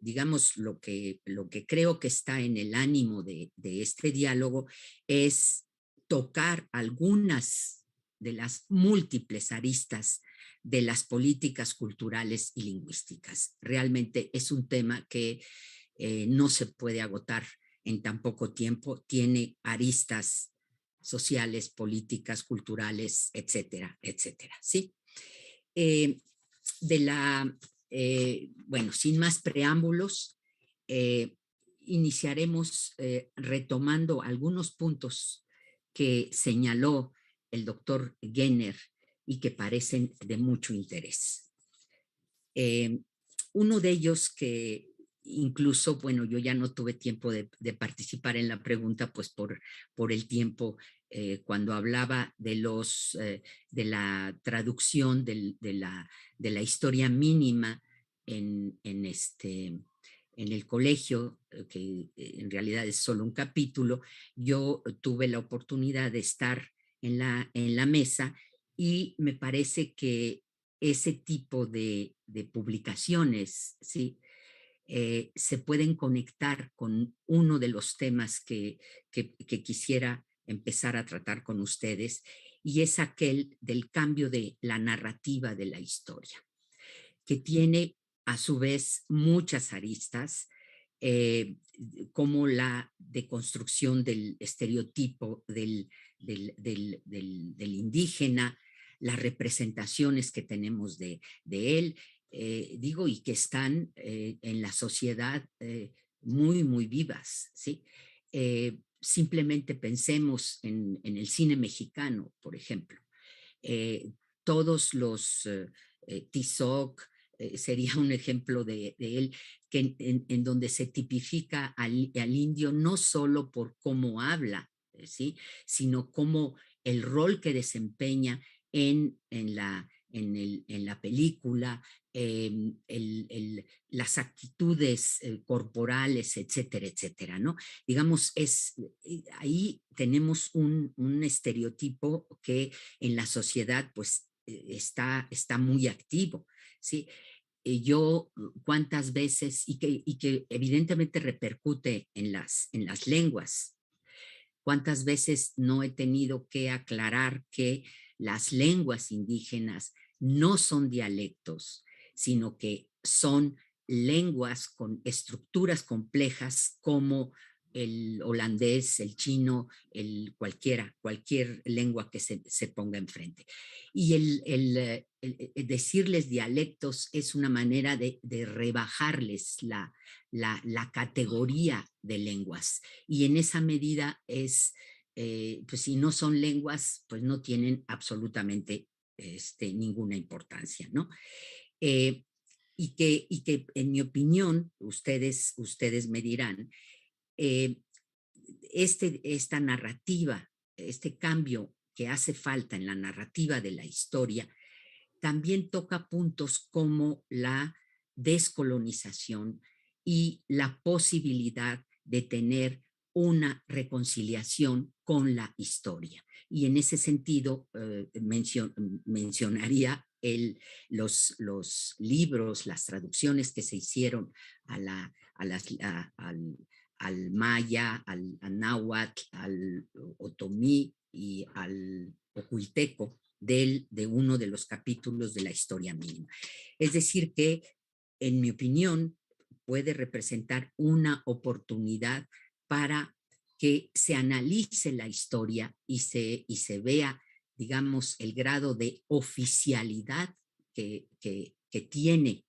digamos, lo que creo que está en el ánimo de este diálogo es tocar algunas de las múltiples aristas de las políticas culturales y lingüísticas. Realmente es un tema que no se puede agotar en tan poco tiempo, tiene aristas sociales, políticas, culturales, etcétera, etcétera, ¿sí? Bueno, sin más preámbulos, iniciaremos retomando algunos puntos que señaló el doctor Genner y que parecen de mucho interés. Uno de ellos que incluso, bueno, yo ya no tuve tiempo de participar en la pregunta, pues por el tiempo, cuando hablaba de la traducción de la historia mínima en el colegio, que en realidad es solo un capítulo. Yo tuve la oportunidad de estar en la mesa y me parece que ese tipo de publicaciones, ¿sí?, se pueden conectar con uno de los temas que quisiera empezar a tratar con ustedes, y es aquel del cambio de la narrativa de la historia, que tiene a su vez muchas aristas, como la deconstrucción del estereotipo del indígena, las representaciones que tenemos de él, digo, y que están en la sociedad muy, muy vivas, ¿sí? Simplemente pensemos en el cine mexicano, por ejemplo. Todos los Tizoc, sería un ejemplo de él, que en donde se tipifica al indio no solo por cómo habla, ¿sí?, sino como el rol que desempeña en la película, las actitudes corporales, etcétera, etcétera, ¿no? Digamos, ahí tenemos un estereotipo que en la sociedad pues está muy activo, ¿sí? Yo cuántas veces, y que evidentemente repercute en las lenguas, cuántas veces no he tenido que aclarar que las lenguas indígenas no son dialectos, sino que son lenguas con estructuras complejas como el holandés, el chino, cualquier lengua que se ponga enfrente. Y el decirles dialectos es una manera de rebajarles la categoría de lenguas. Y en esa medida pues si no son lenguas, pues no tienen absolutamente ninguna importancia, ¿no? Y que en mi opinión, ustedes me dirán, esta narrativa, este cambio que hace falta en la narrativa de la historia, también toca puntos como la descolonización y la posibilidad de tener una reconciliación con la historia. Y en ese sentido mencionaría los libros, las traducciones que se hicieron al maya, al náhuatl, al otomí y al oculteco de uno de los capítulos de la historia mínima. Es decir que, en mi opinión, puede representar una oportunidad para que se analice la historia y se vea, digamos, el grado de oficialidad que tienen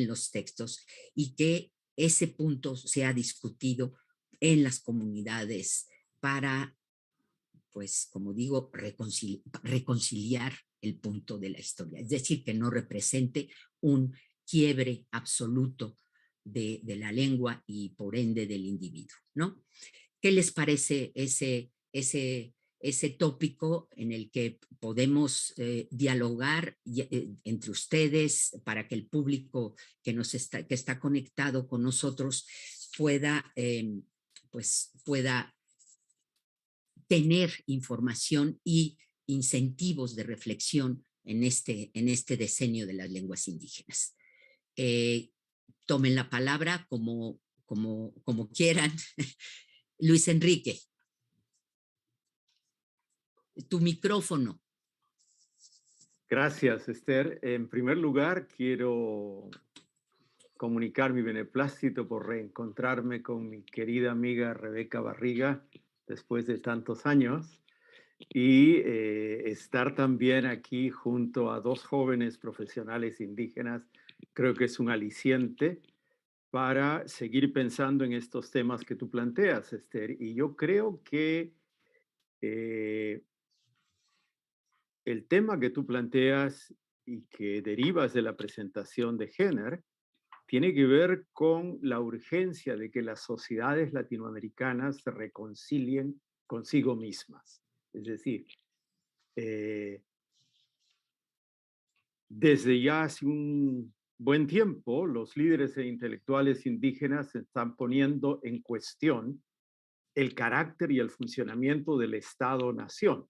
los textos, y que ese punto sea discutido en las comunidades para, pues, como digo, reconciliar el punto de la historia. Es decir, que no represente un quiebre absoluto de la lengua y por ende del individuo, ¿no? ¿Qué les parece ese ese tópico en el que podemos dialogar entre ustedes para que el público que está conectado con nosotros pueda tener información y incentivos de reflexión en este decenio de las lenguas indígenas. Tomen la palabra como quieran. Luis Enrique, tu micrófono. Gracias, Esther. En primer lugar, quiero comunicar mi beneplácito por reencontrarme con mi querida amiga Rebeca Barriga después de tantos años y estar también aquí junto a dos jóvenes profesionales indígenas. Creo que es un aliciente para seguir pensando en estos temas que tú planteas, Esther. Y yo creo que el tema que tú planteas y que derivas de la presentación de Jenner tiene que ver con la urgencia de que las sociedades latinoamericanas se reconcilien consigo mismas. Es decir, desde ya hace un buen tiempo, los líderes e intelectuales indígenas están poniendo en cuestión el carácter y el funcionamiento del Estado-nación.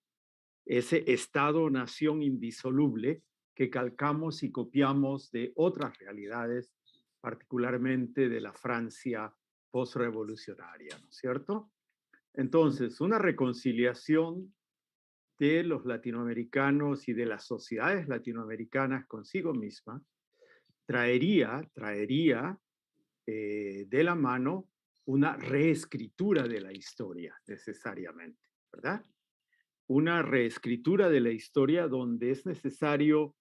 Ese Estado-nación indisoluble que calcamos y copiamos de otras realidades, particularmente de la Francia postrevolucionaria, ¿no es cierto? Entonces, una reconciliación de los latinoamericanos y de las sociedades latinoamericanas consigo misma traería de la mano una reescritura de la historia necesariamente, ¿verdad? Una reescritura de la historia donde es necesario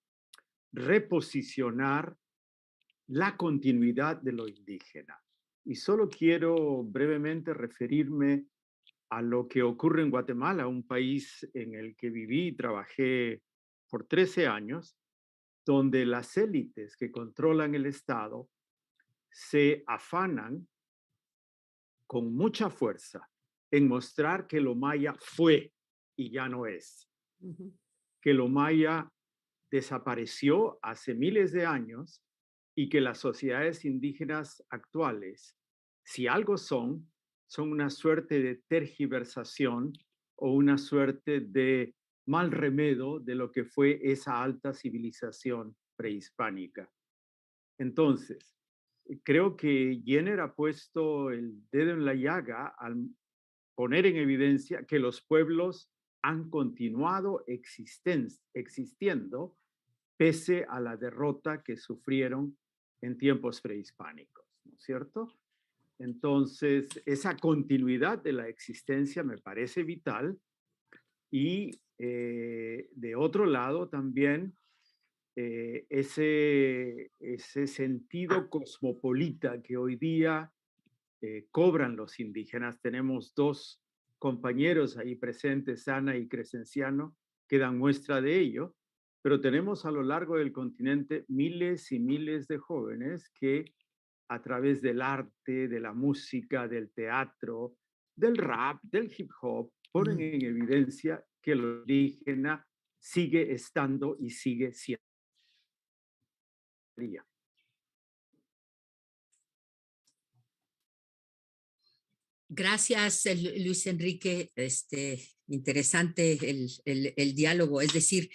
reposicionar la continuidad de lo indígena. Y solo quiero brevemente referirme a lo que ocurre en Guatemala, un país en el que viví y trabajé por 13 años, donde las élites que controlan el Estado se afanan con mucha fuerza en mostrar que lo maya fue y ya no es. Que lo maya desapareció hace miles de años y que las sociedades indígenas actuales, si algo son una suerte de tergiversación o una suerte de mal remedio de lo que fue esa alta civilización prehispánica. Entonces, creo que Jenner ha puesto el dedo en la llaga al poner en evidencia que los pueblos han continuado existiendo pese a la derrota que sufrieron en tiempos prehispánicos, ¿no es cierto? Entonces, esa continuidad de la existencia me parece vital y de otro lado también ese sentido cosmopolita que hoy día cobran los indígenas. Tenemos dos compañeros ahí presentes, Ana y Crescenciano, que dan muestra de ello, pero tenemos a lo largo del continente miles y miles de jóvenes que a través del arte, de la música, del teatro, del rap, del hip hop, ponen en evidencia que lo indígena sigue estando y sigue siendo. Gracias, Luis Enrique. Interesante el diálogo. Es decir,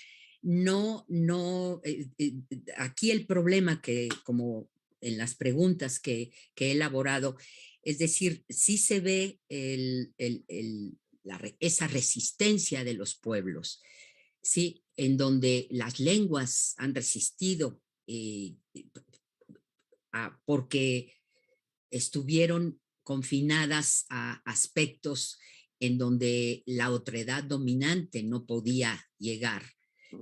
aquí el problema que, como en las preguntas que he elaborado, es decir, sí se ve esa resistencia de los pueblos, ¿sí? En donde las lenguas han resistido porque estuvieron confinadas a aspectos en donde la otredad dominante no podía llegar,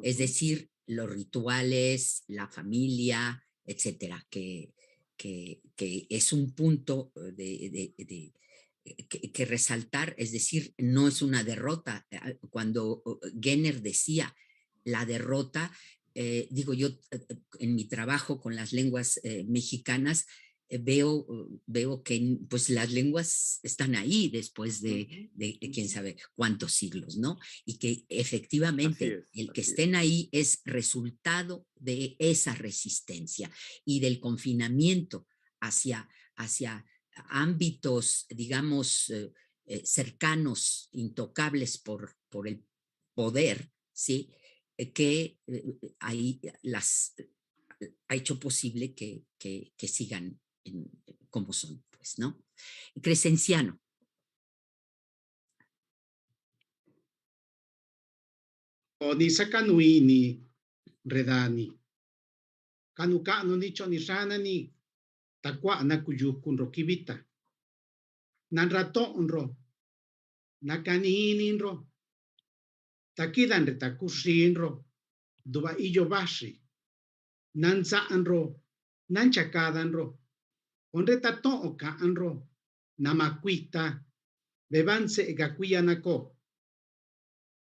es decir, los rituales, la familia, etcétera, que es un punto que resaltar, es decir, no es una derrota. Cuando Jenner decía la derrota, digo yo, en mi trabajo con las lenguas mexicanas, veo que pues las lenguas están ahí después de quién sabe cuántos siglos, ¿no? Y que efectivamente el que estén ahí es resultado de esa resistencia y del confinamiento hacia ámbitos, digamos, cercanos, intocables por el poder, ¿sí? Que ahí ha hecho posible que sigan como son, pues, ¿no? Crescenciano. O ni sakanui ni redani. Kanuka no ni choni rana ni takwa na kuyukun ro kibita. Nan rato ro. Nakani ro. Takidan re takushin ro. Duba iyo bashi. Nan saan ro. Nan chakadan ro. Onre tato oka ro. Namakuita. Bebanse gakuyanako.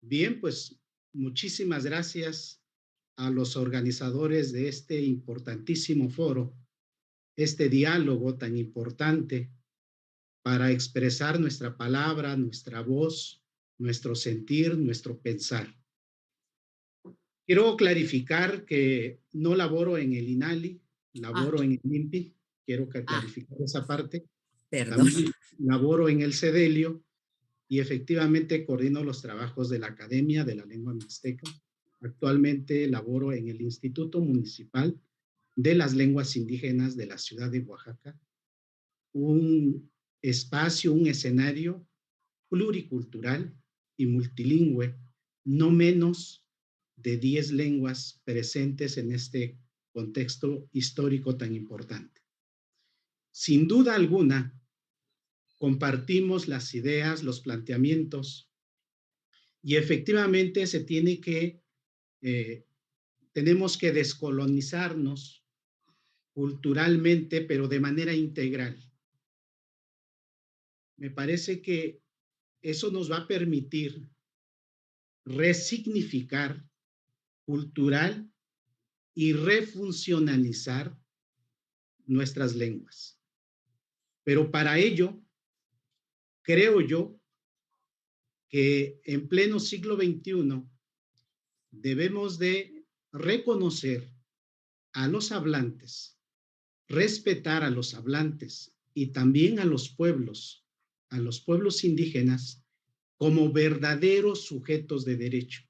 Bien, pues muchísimas gracias a los organizadores de este importantísimo foro, este diálogo tan importante para expresar nuestra palabra, nuestra voz, nuestro sentir, nuestro pensar. Quiero clarificar que no laboro en el INALI, laboro en el INPI, quiero clarificar esa parte. Perdón. También laboro en el CEDELIO y efectivamente coordino los trabajos de la Academia de la Lengua Mixteca. Actualmente laboro en el Instituto Municipal de las Lenguas Indígenas de la ciudad de Oaxaca, un espacio, un escenario pluricultural y multilingüe, no menos de 10 lenguas presentes en este contexto histórico tan importante. Sin duda alguna, compartimos las ideas, los planteamientos, y efectivamente se tiene que, tenemos que descolonizarnos culturalmente, pero de manera integral. Me parece que eso nos va a permitir resignificar cultural y refuncionalizar nuestras lenguas. Pero para ello, creo yo que en pleno siglo XXI debemos de reconocer a los hablantes, respetar a los hablantes y también a los pueblos indígenas como verdaderos sujetos de derecho.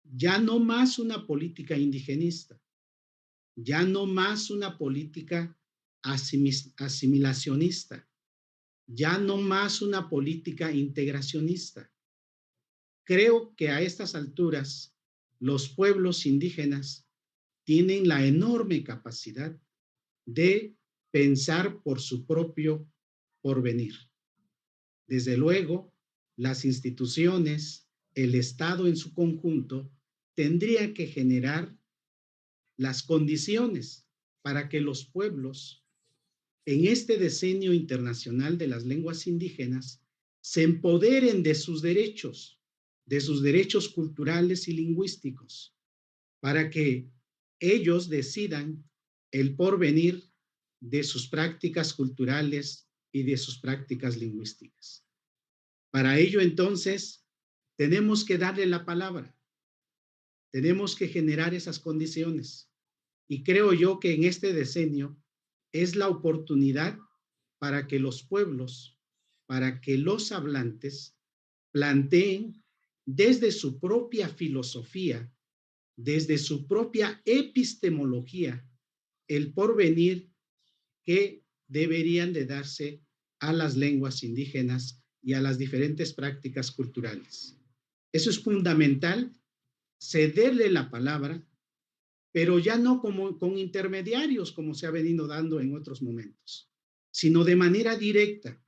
Ya no más una política indigenista, ya no más una política asimilacionista, ya no más una política integracionista. Creo que a estas alturas los pueblos indígenas tienen la enorme capacidad de pensar por su propio porvenir. Desde luego, las instituciones, el Estado en su conjunto, tendría que generar las condiciones para que los pueblos, en este decenio internacional de las lenguas indígenas, se empoderen de sus derechos culturales y lingüísticos, para que ellos decidan el porvenir de sus prácticas culturales y de sus prácticas lingüísticas. Para ello, entonces, tenemos que darle la palabra, tenemos que generar esas condiciones. Y creo yo que en este decenio es la oportunidad para que los pueblos, para que los hablantes planteen desde su propia filosofía, desde su propia epistemología, el porvenir que deberían de darse a las lenguas indígenas y a las diferentes prácticas culturales. Eso es fundamental, cederle la palabra, pero ya no como con intermediarios, como se ha venido dando en otros momentos, sino de manera directa.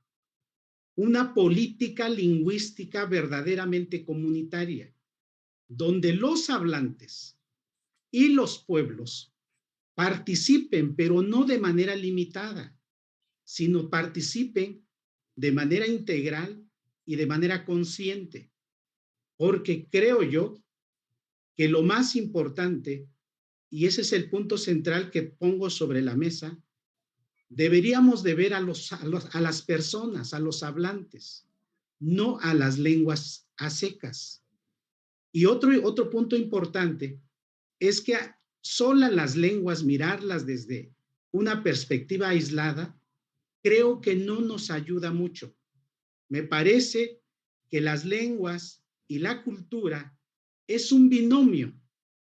Una política lingüística verdaderamente comunitaria, donde los hablantes y los pueblos participen, pero no de manera limitada, sino participen de manera integral y de manera consciente. Porque creo yo que lo más importante, y ese es el punto central que pongo sobre la mesa, Deberíamos de ver a las personas, a los hablantes, no a las lenguas a secas. Y otro punto importante es que solas las lenguas, mirarlas desde una perspectiva aislada, creo que no nos ayuda mucho. Me parece que las lenguas y la cultura es un binomio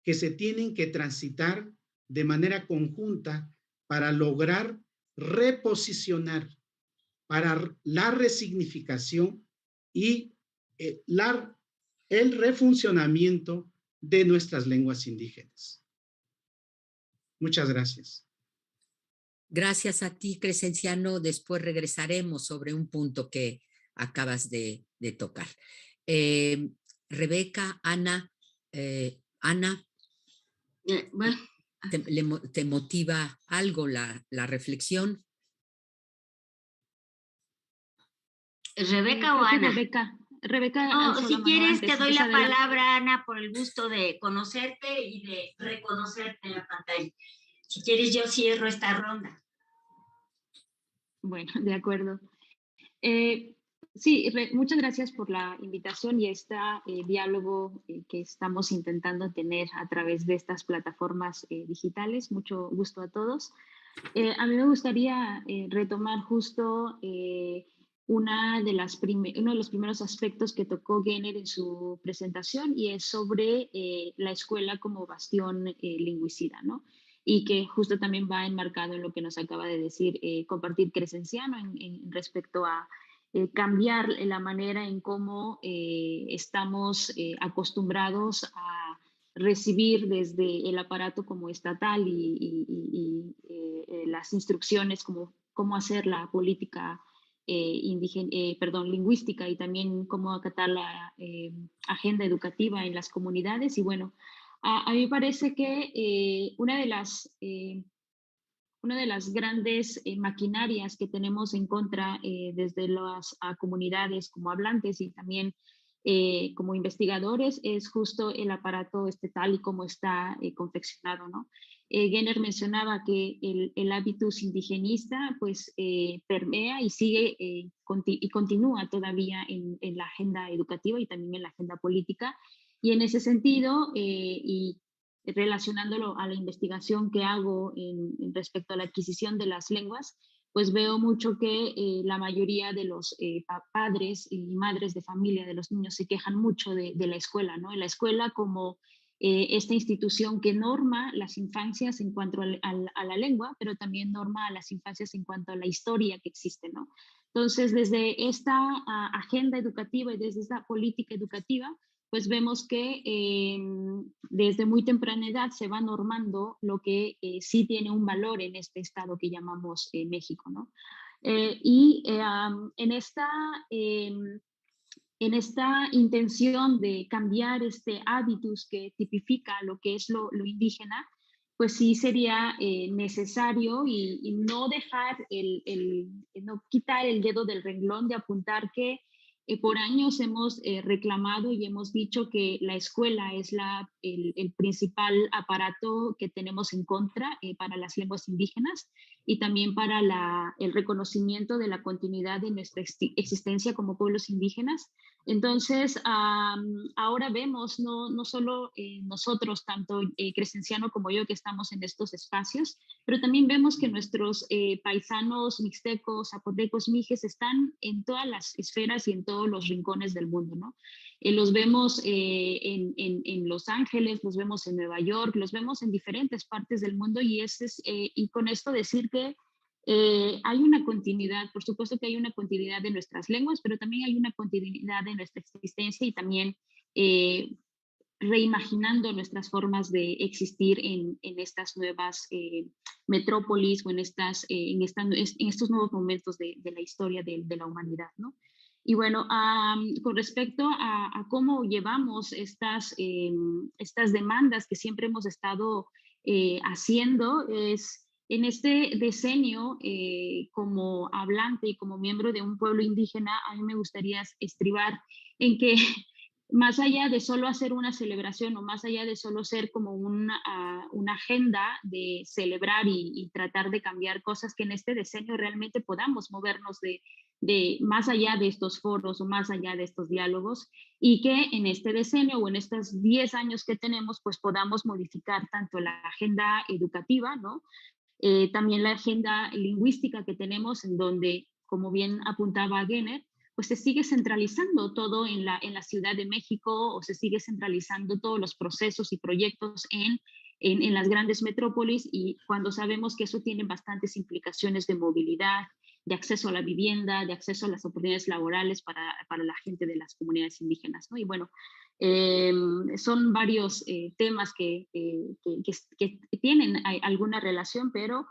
que se tienen que transitar de manera conjunta para lograr reposicionar, para la resignificación y el refuncionamiento de nuestras lenguas indígenas. Muchas gracias. Gracias a ti, Crescenciano. Después regresaremos sobre un punto que acabas de tocar. Rebeca, Ana, Bueno. ¿te motiva algo la reflexión? ¿Rebeca o Ana? Rebeca. No, si quieres te doy la palabra, Ana, por el gusto de conocerte y de reconocerte en la pantalla. Si quieres yo cierro esta ronda. Bueno, de acuerdo. Sí, muchas gracias por la invitación y este diálogo que estamos intentando tener a través de estas plataformas digitales. Mucho gusto a todos. A mí me gustaría retomar justo uno de los primeros aspectos que tocó Gener en su presentación, y es sobre la escuela como bastión lingüicida, ¿no? Y que justo también va enmarcado en lo que nos acaba de decir Compartir Crescenciano en respecto a cambiar la manera en cómo estamos acostumbrados a recibir desde el aparato como estatal y las instrucciones como cómo hacer la política lingüística, y también cómo acatar la agenda educativa en las comunidades. Y bueno, a mí me parece que una de las grandes maquinarias que tenemos en contra desde las comunidades como hablantes y también como investigadores es justo el aparato estatal y cómo está confeccionado, ¿no? Gener mencionaba que el hábitus indigenista pues permea y sigue y continúa todavía en la agenda educativa y también en la agenda política, y en ese sentido y relacionándolo a la investigación que hago respecto a la adquisición de las lenguas, pues veo mucho que la mayoría de los padres y madres de familia de los niños se quejan mucho de la escuela, ¿no? La escuela como esta institución que norma las infancias en cuanto a la lengua, pero también norma a las infancias en cuanto a la historia que existe, ¿no? Entonces, desde esta agenda educativa y desde esta política educativa, pues vemos que desde muy temprana edad se va normando lo que sí tiene un valor en este estado que llamamos México, ¿no? En esta intención de cambiar este hábitus que tipifica lo que es lo indígena, pues sí sería necesario y no dejar no quitar el dedo del renglón de apuntar que por años hemos reclamado y hemos dicho que la escuela es el principal aparato que tenemos en contra para las lenguas indígenas y también para el reconocimiento de la continuidad de nuestra existencia como pueblos indígenas. Entonces, ahora vemos, no solo nosotros, tanto Crescenciano como yo, que estamos en estos espacios, pero también vemos que nuestros paisanos mixtecos, zapotecos, mijes están en todas las esferas y en todos los rincones del mundo, ¿no? Los vemos en Los Ángeles, los vemos en Nueva York, los vemos en diferentes partes del mundo, y con esto decir que hay una continuidad, por supuesto que hay una continuidad de nuestras lenguas, pero también hay una continuidad de nuestra existencia y también reimaginando nuestras formas de existir en estas nuevas metrópolis o en estos nuevos momentos de la historia de la humanidad, ¿no? Y bueno, con respecto a cómo llevamos estas demandas que siempre hemos estado haciendo, es en este decenio como hablante y como miembro de un pueblo indígena, a mí me gustaría estribar en que más allá de solo hacer una celebración o más allá de solo ser como una agenda de celebrar y tratar de cambiar cosas, que en este decenio realmente podamos movernos de más allá de estos foros o más allá de estos diálogos, y que en este decenio o en estos 10 años que tenemos, pues podamos modificar tanto la agenda educativa, ¿no? También la agenda lingüística que tenemos, en donde, como bien apuntaba Gener, pues se sigue centralizando todo en la Ciudad de México, o se sigue centralizando todos los procesos y proyectos en las grandes metrópolis, y cuando sabemos que eso tiene bastantes implicaciones de movilidad, de acceso a la vivienda, de acceso a las oportunidades laborales para la gente de las comunidades indígenas, ¿no? Y bueno, son varios temas que tienen alguna relación, pero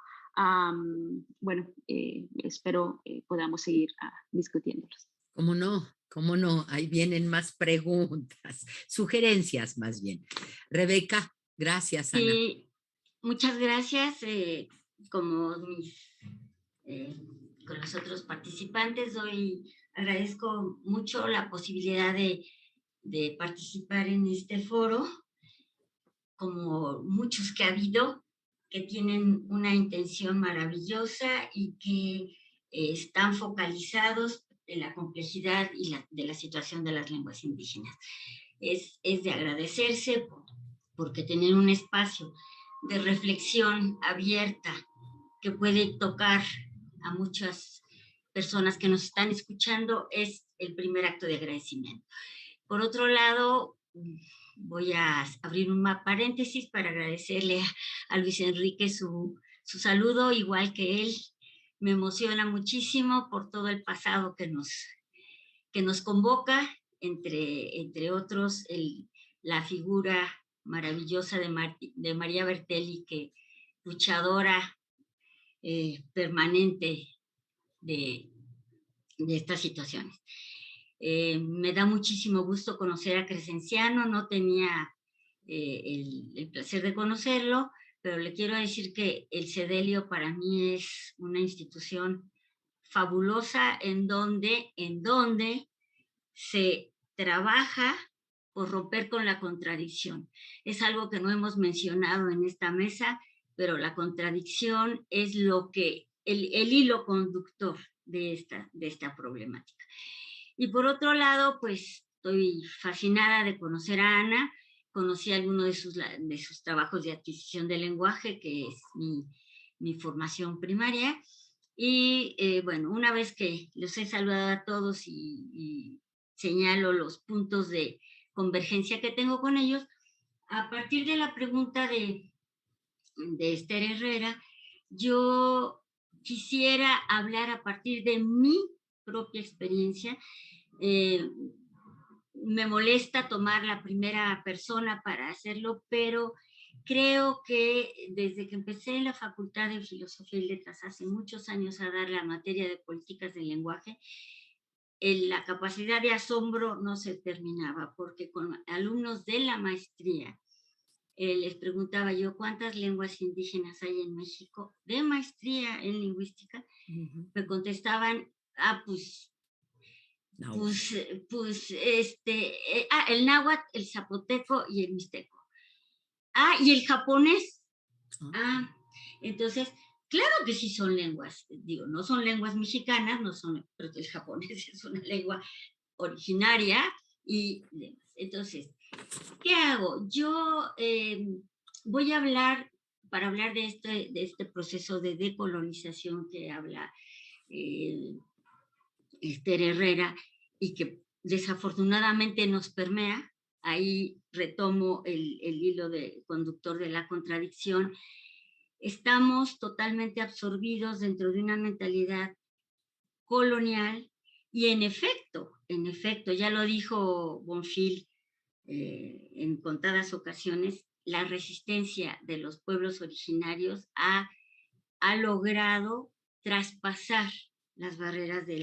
bueno, espero podamos seguir discutiéndolos. ¿Cómo no? ¿Cómo no? Ahí vienen más preguntas, sugerencias más bien. Rebeca, gracias, Ana. Sí, muchas gracias. Como con los otros participantes, agradezco mucho la posibilidad de participar en este foro, como muchos que ha habido, que tienen una intención maravillosa y que están focalizados en la complejidad de la situación de las lenguas indígenas. Es de agradecerse porque tener un espacio de reflexión abierta que puede tocar a muchas personas que nos están escuchando es el primer acto de agradecimiento. Por otro lado, voy a abrir un paréntesis para agradecerle a Luis Enrique su saludo, igual que él. Me emociona muchísimo por todo el pasado que nos convoca, entre otros la figura maravillosa de María Bertelli, que luchadora permanente de estas situaciones. Me da muchísimo gusto conocer a Crescenciano, no tenía el placer de conocerlo, pero le quiero decir que el CEDELIO para mí es una institución fabulosa en donde se trabaja por romper con la contradicción. Es algo que no hemos mencionado en esta mesa, pero la contradicción es el hilo conductor de esta problemática. Y por otro lado, pues estoy fascinada de conocer a Ana. Conocí algunos de sus trabajos de adquisición de lenguaje, que es mi formación primaria. Y bueno, una vez que los he saludado a todos y señalo los puntos de convergencia que tengo con ellos, a partir de la pregunta de Esther Herrera, yo quisiera hablar a partir de mi propia experiencia. Me molesta tomar la primera persona para hacerlo, pero creo que desde que empecé en la Facultad de Filosofía y Letras hace muchos años a dar la materia de políticas del lenguaje, la capacidad de asombro no se terminaba, porque con alumnos de la maestría les preguntaba yo cuántas lenguas indígenas hay en México de maestría en lingüística. Me contestaban, el náhuatl, el zapoteco y el mixteco. Y el japonés. Entonces, claro que sí son lenguas, digo, no son lenguas mexicanas, pero el japonés es una lengua originaria. Y entonces, ¿qué hago? Yo voy a hablar, para hablar de este proceso de decolonización que habla Esther Herrera, y que desafortunadamente nos permea. Ahí retomo el hilo conductor de la contradicción. Estamos totalmente absorbidos dentro de una mentalidad colonial y en efecto, ya lo dijo Bonfil en contadas ocasiones, la resistencia de los pueblos originarios ha logrado traspasar las barreras de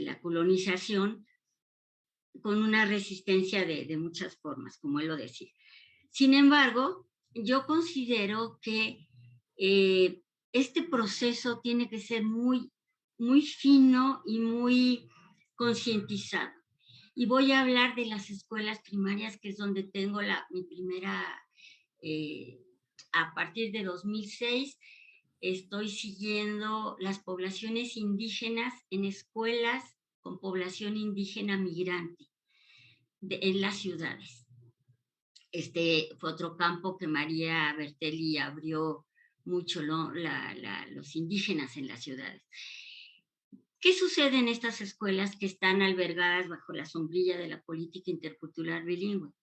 la colonización con una resistencia de muchas formas, como él lo decía. Sin embargo, yo considero que este proceso tiene que ser muy, muy fino y muy concientizado. Y voy a hablar de las escuelas primarias, que es donde tengo mi primera, a partir de 2006, estoy siguiendo las poblaciones indígenas en escuelas con población indígena migrante en las ciudades. Este fue otro campo que María Bertelli abrió mucho, ¿no? Los indígenas en las ciudades. ¿Qué sucede en estas escuelas que están albergadas bajo la sombrilla de la política intercultural bilingüe?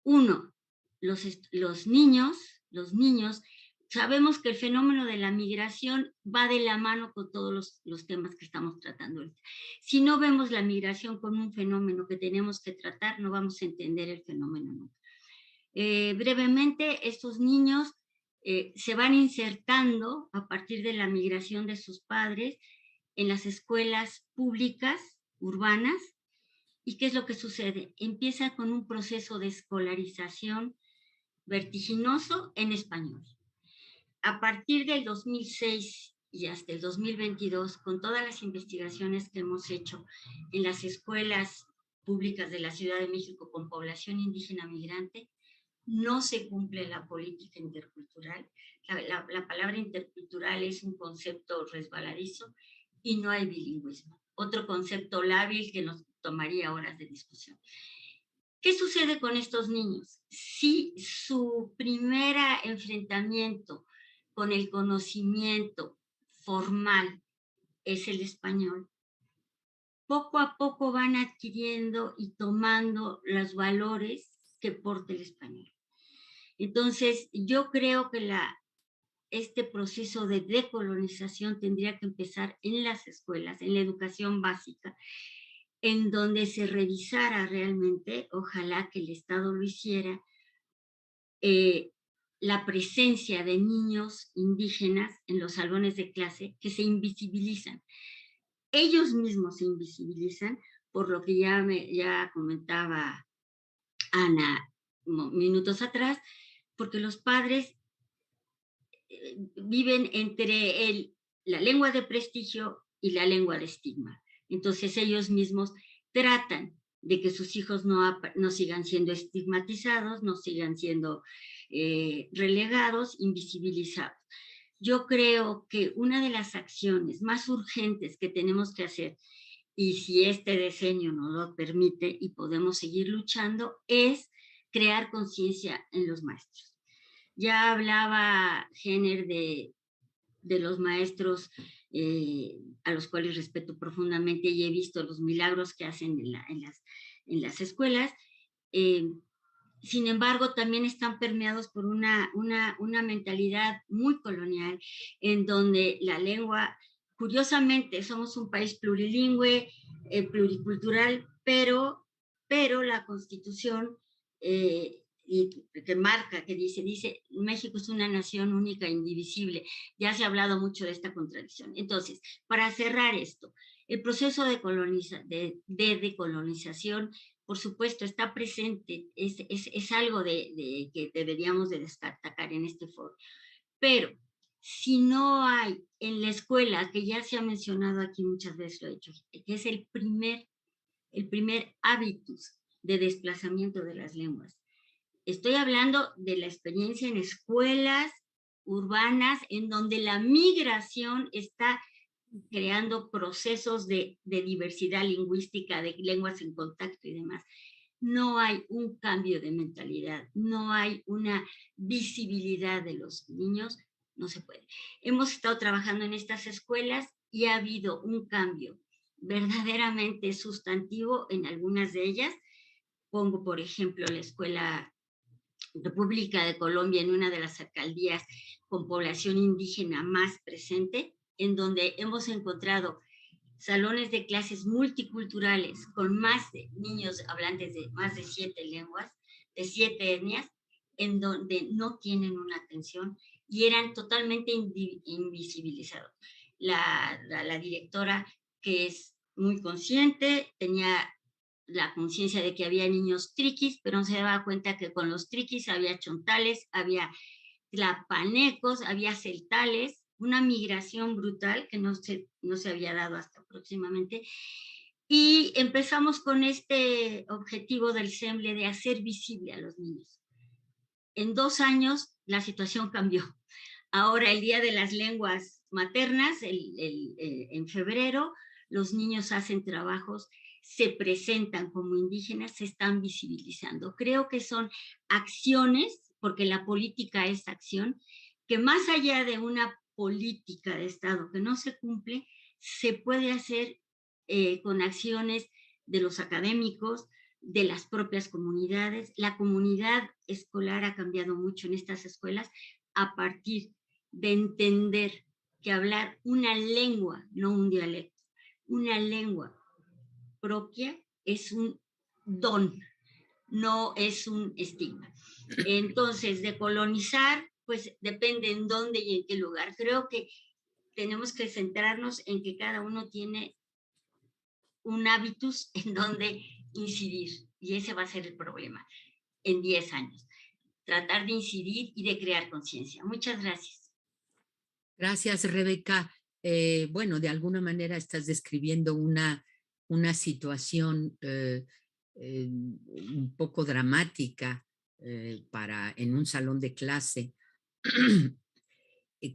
Uno, los niños, sabemos que el fenómeno de la migración va de la mano con todos los temas que estamos tratando ahorita. Si no vemos la migración como un fenómeno que tenemos que tratar, no vamos a entender el fenómeno nunca. Brevemente, estos niños se van insertando a partir de la migración de sus padres en las escuelas públicas, urbanas. ¿Y qué es lo que sucede? Empieza con un proceso de escolarización vertiginoso en español. A partir del 2006 y hasta el 2022, con todas las investigaciones que hemos hecho en las escuelas públicas de la Ciudad de México con población indígena migrante, no se cumple la política intercultural. La palabra intercultural es un concepto resbaladizo y no hay bilingüismo. Otro concepto lábil que nos tomaría horas de discusión. ¿Qué sucede con estos niños? Si su primer enfrentamiento con el conocimiento formal es el español, poco a poco van adquiriendo y tomando los valores que porta el español. Entonces, yo creo que este proceso de decolonización tendría que empezar en las escuelas, en la educación básica, en donde se revisara realmente, ojalá que el Estado lo hiciera, la presencia de niños indígenas en los salones de clase que se invisibilizan. Ellos mismos se invisibilizan, por lo que ya comentaba Ana minutos atrás, porque los padres viven entre la lengua de prestigio y la lengua de estigma. Entonces ellos mismos tratan de que sus hijos no sigan siendo estigmatizados, no sigan siendo relegados, invisibilizados. Yo creo que una de las acciones más urgentes que tenemos que hacer, y si este decenio nos lo permite y podemos seguir luchando, es crear conciencia en los maestros. Ya hablaba Jenner de los maestros a los cuales respeto profundamente y he visto los milagros que hacen en las escuelas. Sin embargo, también están permeados por una mentalidad muy colonial, en donde la lengua, curiosamente, somos un país plurilingüe, pluricultural, pero la Constitución que marca, que dice, México es una nación única e indivisible. Ya se ha hablado mucho de esta contradicción. Entonces, para cerrar esto, el proceso de decolonización, por supuesto, está presente, es algo que deberíamos de destacar en este foro. Pero si no hay en la escuela, que ya se ha mencionado aquí muchas veces, lo he dicho, que es el primer hábitus de desplazamiento de las lenguas. Estoy hablando de la experiencia en escuelas urbanas en donde la migración está creando procesos de diversidad lingüística, de lenguas en contacto y demás. No hay un cambio de mentalidad, no hay una visibilidad de los niños, no se puede. Hemos estado trabajando en estas escuelas y ha habido un cambio verdaderamente sustantivo en algunas de ellas. Pongo, por ejemplo, la Escuela República de Colombia en una de las alcaldías con población indígena más presente, en donde hemos encontrado salones de clases multiculturales con más de niños hablantes de más de 7 lenguas, de 7 etnias, en donde no tienen una atención y eran totalmente invisibilizados. La directora, que es muy consciente, tenía la conciencia de que había niños triquis, pero no se daba cuenta que con los triquis había chontales, había tlapanecos, había celtales, una migración brutal que no se había dado hasta próximamente. Y empezamos con este objetivo del SEMLE de hacer visible a los niños. En 2 años la situación cambió. Ahora el Día de las Lenguas Maternas, en febrero, los niños hacen trabajos, se presentan como indígenas, se están visibilizando. Creo que son acciones, porque la política es acción, que más allá de una política de Estado que no se cumple, se puede hacer con acciones de los académicos, de las propias comunidades. La comunidad escolar ha cambiado mucho en estas escuelas a partir de entender que hablar una lengua, no un dialecto, una lengua propia es un don, no es un estigma. Entonces, de colonizar, pues depende en dónde y en qué lugar. Creo que tenemos que centrarnos en que cada uno tiene un hábitus en donde incidir, y ese va a ser el problema en 10 años. Tratar de incidir y de crear conciencia. Muchas gracias. Gracias, Rebeca. Bueno, de alguna manera estás describiendo una situación un poco dramática en un salón de clase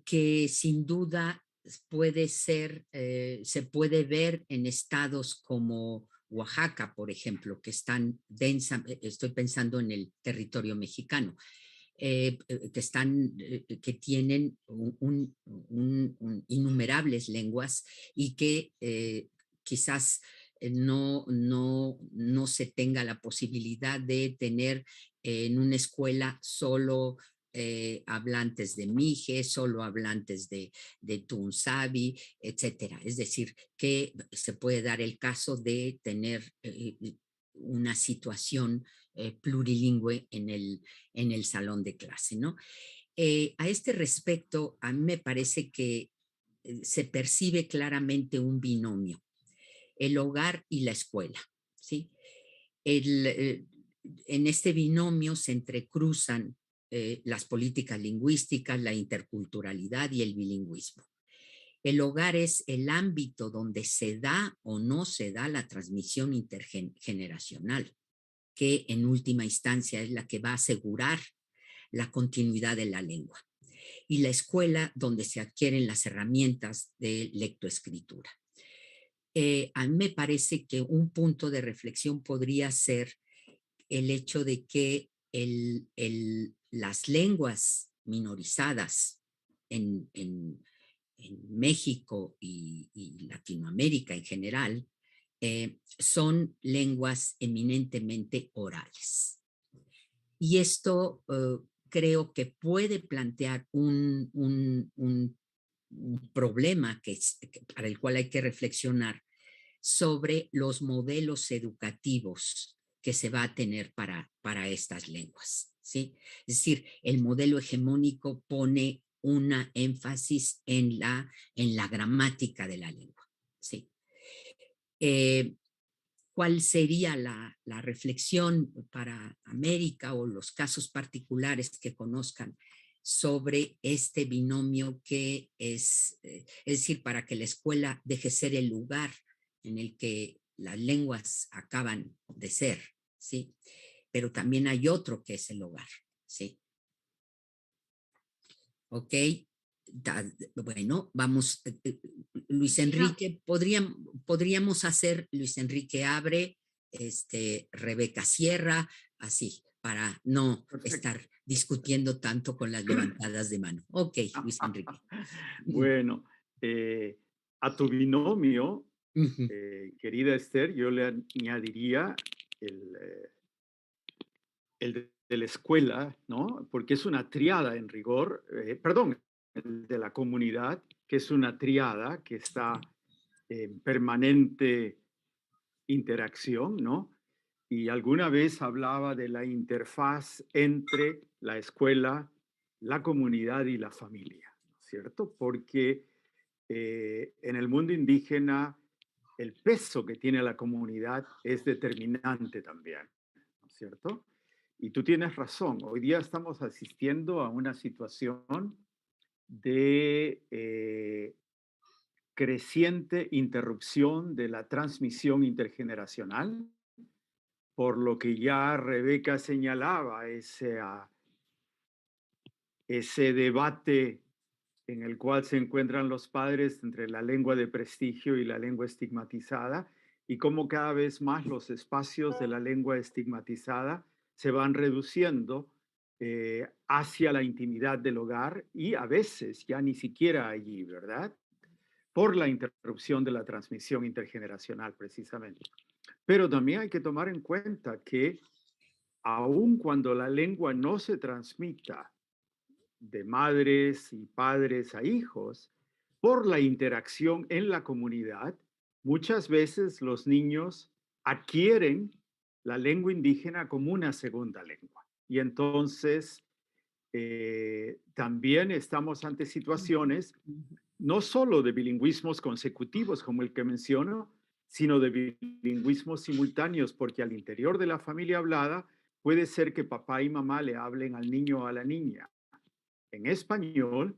que sin duda puede ser, se puede ver en estados como Oaxaca, por ejemplo, que están estoy pensando en el territorio mexicano, que tienen innumerables lenguas y que quizás no se tenga la posibilidad de tener en una escuela solo hablantes de Mije, solo hablantes de Tunsabi, etcétera. Es decir, que se puede dar el caso de tener una situación plurilingüe en el salón de clase, ¿no? A este respecto, a mí me parece que se percibe claramente un binomio, el hogar y la escuela, ¿sí? En este binomio se entrecruzan las políticas lingüísticas, la interculturalidad y el bilingüismo. El hogar es el ámbito donde se da o no se da la transmisión intergeneracional, que en última instancia es la que va a asegurar la continuidad de la lengua. Y la escuela donde se adquieren las herramientas de lectoescritura. A mí me parece que un punto de reflexión podría ser el hecho de que las lenguas minorizadas en México y Latinoamérica en general son lenguas eminentemente orales. Y esto creo que puede plantear un problema para el cual hay que reflexionar sobre los modelos educativos que se va a tener para estas lenguas, ¿sí? Es decir, el modelo hegemónico pone una énfasis en la gramática de la lengua, ¿sí? ¿Cuál sería la reflexión para América o los casos particulares que conozcan sobre este binomio que es decir, para que la escuela deje ser el lugar en el que las lenguas acaban de ser, ¿sí? Pero también hay otro que es el hogar, ¿sí? ¿Ok? Bueno, vamos, Luis Enrique, podríamos hacer Luis Enrique Abre, Rebeca Sierra, así, para no estar discutiendo tanto con las levantadas de mano. Ok, Luis Enrique. Bueno, a tu binomio, querida Esther, yo le añadiría el de la escuela, ¿no? Porque es una triada en rigor, perdón, el de la comunidad, que es una triada que está en permanente interacción, ¿no? Y alguna vez hablaba de la interfaz entre la escuela, la comunidad y la familia, ¿cierto? Porque en el mundo indígena el peso que tiene la comunidad es determinante también, ¿no es cierto? Y tú tienes razón, hoy día estamos asistiendo a una situación de creciente interrupción de la transmisión intergeneracional, por lo que ya Rebeca señalaba, ese debate en el cual se encuentran los padres entre la lengua de prestigio y la lengua estigmatizada, y cómo cada vez más los espacios de la lengua estigmatizada se van reduciendo hacia la intimidad del hogar y a veces ya ni siquiera allí, ¿verdad? Por la interrupción de la transmisión intergeneracional, precisamente. Pero también hay que tomar en cuenta que aun cuando la lengua no se transmita de madres y padres a hijos, por la interacción en la comunidad, muchas veces los niños adquieren la lengua indígena como una segunda lengua. Y entonces también estamos ante situaciones no solo de bilingüismos consecutivos como el que menciono, sino de bilingüismos simultáneos, porque al interior de la familia hablada puede ser que papá y mamá le hablen al niño o a la niña en español,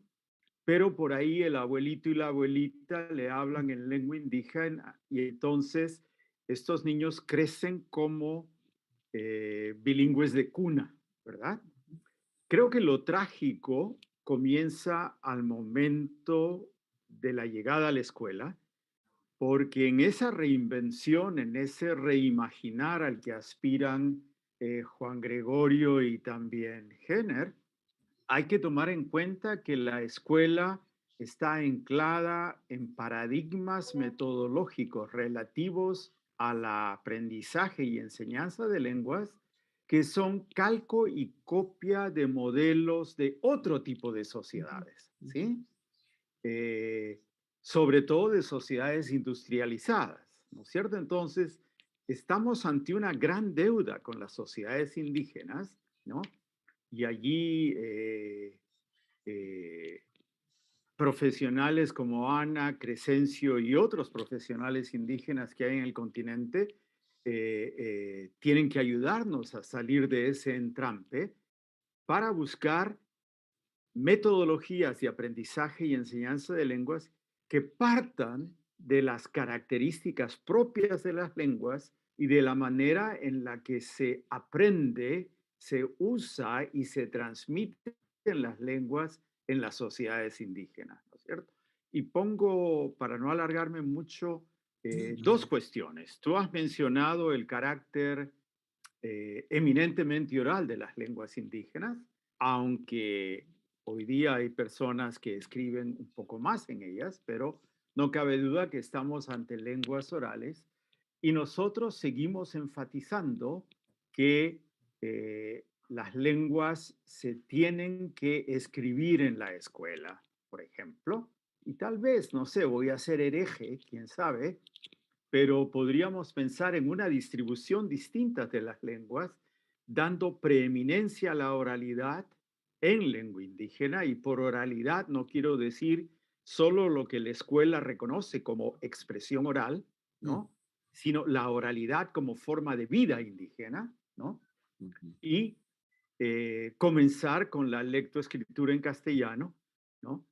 pero por ahí el abuelito y la abuelita le hablan en lengua indígena y entonces estos niños crecen como bilingües de cuna, ¿verdad? Creo que lo trágico comienza al momento de la llegada a la escuela, porque en esa reinvención, en ese reimaginar al que aspiran Juan Gregorio y también Jenner, hay que tomar en cuenta que la escuela está anclada en paradigmas metodológicos relativos al aprendizaje y enseñanza de lenguas que son calco y copia de modelos de otro tipo de sociedades, ¿sí? Sobre todo de sociedades industrializadas, ¿no es cierto? Entonces, estamos ante una gran deuda con las sociedades indígenas, ¿no? Y allí profesionales como Ana, Crescencio y otros profesionales indígenas que hay en el continente tienen que ayudarnos a salir de ese entrampe para buscar metodologías de aprendizaje y enseñanza de lenguas que partan de las características propias de las lenguas y de la manera en la que se aprende, se usa y se transmiten las lenguas en las sociedades indígenas, ¿no es cierto? Y pongo, para no alargarme mucho, dos cuestiones. Tú has mencionado el carácter eminentemente oral de las lenguas indígenas, aunque hoy día hay personas que escriben un poco más en ellas, pero no cabe duda que estamos ante lenguas orales y nosotros seguimos enfatizando que las lenguas se tienen que escribir en la escuela, por ejemplo, y tal vez, no sé, voy a ser hereje, quién sabe, pero podríamos pensar en una distribución distinta de las lenguas, dando preeminencia a la oralidad en lengua indígena, y por oralidad no quiero decir solo lo que la escuela reconoce como expresión oral, ¿no? Sino la oralidad como forma de vida indígena, ¿no? Y comenzar con la lectoescritura en castellano, ¿no?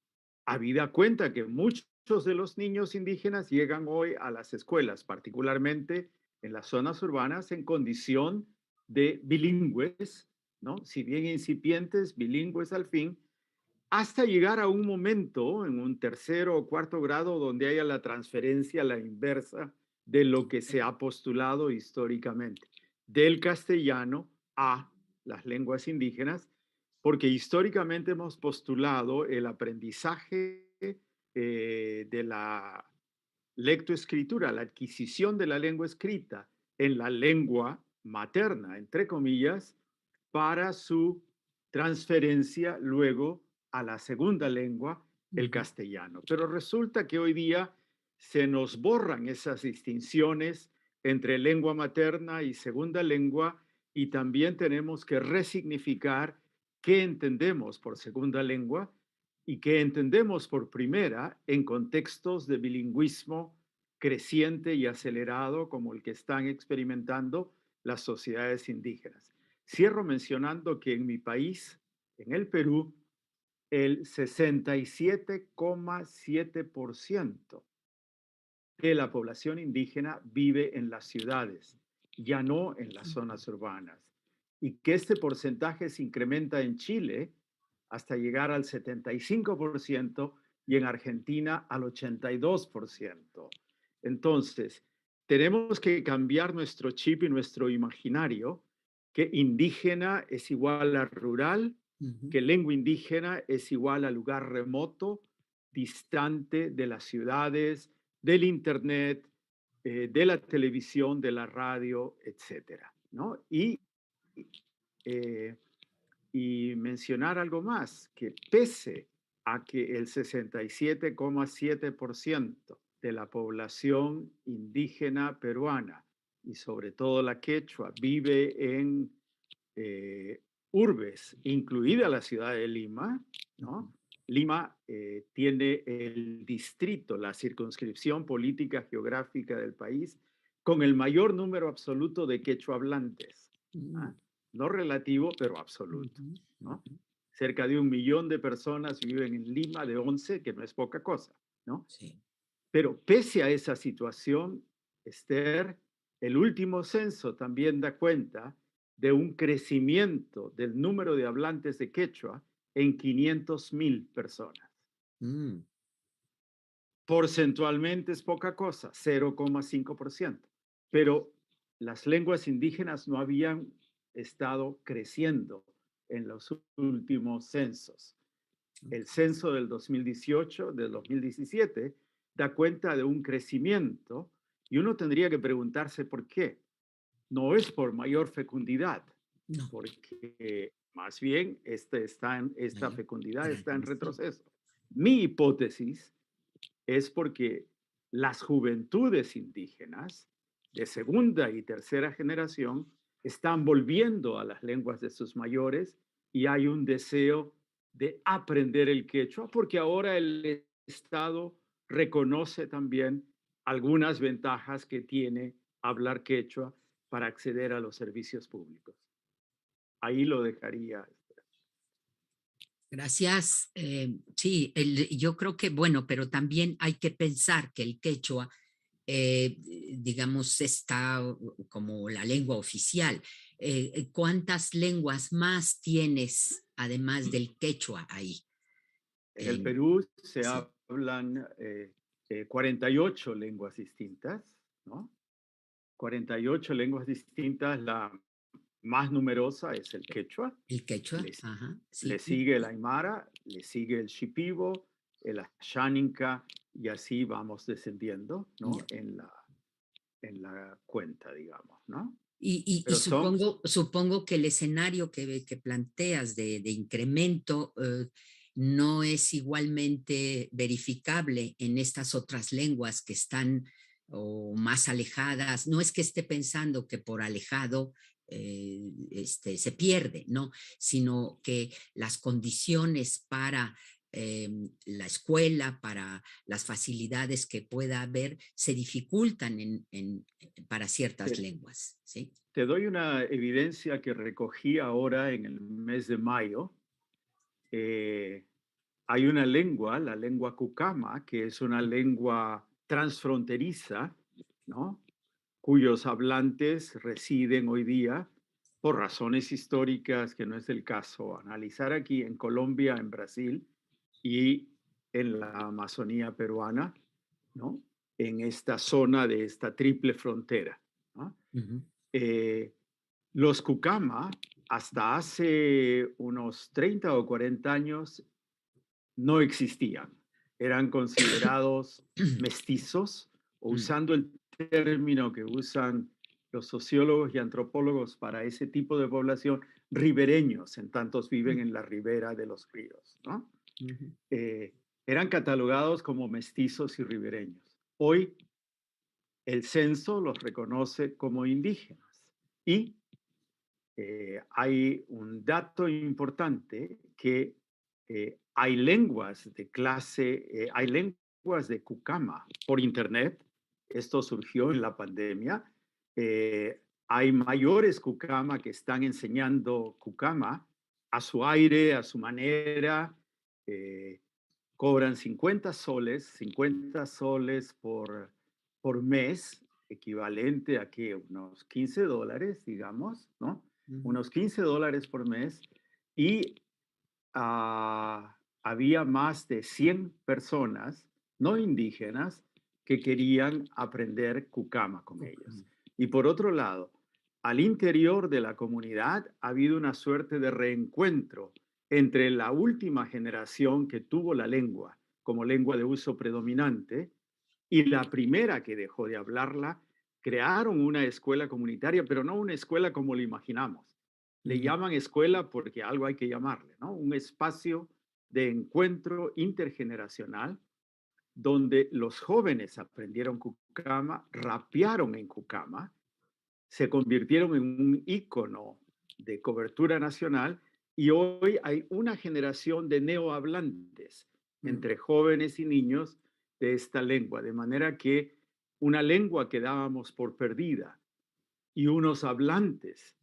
Habida cuenta que muchos de los niños indígenas llegan hoy a las escuelas, particularmente en las zonas urbanas, en condición de bilingües, ¿no? Si bien incipientes, bilingües al fin, hasta llegar a un momento, en un tercero o cuarto grado, donde haya la transferencia, la inversa de lo que se ha postulado históricamente, del castellano a las lenguas indígenas, porque históricamente hemos postulado el aprendizaje de la lectoescritura, la adquisición de la lengua escrita en la lengua materna, entre comillas, para su transferencia luego a la segunda lengua, el castellano. Pero resulta que hoy día se nos borran esas distinciones entre lengua materna y segunda lengua, y también tenemos que resignificar qué entendemos por segunda lengua y qué entendemos por primera en contextos de bilingüismo creciente y acelerado como el que están experimentando las sociedades indígenas. Cierro mencionando que en mi país, en el Perú, el 67,7% de la población indígena vive en las ciudades, ya no en las zonas urbanas, y que este porcentaje se incrementa en Chile hasta llegar al 75% y en Argentina al 82%. Entonces, tenemos que cambiar nuestro chip y nuestro imaginario, que indígena es igual a rural, que lengua indígena es igual a lugar remoto, distante de las ciudades, del internet, de la televisión, de la radio, etcétera, ¿no? Y mencionar algo más, que pese a que el 67,7% de la población indígena peruana y sobre todo la quechua vive en urbes, incluida la ciudad de Lima, ¿no? Lima tiene el distrito, la circunscripción política geográfica del país con el mayor número absoluto de quechua hablantes. ¿Ah? No relativo, pero absoluto, ¿no? Cerca de 1 millón de personas viven en Lima, de 11, que no es poca cosa, ¿no? Sí. Pero pese a esa situación, Esther, el último censo también da cuenta de un crecimiento del número de hablantes de quechua en 500,000 personas. Porcentualmente es poca cosa, 0,5%, pero las lenguas indígenas no habían estado creciendo en los últimos censos. El censo del 2018, del 2017, da cuenta de un crecimiento y uno tendría que preguntarse por qué. No es por mayor fecundidad, porque más bien esta fecundidad está en retroceso. Mi hipótesis es porque las juventudes indígenas de segunda y tercera generación están volviendo a las lenguas de sus mayores y hay un deseo de aprender el quechua porque ahora el Estado reconoce también algunas ventajas que tiene hablar quechua para acceder a los servicios públicos. Ahí lo dejaría. Gracias. Sí, yo creo que, bueno, pero también hay que pensar que el quechua, digamos, está como la lengua oficial. ¿Cuántas lenguas más tienes además del quechua ahí? En el Perú se hablan 48 lenguas distintas, ¿no? 48 lenguas distintas, la más numerosa es el quechua. El quechua, le sigue el aymara, le sigue el shipibo, el ashaninka, y así vamos descendiendo, ¿no? En la cuenta, digamos, ¿no? Y supongo que el escenario que planteas de incremento no es igualmente verificable en estas otras lenguas que están más alejadas. No es que esté pensando que por alejado se pierde, ¿no? Sino que las condiciones para la escuela, para las facilidades que pueda haber, se dificultan para ciertas lenguas, ¿sí? Te doy una evidencia que recogí ahora en el mes de mayo. Hay una lengua, la lengua Cucama, que es una lengua transfronteriza, ¿no? Cuyos hablantes residen hoy día, por razones históricas que no es el caso analizar aquí, en Colombia, en Brasil y en la Amazonía peruana, ¿no? En esta zona de esta triple frontera, ¿no? Los Cucama, hasta hace unos 30 o 40 años, no existían. Eran considerados mestizos, o usando el término que usan los sociólogos y antropólogos para ese tipo de población, ribereños, en tantos viven en la ribera de los ríos, ¿no? Eran catalogados como mestizos y ribereños. Hoy el censo los reconoce como indígenas. Y hay un dato importante que hay lenguas de clase, hay lenguas de Cucama por internet. Esto surgió en la pandemia. Hay mayores Cucama que están enseñando Cucama a su aire, a su manera. Cobran 50 soles por por mes, equivalente a que unos $15, digamos, ¿no? Unos $15 por mes, y había más de 100 personas no indígenas que querían aprender cucama con ellos. Y por otro lado, al interior de la comunidad ha habido una suerte de reencuentro entre la última generación que tuvo la lengua como lengua de uso predominante y la primera que dejó de hablarla. Crearon una escuela comunitaria, pero no una escuela como lo imaginamos. Le llaman escuela porque algo hay que llamarle, ¿no? Un espacio de encuentro intergeneracional donde los jóvenes aprendieron cucama, rapearon en cucama, se convirtieron en un ícono de cobertura nacional, y hoy hay una generación de neohablantes entre jóvenes y niños de esta lengua, de manera que una lengua que dábamos por perdida y unos hablantes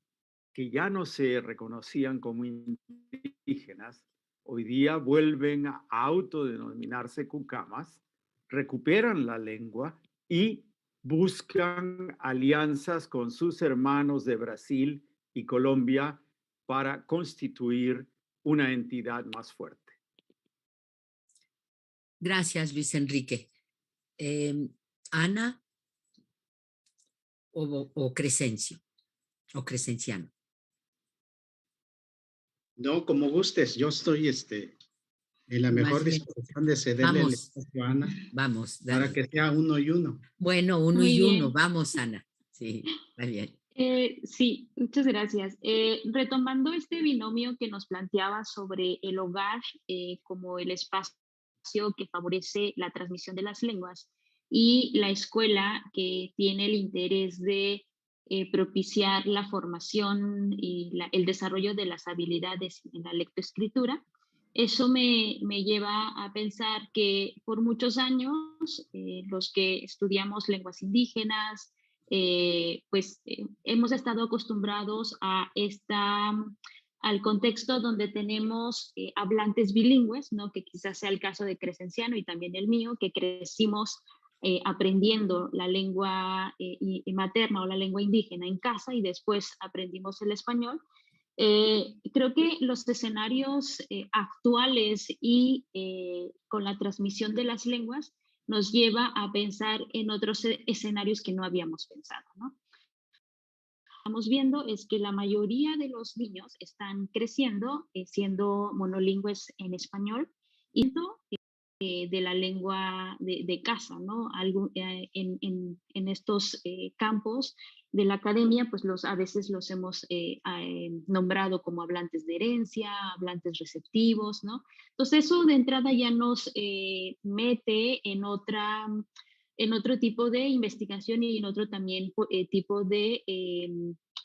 que ya no se reconocían como indígenas, hoy día vuelven a autodenominarse cucamas, recuperan la lengua y buscan alianzas con sus hermanos de Brasil y Colombia para constituir una entidad más fuerte. Gracias, Luis Enrique. Ana o Crescencio, o Crescenciano. No, como gustes. Yo estoy en la mejor disposición de cederle el espacio a Ana. Vamos, para que sea 1 y 1. Bueno, 1 Muy y 1. bien. Vamos, Ana. Sí, está bien. Sí, muchas gracias. Retomando este binomio que nos planteaba sobre el hogar como el espacio que favorece la transmisión de las lenguas y la escuela que tiene el interés de propiciar la formación y el desarrollo de las habilidades en la lectoescritura, eso me lleva a pensar que por muchos años los que estudiamos lenguas indígenas, hemos estado acostumbrados al contexto donde tenemos hablantes bilingües, ¿no? Que quizás sea el caso de Crescenciano y también el mío, que crecimos aprendiendo la lengua materna o la lengua indígena en casa y después aprendimos el español. Creo que los escenarios actuales y con la transmisión de las lenguas nos lleva a pensar en otros escenarios que no habíamos pensado, ¿no? Estamos viendo es que la mayoría de los niños están creciendo siendo monolingües en español y de la lengua de casa, ¿no? En estos campos de la academia, pues a veces los hemos nombrado como hablantes de herencia, hablantes receptivos, ¿no? Entonces eso de entrada ya nos mete en otro tipo de investigación y en otro también tipo de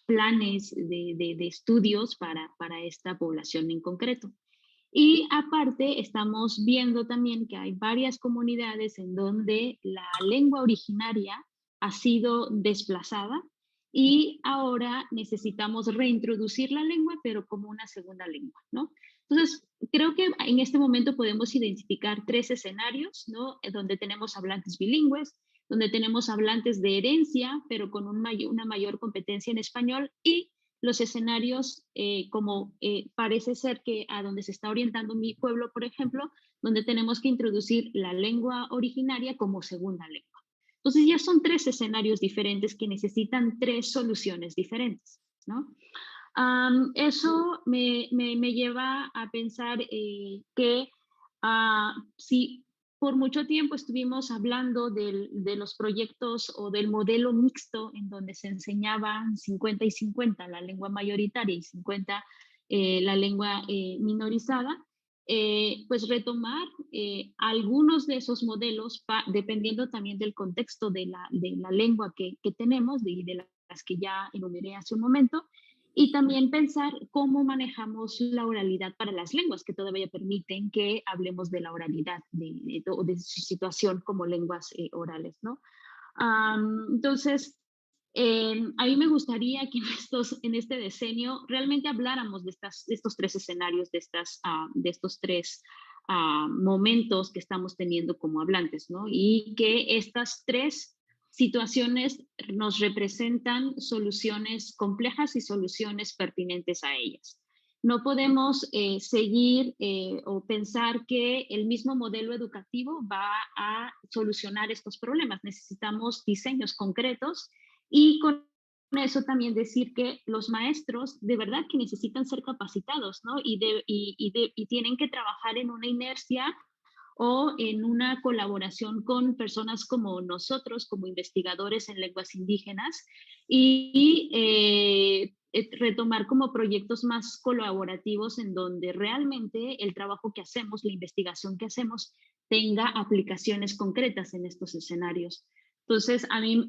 planes de estudios para esta población en concreto. Y aparte estamos viendo también que hay varias comunidades en donde la lengua originaria ha sido desplazada y ahora necesitamos reintroducir la lengua, pero como una segunda lengua, ¿no? Entonces, creo que en este momento podemos identificar 3 escenarios, ¿no? Donde tenemos hablantes bilingües, donde tenemos hablantes de herencia, pero con una mayor competencia en español, y los escenarios como parece ser que a donde se está orientando mi pueblo, por ejemplo, donde tenemos que introducir la lengua originaria como segunda lengua. Entonces ya son 3 escenarios diferentes que necesitan 3 soluciones diferentes, ¿no? Eso me lleva a pensar que si por mucho tiempo estuvimos hablando de los proyectos o del modelo mixto en donde se enseñaban 50 y 50 la lengua mayoritaria y 50 la lengua minorizada, pues retomar algunos de esos modelos dependiendo también del contexto de la lengua que tenemos y de las que ya enumeré hace un momento. Y también pensar cómo manejamos la oralidad para las lenguas que todavía permiten que hablemos de la oralidad de su situación como lenguas orales, ¿no? Entonces, a mí me gustaría que en este decenio realmente habláramos de estos 3 escenarios, de estos 3 momentos que estamos teniendo como hablantes, ¿no? Y que estas 3 situaciones nos representan soluciones complejas y soluciones pertinentes a ellas. No podemos seguir o pensar que el mismo modelo educativo va a solucionar estos problemas. Necesitamos diseños concretos y con eso también decir que los maestros de verdad que necesitan ser capacitados, ¿no? Y tienen que trabajar en una inercia o en una colaboración con personas como nosotros, como investigadores en lenguas indígenas, y retomar como proyectos más colaborativos en donde realmente el trabajo que hacemos, la investigación que hacemos, tenga aplicaciones concretas en estos escenarios. Entonces, a mí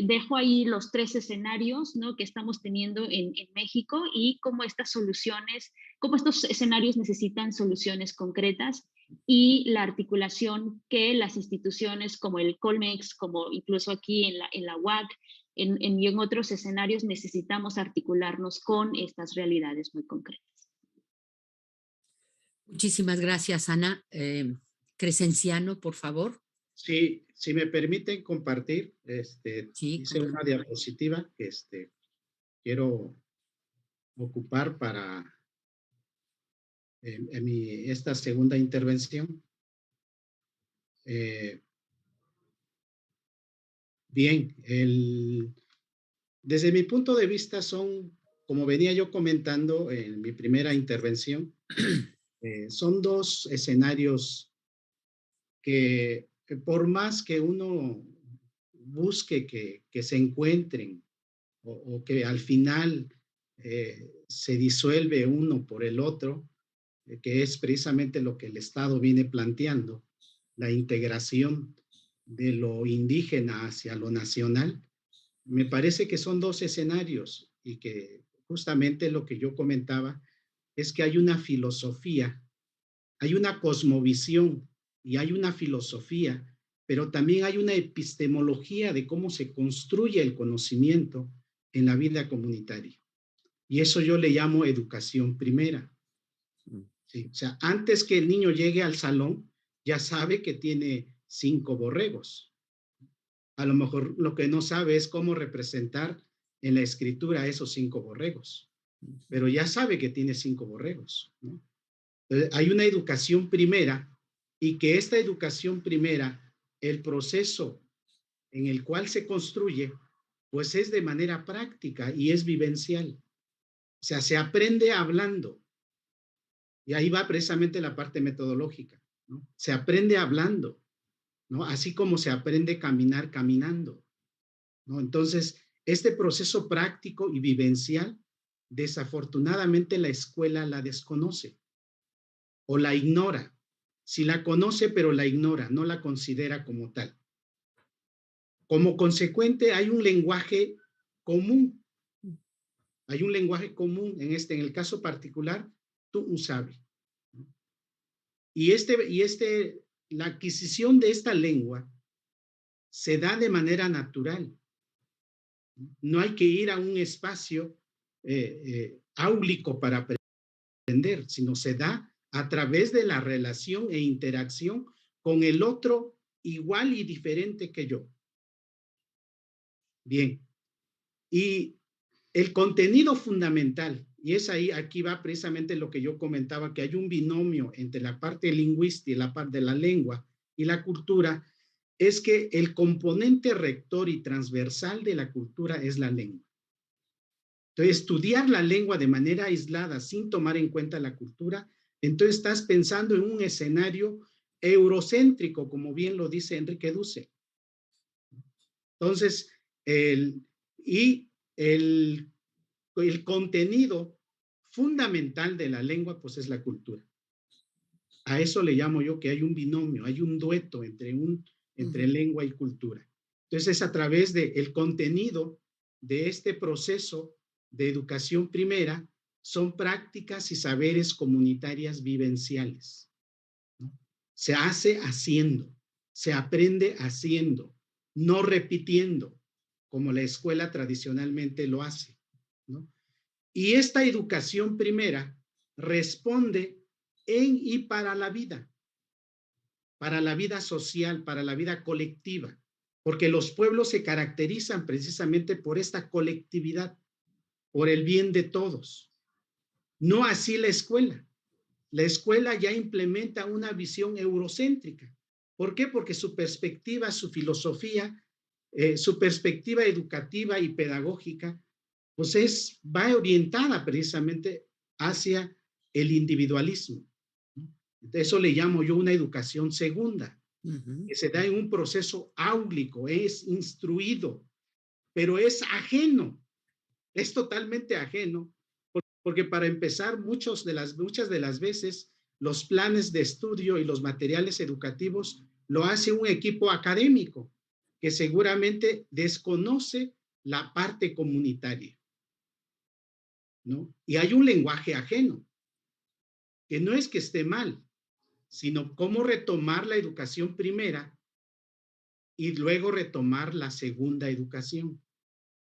dejo ahí los 3 escenarios, ¿no?, que estamos teniendo en México y cómo estas soluciones, cómo estos escenarios necesitan soluciones concretas y la articulación que las instituciones como el Colmex, como incluso aquí en la UAC, y en otros escenarios necesitamos articularnos con estas realidades muy concretas. Muchísimas gracias, Ana. Crescenciano, por favor. Sí, si me permiten compartir, Sí, hice una diapositiva que quiero ocupar para esta segunda intervención. Bien, desde mi punto de vista son, como venía yo comentando en mi primera intervención, son 2 escenarios que por más que uno busque que se encuentren o que al final se disuelve uno por el otro, que es precisamente lo que el Estado viene planteando, la integración de lo indígena hacia lo nacional, me parece que son 2 escenarios y que justamente lo que yo comentaba es que hay una filosofía, hay una cosmovisión y hay una filosofía, pero también hay una epistemología de cómo se construye el conocimiento en la vida comunitaria. Y eso yo le llamo educación primera. Sí, o sea, antes que el niño llegue al salón, ya sabe que tiene 5 borregos. A lo mejor lo que no sabe es cómo representar en la escritura esos 5 borregos, pero ya sabe que tiene 5 borregos, ¿no? Entonces, hay una educación primera y que esta educación primera, el proceso en el cual se construye, pues es de manera práctica y es vivencial. O sea, se aprende hablando. Y ahí va precisamente la parte metodológica, ¿no? Se aprende hablando, ¿no? Así como se aprende a caminar caminando, ¿no? Entonces, este proceso práctico y vivencial, desafortunadamente la escuela la desconoce o la ignora. Si la conoce, pero la ignora, no la considera como tal. Como consecuente, hay un lenguaje común. Hay un lenguaje común en el caso particular, tú sabes. Y la adquisición de esta lengua se da de manera natural. No hay que ir a un espacio áulico para aprender, sino se da a través de la relación e interacción con el otro igual y diferente que yo. Bien. Y el contenido fundamental, y es ahí, aquí va precisamente lo que yo comentaba, que hay un binomio entre la parte lingüística y la parte de la lengua y la cultura, es que el componente rector y transversal de la cultura es la lengua. Entonces, estudiar la lengua de manera aislada, sin tomar en cuenta la cultura, entonces estás pensando en un escenario eurocéntrico, como bien lo dice Enrique Dussel. Entonces, el contenido fundamental de la lengua, pues es la cultura. A eso le llamo yo que hay un binomio, hay un dueto entre lengua y cultura. Entonces, es a través del contenido de este proceso de educación primera, son prácticas y saberes comunitarias vivenciales, ¿no? Se hace haciendo, se aprende haciendo, no repitiendo, como la escuela tradicionalmente lo hace, ¿no? Y esta educación primera responde en y para la vida social, para la vida colectiva. porque los pueblos se caracterizan precisamente por esta colectividad, por el bien de todos. No así la escuela. La escuela ya implementa una visión eurocéntrica. ¿Por qué? Porque su perspectiva, su filosofía, su perspectiva educativa y pedagógica, pues va orientada precisamente hacia el individualismo. Eso le llamo yo una educación segunda, que se da en un proceso áulico, es instruido, pero es ajeno, es totalmente ajeno, porque para empezar, muchas de las veces los planes de estudio y los materiales educativos lo hace un equipo académico que seguramente desconoce la parte comunitaria, ¿no? Y hay un lenguaje ajeno, que no es que esté mal, sino cómo retomar la educación primera y luego retomar la segunda educación,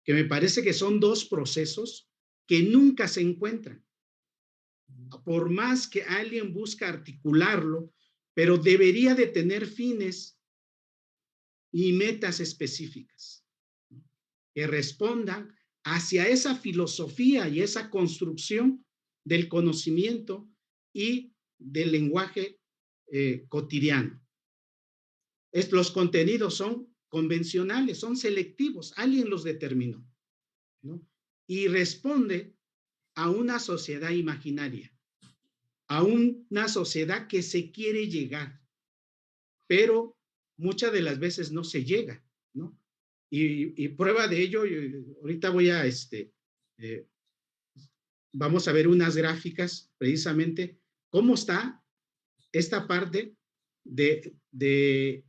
que me parece que son dos procesos que nunca se encuentran. Por más que alguien busca articularlo, pero debería de tener fines y metas específicas que respondan hacia esa filosofía y esa construcción del conocimiento y del lenguaje cotidiano. Los contenidos son convencionales, son selectivos, alguien los determinó, ¿no? Y responde a una sociedad imaginaria, a una sociedad que se quiere llegar, pero muchas de las veces no se llega, ¿no? Y prueba de ello, ahorita voy a, vamos a ver unas gráficas precisamente cómo está esta parte del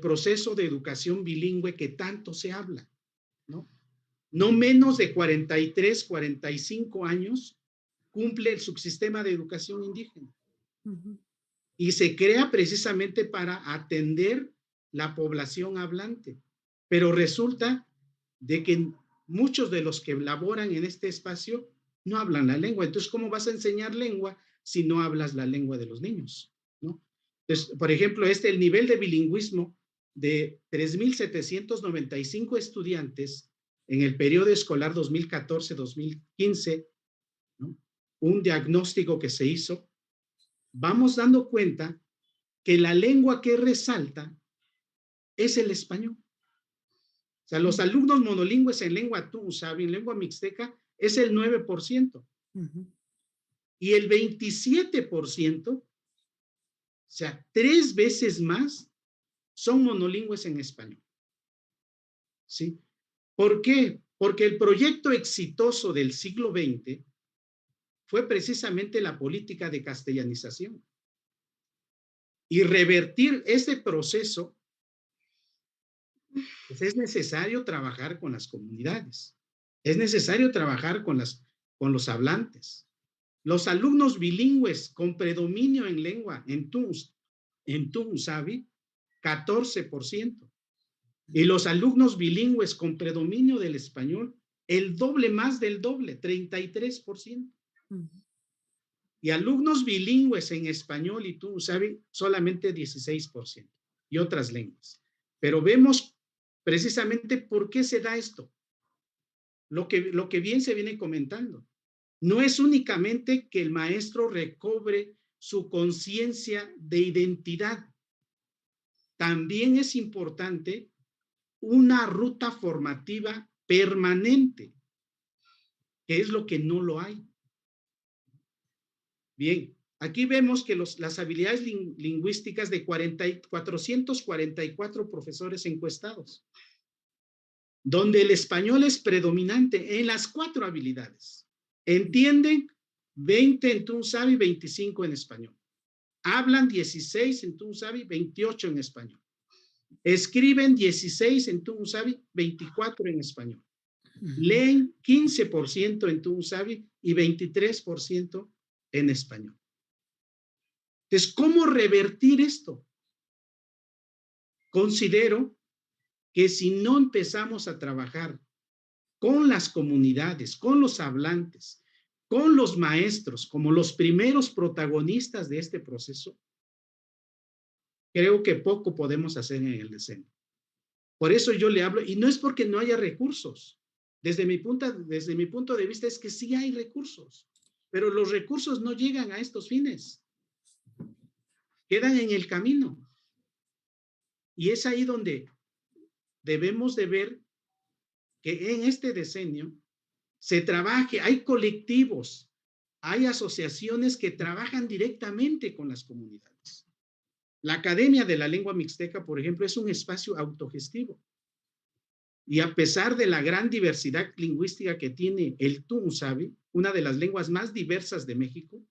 proceso de educación bilingüe que tanto se habla, ¿no? No menos de 43, 45 años cumple el subsistema de educación indígena. Y se crea precisamente para atender la población hablante. Pero resulta de que muchos de los que laboran en este espacio no hablan la lengua. Entonces, ¿cómo vas a enseñar lengua si no hablas la lengua de los niños, ¿no? Entonces, por ejemplo, el nivel de bilingüismo de 3,795 estudiantes en el periodo escolar 2014-2015, ¿no? Un diagnóstico que se hizo, vamos dando cuenta que la lengua que resalta es el español. O sea, los alumnos monolingües en lengua tusabi, en lengua mixteca, es el 9%. Y el 27%, o sea, 3 veces más, son monolingües en español. ¿Sí? ¿Por qué? Porque el proyecto exitoso del siglo XX fue precisamente la política de castellanización. Y revertir ese proceso, pues es necesario trabajar con las comunidades. Es necesario trabajar con los hablantes. Los alumnos bilingües con predominio en lengua, en tusabi, 14%. Y los alumnos bilingües con predominio del español, el doble más del doble, 33%. Y alumnos bilingües en español y tusabi, solamente 16%. Y otras lenguas. Pero vemos precisamente por qué se da esto. Lo que bien se viene comentando. No es únicamente que el maestro recobre su conciencia de identidad. También es importante una ruta formativa permanente, que es lo que no lo hay. Bien, aquí vemos que las habilidades lingüísticas de 444 profesores encuestados, donde el español es predominante en las 4 habilidades. Entienden 20 en tusabi, 25 en español. Hablan 16 en tusabi, 28 en español. Escriben 16 en tusabi, 24 en español. Leen 15% en tusabi y 23% en español. Entonces, ¿cómo revertir esto? Considero que si no empezamos a trabajar con las comunidades, con los hablantes, con los maestros, como los primeros protagonistas de este proceso, creo que poco podemos hacer en el decenio. Por eso yo le hablo, y no es porque no haya recursos. Desde mi punto de vista es que sí hay recursos, pero los recursos no llegan a estos fines. Quedan en el camino. Y es ahí donde debemos de ver que en este decenio se trabaje, hay colectivos, hay asociaciones que trabajan directamente con las comunidades. La Academia de la Lengua Mixteca, por ejemplo, es un espacio autogestivo. Y a pesar de la gran diversidad lingüística que tiene el Tungusavi, una de las lenguas más diversas de México,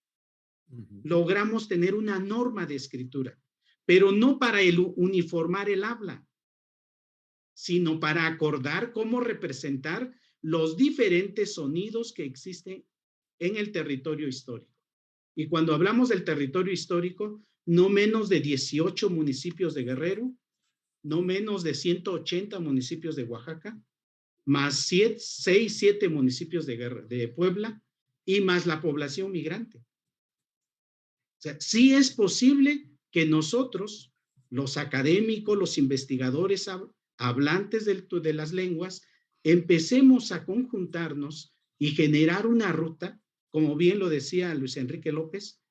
logramos tener una norma de escritura, pero no para uniformar el habla, sino para acordar cómo representar los diferentes sonidos que existen en el territorio histórico. Y cuando hablamos del territorio histórico, no menos de 18 municipios de Guerrero, no menos de 180 municipios de Oaxaca, más 7 municipios de Puebla y más la población migrante. O sea, sí es posible que nosotros, los académicos, los investigadores hablantes de las lenguas, empecemos a conjuntarnos y generar una ruta, como bien lo decía Luis Enrique López,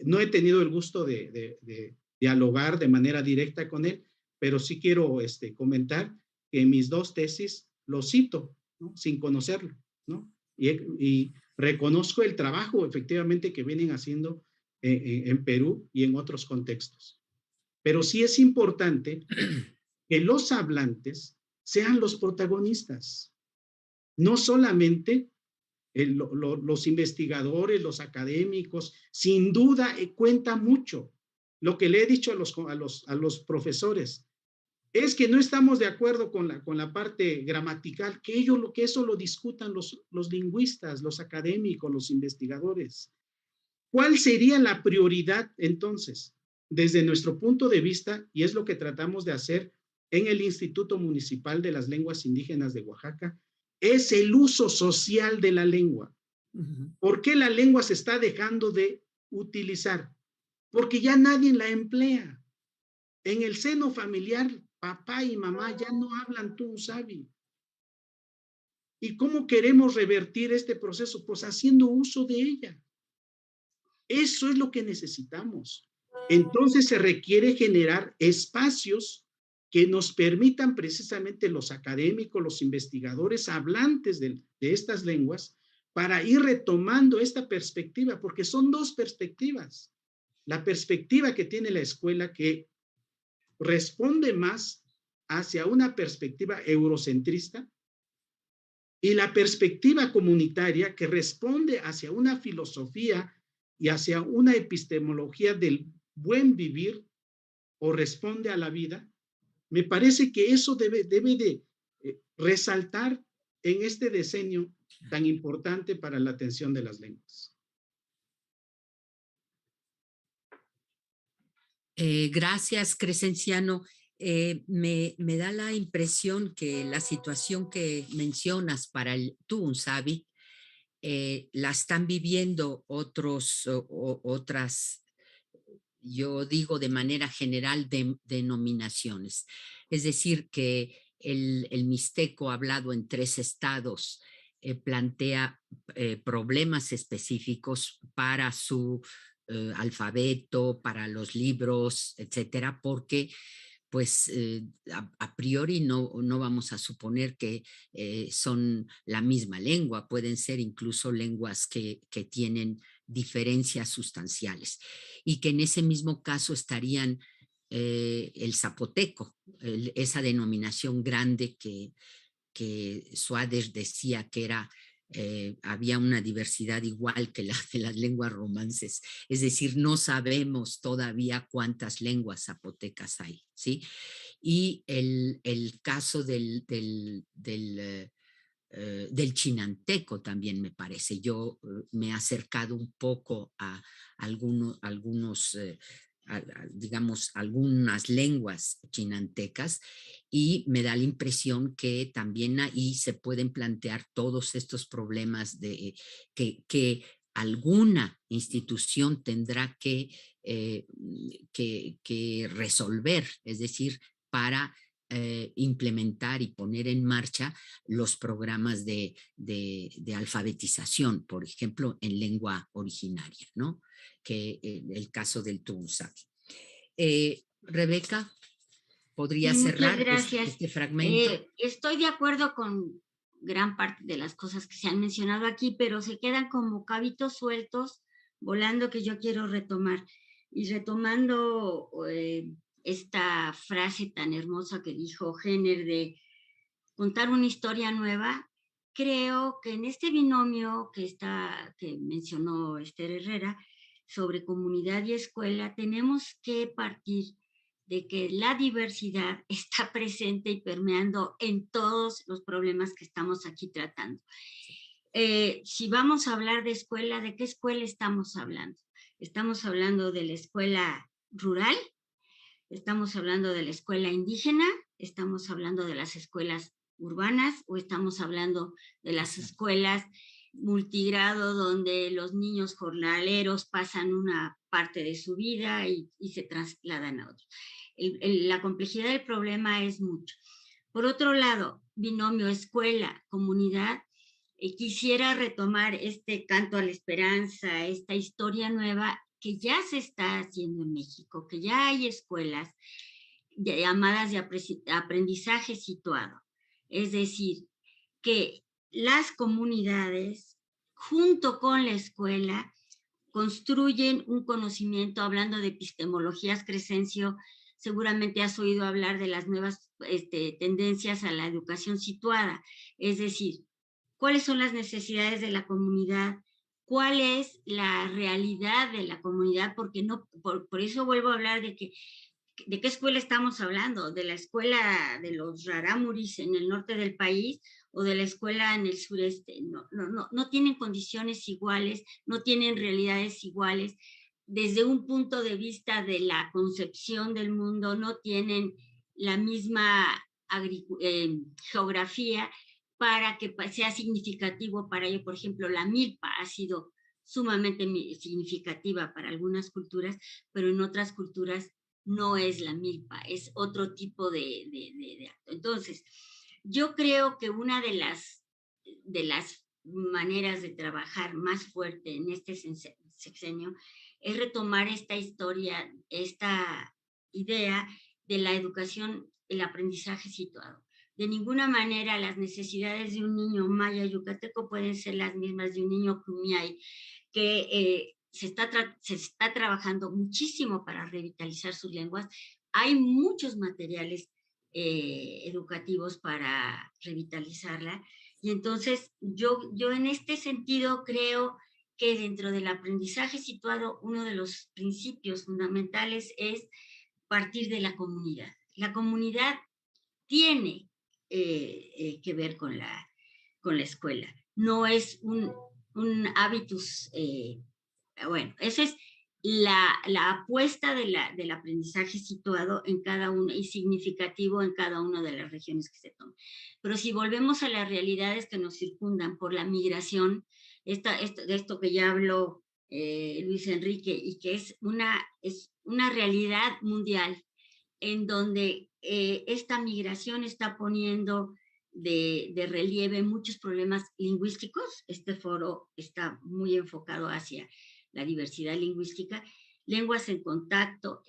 no he tenido el gusto de dialogar de manera directa con él, pero sí quiero comentar que en mis 2 tesis lo cito, ¿no? Sin conocerlo, ¿no? Y reconozco el trabajo efectivamente que vienen haciendo en Perú y en otros contextos. Pero sí es importante que los hablantes sean los protagonistas, no solamente los investigadores, los académicos. Sin duda cuenta mucho lo que le he dicho a los profesores, es que no estamos de acuerdo con la parte gramatical, que eso lo discutan los lingüistas, los académicos, los investigadores. ¿Cuál sería la prioridad entonces? Desde nuestro punto de vista, y es lo que tratamos de hacer en el Instituto Municipal de las Lenguas Indígenas de Oaxaca, es el uso social de la lengua. ¿Por qué la lengua se está dejando de utilizar? Porque ya nadie la emplea. En el seno familiar, papá y mamá ya no hablan Tungusavi. ¿Y cómo queremos revertir este proceso? Pues haciendo uso de ella. Eso es lo que necesitamos. Entonces se requiere generar espacios que nos permitan precisamente los académicos, los investigadores hablantes de estas lenguas, para ir retomando esta perspectiva, porque son 2 perspectivas. La perspectiva que tiene la escuela, que responde más hacia una perspectiva eurocentrista, y la perspectiva comunitaria, que responde hacia una filosofía y hacia una epistemología del buen vivir, o responde a la vida. Me parece que eso debe de resaltar en este decenio tan importante para la atención de las lenguas. Gracias, Crescenciano. Me da la impresión que la situación que mencionas para el Tungusavi la están viviendo otras, yo digo de manera general, denominaciones. Es decir, que el mixteco hablado en 3 estados plantea problemas específicos para su alfabeto, para los libros, etcétera, porque pues a priori no vamos a suponer que son la misma lengua, pueden ser incluso lenguas que tienen diferencias sustanciales, y que en ese mismo caso estarían el zapoteco, esa denominación grande que Suárez decía que era había una diversidad igual que la de las lenguas romances, es decir, no sabemos todavía cuántas lenguas zapotecas hay, ¿sí? Y el caso del chinanteco también me parece. Yo me he acercado un poco a digamos, algunas lenguas chinantecas, y me da la impresión que también ahí se pueden plantear todos estos problemas de que alguna institución tendrá que que resolver, es decir, para implementar y poner en marcha los programas de alfabetización, por ejemplo, en lengua originaria, ¿no? Que el caso del Tungusaki. Rebeca, ¿podría cerrar este fragmento? Estoy de acuerdo con gran parte de las cosas que se han mencionado aquí, pero se quedan como cabitos sueltos volando que yo quiero retomar. Y retomando esta frase tan hermosa que dijo Jenner de contar una historia nueva, creo que en este binomio que mencionó Esther Herrera sobre comunidad y escuela, tenemos que partir de que la diversidad está presente y permeando en todos los problemas que estamos aquí tratando. Si vamos a hablar de escuela, ¿de qué escuela estamos hablando? Estamos hablando de la escuela rural, estamos hablando de la escuela indígena, estamos hablando de las escuelas urbanas o estamos hablando de las escuelas multigrado donde los niños jornaleros pasan una parte de su vida y se trasladan a otro. La complejidad del problema es mucho. Por otro lado, binomio escuela-comunidad, quisiera retomar este canto a la esperanza, esta historia nueva que ya se está haciendo en México, que ya hay escuelas llamadas de aprendizaje situado. Es decir, que las comunidades, junto con la escuela, construyen un conocimiento, hablando de epistemologías, Crescencio, seguramente has oído hablar de las nuevas tendencias a la educación situada, es decir, cuáles son las necesidades de la comunidad, cuál es la realidad de la comunidad, porque no, por eso vuelvo a hablar de qué escuela estamos hablando, de la escuela de los rarámuris en el norte del país o de la escuela en el sureste. No tienen condiciones iguales, no tienen realidades iguales. Desde un punto de vista de la concepción del mundo, no tienen la misma geografía para que sea significativo para ello. Por ejemplo, la milpa ha sido sumamente significativa para algunas culturas, pero en otras culturas no es la milpa, es otro tipo de acto. Entonces, yo creo que una de las maneras de trabajar más fuerte en este sexenio es retomar esta historia, esta idea de la educación, el aprendizaje situado. De ninguna manera las necesidades de un niño maya yucateco pueden ser las mismas de un niño kumiai, que se está trabajando muchísimo para revitalizar sus lenguas. Hay muchos materiales educativos para revitalizarla. Y entonces yo en este sentido creo que dentro del aprendizaje situado, uno de los principios fundamentales es partir de la comunidad. La comunidad tiene que ver con la escuela. No es un hábitus, bueno, esa es la apuesta del aprendizaje situado en cada uno y significativo en cada una de las regiones que se toman. Pero si volvemos a las realidades que nos circundan por la migración, de esto que ya habló Luis Enrique, y que es una realidad mundial en donde esta migración está poniendo de relieve muchos problemas lingüísticos. Este foro está muy enfocado hacia la diversidad lingüística, lenguas en contacto.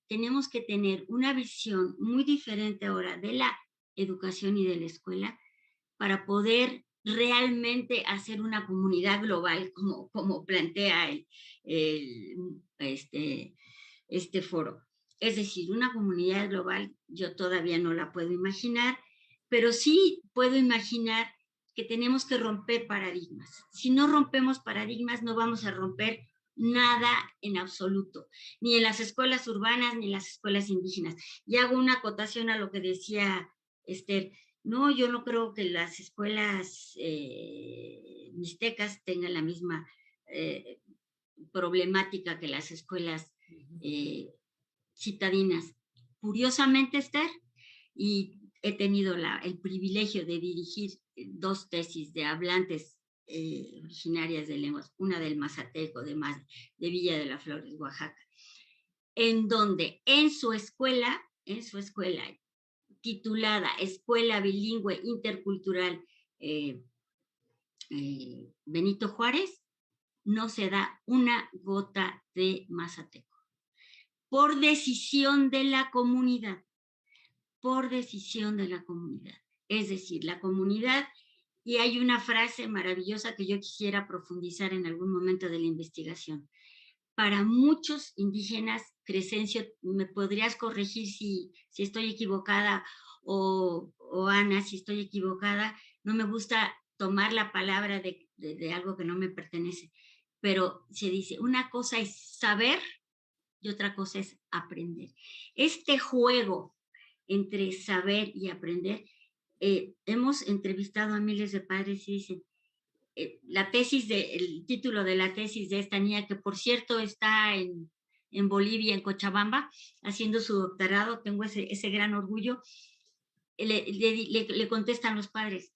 Tenemos que tener una visión muy diferente ahora de la educación y de la escuela para poder realmente hacer una comunidad global como plantea este foro. Es decir, una comunidad global yo todavía no la puedo imaginar, pero sí puedo imaginar que tenemos que romper paradigmas. Si no rompemos paradigmas, no vamos a romper nada en absoluto, ni en las escuelas urbanas, ni en las escuelas indígenas. Y hago una acotación a lo que decía Esther. No, yo no creo que las escuelas mixtecas tengan la misma problemática que las escuelas citadinas. Curiosamente, Esther, y he tenido el privilegio de dirigir 2 tesis de hablantes originarias de lenguas, una del Mazateco, de Villa de las Flores, Oaxaca, en donde en su escuela titulada Escuela Bilingüe Intercultural Benito Juárez, no se da una gota de mazateco. Por decisión de la comunidad. Por decisión de la comunidad. Es decir, la comunidad, y hay una frase maravillosa que yo quisiera profundizar en algún momento de la investigación. Para muchos indígenas, Crescencio, me podrías corregir si estoy equivocada, o Ana, si estoy equivocada, no me gusta tomar la palabra de algo que no me pertenece, pero se dice, una cosa es saber y otra cosa es aprender. Este juego entre saber y aprender, hemos entrevistado a miles de padres y dicen, el título de la tesis de esta niña, que por cierto está en Bolivia, en Cochabamba, haciendo su doctorado, tengo ese gran orgullo, le contestan los padres,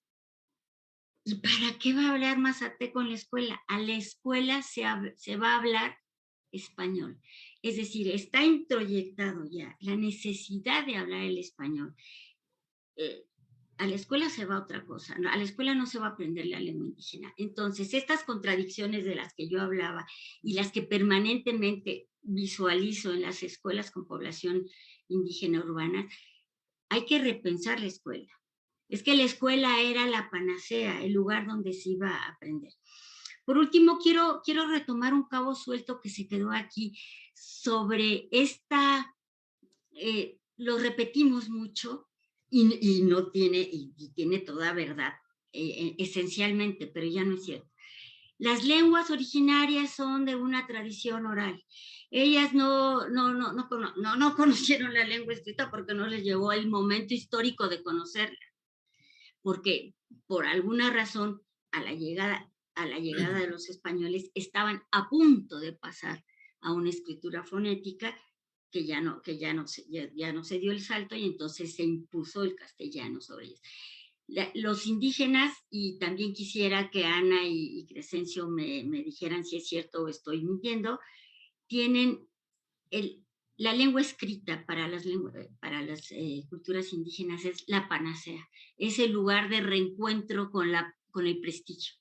¿y para qué va a hablar mazateco en la escuela? A la escuela se va a hablar español. Es decir, está introyectado ya la necesidad de hablar el español. A la escuela se va otra cosa, ¿no? A la escuela no se va a aprender la lengua indígena. Entonces, estas contradicciones de las que yo hablaba y las que permanentemente visualizo en las escuelas con población indígena urbana, hay que repensar la escuela. Es que la escuela era la panacea, el lugar donde se iba a aprender. Por último, quiero retomar un cabo suelto que se quedó aquí sobre esta, lo repetimos mucho, y no tiene, y tiene toda verdad, esencialmente, pero ya no es cierto. Las lenguas originarias son de una tradición oral. Ellas no conocieron la lengua escrita porque no les llegó el momento histórico de conocerla. Porque por alguna razón, a la llegada de los españoles, estaban a punto de pasar a una escritura fonética que ya no se dio el salto, y entonces se impuso el castellano sobre ellos. Los indígenas, y también quisiera que Ana y Crescencio me dijeran si es cierto o estoy mintiendo, tienen la lengua escrita para las culturas indígenas es la panacea, es el lugar de reencuentro con el prestigio.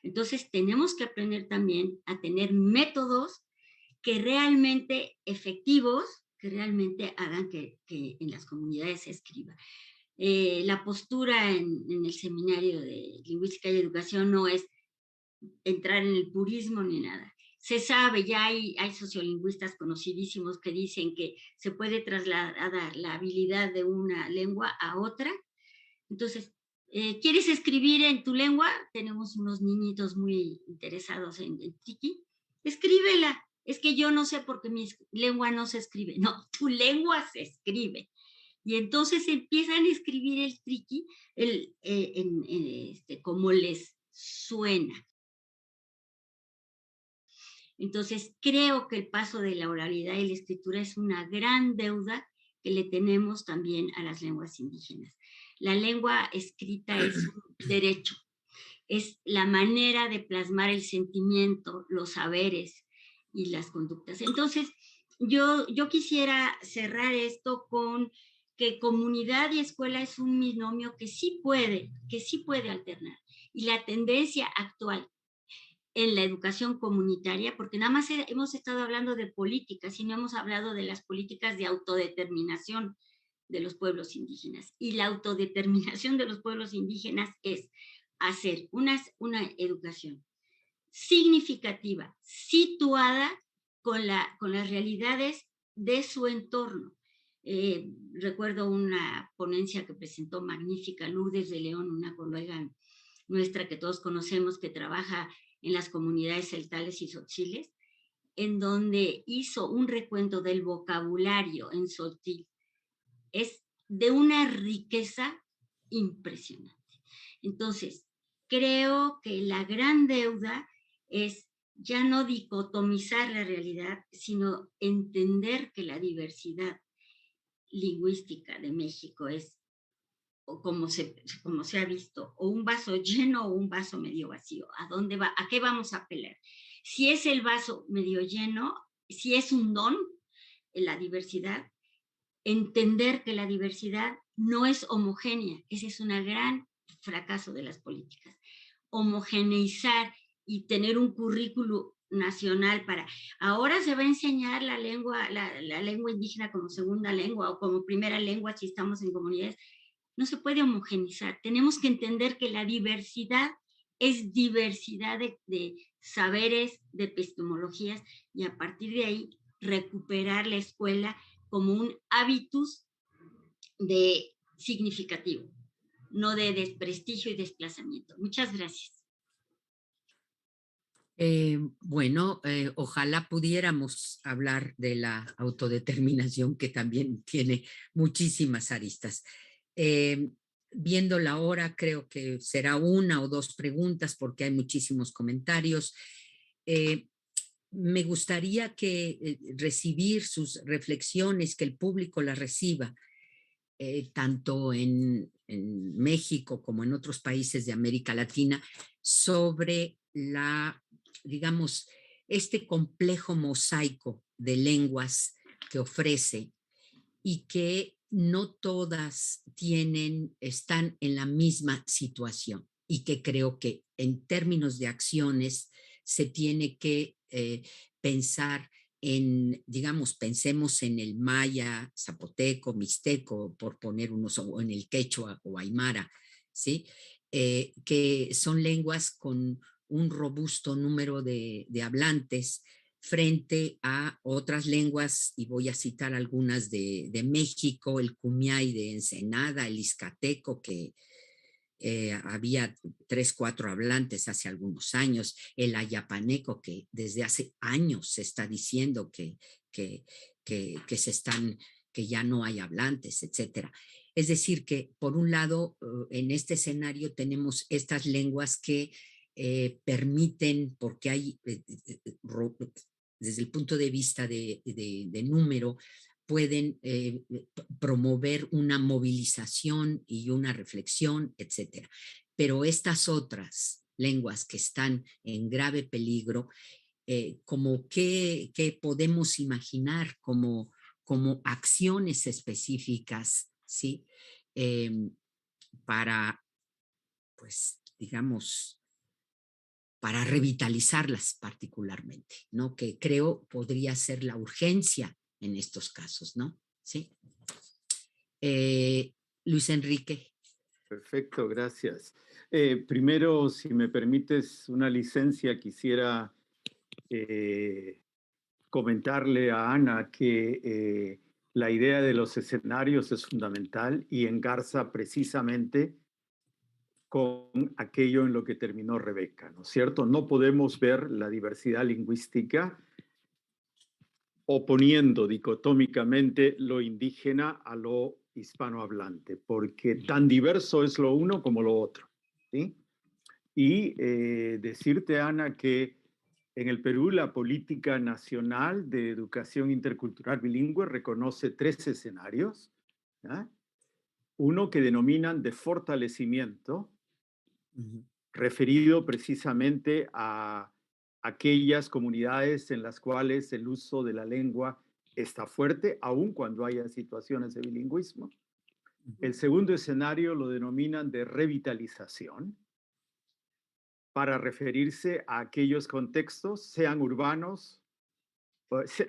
Entonces tenemos que aprender también a tener métodos que realmente efectivos, que realmente hagan que en las comunidades se escriba. La postura en el seminario de Lingüística y Educación no es entrar en el purismo ni nada. Se sabe, ya hay sociolingüistas conocidísimos que dicen que se puede trasladar la habilidad de una lengua a otra. Entonces, ¿quieres escribir en tu lengua? Tenemos unos niñitos muy interesados en triqui. Escríbela. Es que yo no sé por qué mi lengua no se escribe. No, tu lengua se escribe. Y entonces empiezan a escribir el triqui como les suena. Entonces, creo que el paso de la oralidad y la escritura es una gran deuda que le tenemos también a las lenguas indígenas. La lengua escrita es un derecho, es la manera de plasmar el sentimiento, los saberes y las conductas. Entonces, yo quisiera cerrar esto con que comunidad y escuela es un binomio que sí puede alternar. Y la tendencia actual en la educación comunitaria, porque nada más hemos estado hablando de políticas y no hemos hablado de las políticas de autodeterminación de los pueblos indígenas. Y la autodeterminación de los pueblos indígenas es hacer una educación significativa, situada con las realidades de su entorno. Recuerdo una ponencia que presentó magnífica Lourdes de León, una colega nuestra que todos conocemos, que trabaja en las comunidades celtales y tzotziles, en donde hizo un recuento del vocabulario en tzotzil. Es de una riqueza impresionante. Entonces, creo que la gran deuda es ya no dicotomizar la realidad, sino entender que la diversidad lingüística de México es, o como se ha visto, o un vaso lleno o un vaso medio vacío. ¿A dónde va? ¿A qué vamos a apelar? Si es el vaso medio lleno, si es un don, la diversidad, entender que la diversidad no es homogénea. Ese es un gran fracaso de las políticas. Homogeneizar y tener un currículo nacional para, ahora se va a enseñar la lengua indígena como segunda lengua o como primera lengua si estamos en comunidades. No se puede homogeneizar. Tenemos que entender que la diversidad es diversidad de saberes, de epistemologías, y a partir de ahí recuperar la escuela como un hábitus de significativo, no de desprestigio y desplazamiento. Muchas gracias. Bueno, ojalá pudiéramos hablar de la autodeterminación, que también tiene muchísimas aristas. Viendo la hora, creo que será una o dos preguntas porque hay muchísimos comentarios. Me gustaría recibir sus reflexiones, que el público las reciba, tanto en México como en otros países de América Latina, sobre digamos, este complejo mosaico de lenguas que ofrece y que no todas están en la misma situación, y que creo que en términos de acciones se tiene que pensar digamos, pensemos en el maya, zapoteco, mixteco, por poner unos, o en el quechua o aymara, ¿sí? Que son lenguas con un robusto número de hablantes frente a otras lenguas, y voy a citar algunas de México, el cumiay de Ensenada, el izcateco, que había 3, 4 hablantes hace algunos años, el ayapaneco, que desde hace años se está diciendo que ya no hay hablantes, etcétera. Es decir, que por un lado, en este escenario tenemos estas lenguas que permiten, porque hay, desde el punto de vista de número, pueden promover una movilización y una reflexión, etcétera. Pero estas otras lenguas que están en grave peligro, como qué podemos imaginar como acciones específicas, ¿sí? Para, pues, digamos, para revitalizarlas particularmente, ¿no? Que creo podría ser la urgencia en estos casos, ¿no? Sí. Luis Enrique. Perfecto, gracias. Primero, si me permites una licencia, quisiera comentarle a Ana que la idea de los escenarios es fundamental y engarza precisamente con aquello en lo que terminó Rebeca, ¿no es cierto? No podemos ver la diversidad lingüística oponiendo dicotómicamente lo indígena a lo hispanohablante, porque tan diverso es lo uno como lo otro, ¿sí? Y decirte, Ana, que en el Perú la Política Nacional de Educación Intercultural Bilingüe reconoce 3 escenarios, ¿ya? Uno que denominan de fortalecimiento, referido precisamente a aquellas comunidades en las cuales el uso de la lengua está fuerte, aun cuando haya situaciones de bilingüismo. El segundo escenario lo denominan de revitalización, para referirse a aquellos contextos, sean urbanos,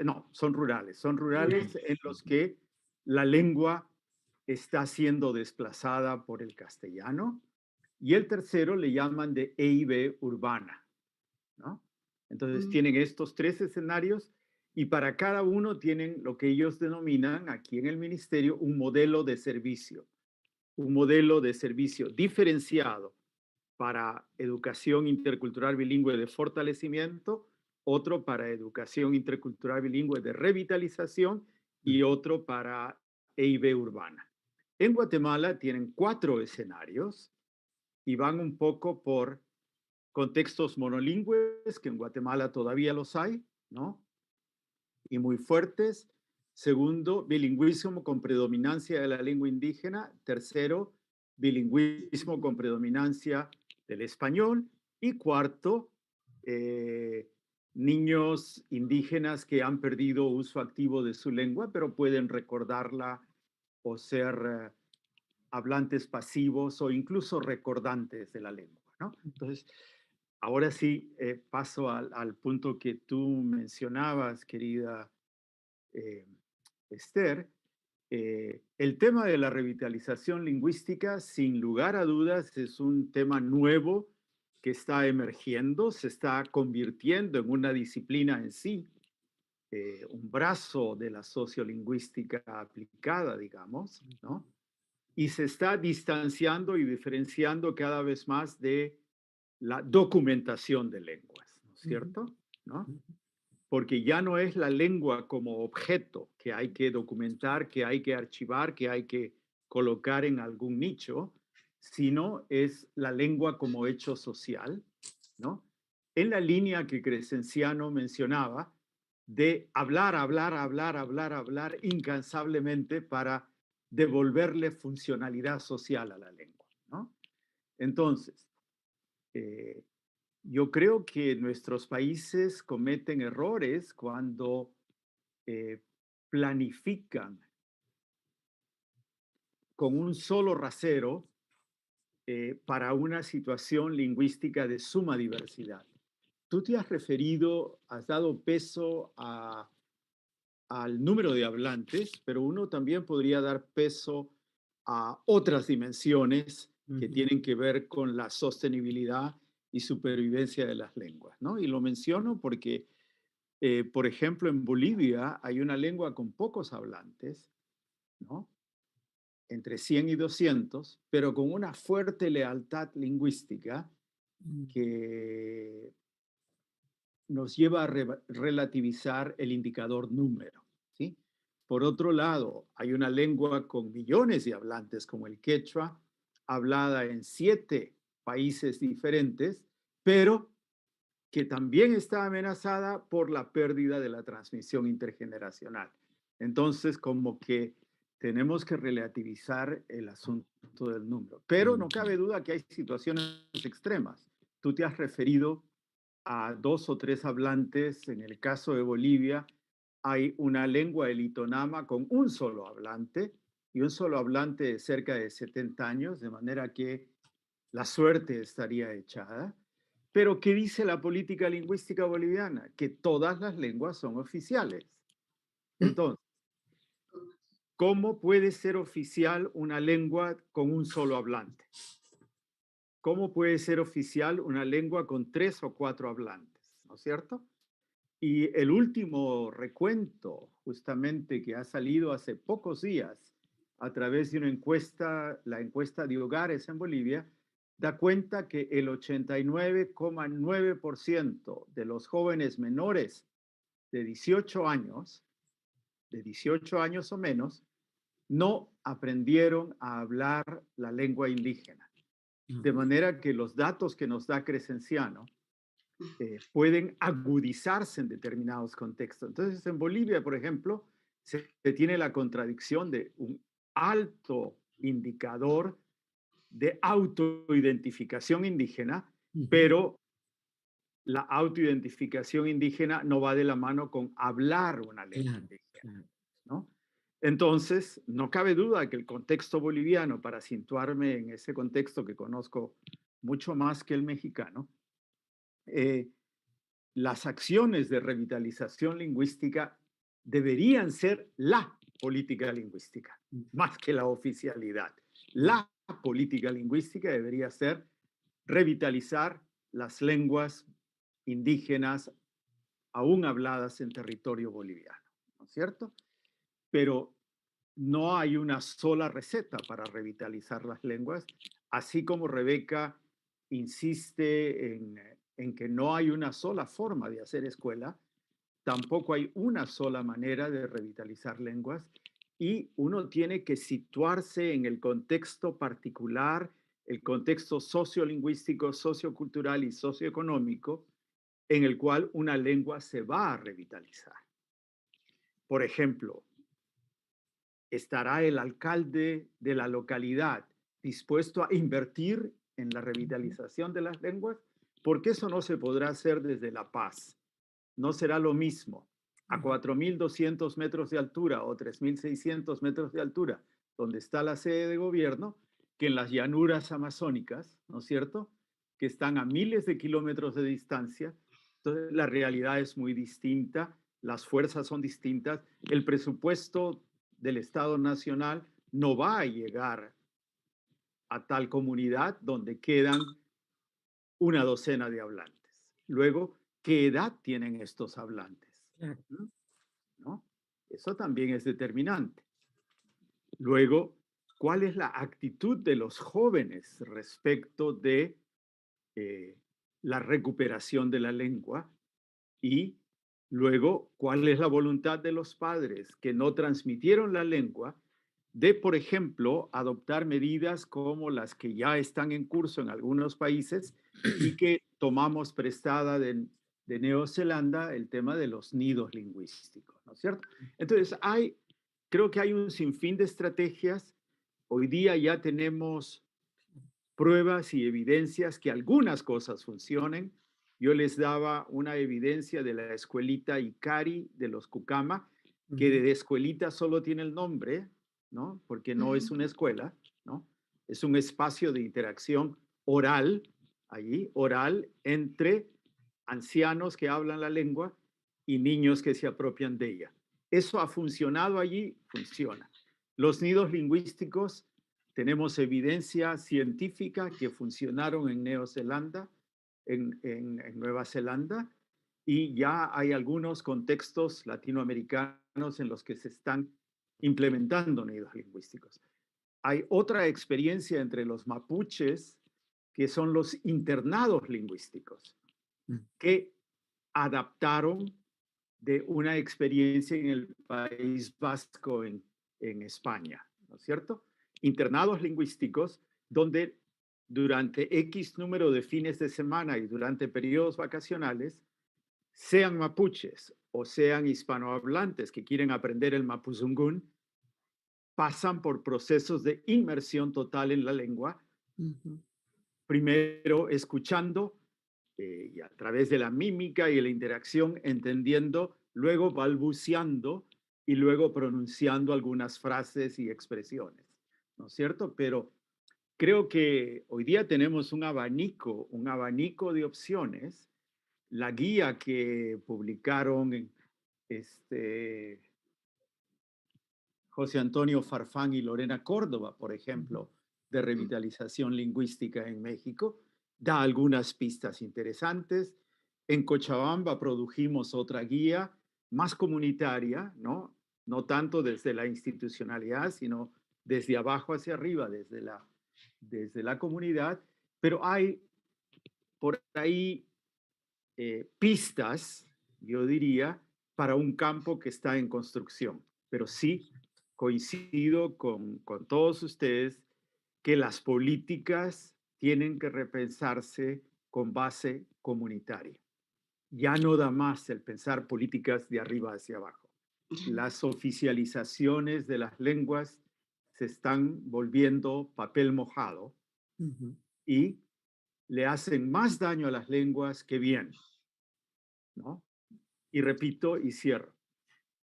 no, son rurales en los que la lengua está siendo desplazada por el castellano. Y el tercero le llaman de EIB urbana, ¿no? Entonces tienen estos 3 escenarios, y para cada uno tienen lo que ellos denominan aquí en el ministerio un modelo de servicio diferenciado para educación intercultural bilingüe de fortalecimiento, otro para educación intercultural bilingüe de revitalización y otro para EIB urbana. En Guatemala tienen 4 escenarios y van un poco por contextos monolingües, que en Guatemala todavía los hay, ¿no? Y muy fuertes. Segundo, bilingüismo con predominancia de la lengua indígena. Tercero, bilingüismo con predominancia del español. Y cuarto, niños indígenas que han perdido uso activo de su lengua, pero pueden recordarla o ser hablantes pasivos o incluso recordantes de la lengua, ¿no? Entonces, ahora sí paso al punto que tú mencionabas, querida Esther. El tema de la revitalización lingüística, sin lugar a dudas, es un tema nuevo que está emergiendo, se está convirtiendo en una disciplina en sí, un brazo de la sociolingüística aplicada, digamos, ¿no? Y se está distanciando y diferenciando cada vez más de la documentación de lenguas, ¿no es cierto? ¿No? Porque ya no es la lengua como objeto que hay que documentar, que hay que archivar, que hay que colocar en algún nicho, sino es la lengua como hecho social, ¿no? En la línea que Crescenciano mencionaba, de hablar, hablar, hablar, hablar, hablar incansablemente para devolverle funcionalidad social a la lengua, ¿no? Entonces, yo creo que nuestros países cometen errores cuando planifican con un solo rasero para una situación lingüística de suma diversidad. Tú te has referido, has dado peso al número de hablantes, pero uno también podría dar peso a otras dimensiones que tienen que ver con la sostenibilidad y supervivencia de las lenguas, ¿no? Y lo menciono porque, por ejemplo, en Bolivia hay una lengua con pocos hablantes, ¿no? Entre 100 y 200, pero con una fuerte lealtad lingüística que nos lleva a relativizar el indicador número, ¿sí? Por otro lado, hay una lengua con millones de hablantes como el quechua, hablada en 7 países diferentes, pero que también está amenazada por la pérdida de la transmisión intergeneracional. Entonces, como que tenemos que relativizar el asunto del número. Pero no cabe duda que hay situaciones extremas. Tú te has referido a 2 o 3 hablantes. En el caso de Bolivia, hay una lengua, el itonama, con un solo hablante, y un solo hablante de cerca de 70 años, de manera que la suerte estaría echada. Pero, ¿qué dice la política lingüística boliviana? Que todas las lenguas son oficiales. Entonces, ¿cómo puede ser oficial una lengua con un solo hablante? ¿Cómo puede ser oficial una lengua con 3 o 4 hablantes? ¿No es cierto? Y el último recuento, justamente que ha salido hace pocos días a través de una encuesta, la encuesta de hogares en Bolivia, da cuenta que el 89,9% de los jóvenes menores de 18 años o menos, no aprendieron a hablar la lengua indígena. De manera que los datos que nos da Crescenciano pueden agudizarse en determinados contextos. Entonces, en Bolivia, por ejemplo, se tiene la contradicción de un alto indicador de autoidentificación indígena, pero la autoidentificación indígena no va de la mano con hablar una lengua indígena, ¿no? Entonces, no cabe duda que el contexto boliviano, para situarme en ese contexto que conozco mucho más que el mexicano, las acciones de revitalización lingüística deberían ser la política lingüística, más que la oficialidad. La política lingüística debería ser revitalizar las lenguas indígenas aún habladas en territorio boliviano, ¿no es cierto? Pero no hay una sola receta para revitalizar las lenguas, así como Rebeca insiste en que no hay una sola forma de hacer escuela, tampoco hay una sola manera de revitalizar lenguas, y uno tiene que situarse en el contexto particular, el contexto sociolingüístico, sociocultural y socioeconómico en el cual una lengua se va a revitalizar. Por ejemplo, ¿estará el alcalde de la localidad dispuesto a invertir en la revitalización de las lenguas? Porque eso no se podrá hacer desde la paz. no será lo mismo a 4.200 metros de altura o 3.600 metros de altura, donde está la sede de gobierno, que en las llanuras amazónicas, ¿no es cierto?, que están a miles de kilómetros de distancia. Entonces, la realidad es muy distinta, las fuerzas son distintas, el presupuesto del Estado Nacional no va a llegar a tal comunidad donde quedan una docena de hablantes. Luego, ¿qué edad tienen estos hablantes? ¿No? Eso también es determinante. Luego, ¿cuál es la actitud de los jóvenes respecto de la recuperación de la lengua? Y luego, ¿cuál es la voluntad de los padres que no transmitieron la lengua de, por ejemplo, adoptar medidas como las que ya están en curso en algunos países y que tomamos prestada de Neozelanda, el tema de los nidos lingüísticos, ¿no es cierto? Entonces, creo que hay un sinfín de estrategias. Hoy día ya tenemos pruebas y evidencias que algunas cosas funcionen. Yo les daba una evidencia de la escuelita Ikari de los Cucama, que de escuelita solo tiene el nombre, ¿no? Porque no es una escuela, ¿no? Es un espacio de interacción oral, allí, oral, entre ancianos que hablan la lengua y niños que se apropian de ella. Eso ha funcionado allí, funciona. Los nidos lingüísticos, tenemos evidencia científica que funcionaron en Neozelanda, en Nueva Zelanda, y ya hay algunos contextos latinoamericanos en los que se están implementando nidos lingüísticos. Hay otra experiencia entre los mapuches, que son los internados lingüísticos, que adaptaron de una experiencia en el País Vasco en España, ¿no es cierto? Internados lingüísticos donde durante X número de fines de semana y durante periodos vacacionales, sean mapuches o sean hispanohablantes que quieren aprender el mapuzungún, pasan por procesos de inmersión total en la lengua, primero escuchando y a través de la mímica y la interacción entendiendo, luego balbuceando y luego pronunciando algunas frases y expresiones, ¿no es cierto? Pero creo que hoy día tenemos un abanico de opciones. La guía que publicaron José Antonio Farfán y Lorena Córdoba, por ejemplo, de revitalización lingüística en México, da algunas pistas interesantes. En Cochabamba produjimos otra guía más comunitaria, ¿no? No tanto desde la institucionalidad, sino desde abajo hacia arriba, desde la comunidad, pero hay por ahí pistas, yo diría, para un campo que está en construcción. Pero sí coincido con todos ustedes que las políticas tienen que repensarse con base comunitaria. Ya no da más el pensar políticas de arriba hacia abajo. Las oficializaciones de las lenguas se están volviendo papel mojado y le hacen más daño a las lenguas que bien, ¿no? Y repito y cierro.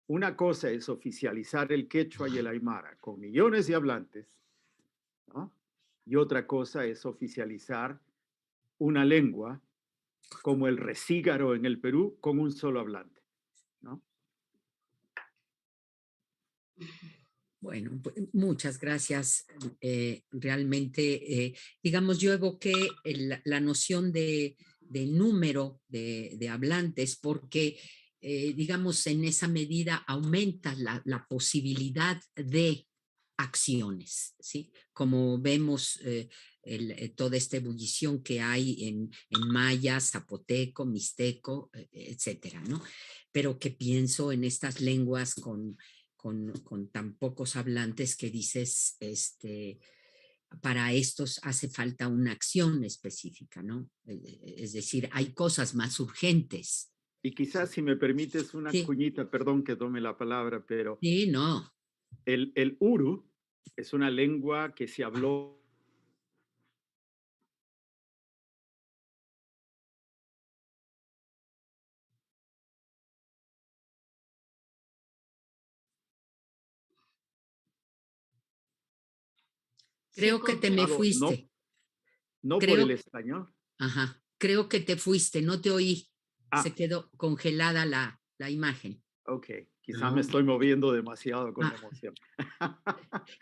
Una cosa es oficializar el quechua y el aymara con millones de hablantes, ¿no? Y otra cosa es oficializar una lengua como el resígaro en el Perú con un solo hablante, ¿no? Bueno, muchas gracias. Realmente, digamos, yo evoqué la noción de número de hablantes porque, digamos, en esa medida aumenta la posibilidad de acciones, ¿sí? Como vemos toda esta ebullición que hay en maya, zapoteco, mixteco, etcétera, ¿no? Pero que pienso en estas lenguas con tan pocos hablantes que dices, para estos hace falta una acción específica, ¿no? Es decir, hay cosas más urgentes. Y quizás, si me permites una cuñita, perdón que tome la palabra, pero... Sí, no. El uru es una lengua que se habló Creo que te me fuiste. No por el español. Ajá, creo que te fuiste, no te oí. Ah. Se quedó congelada la imagen. Ok, quizá me estoy moviendo demasiado con la emoción.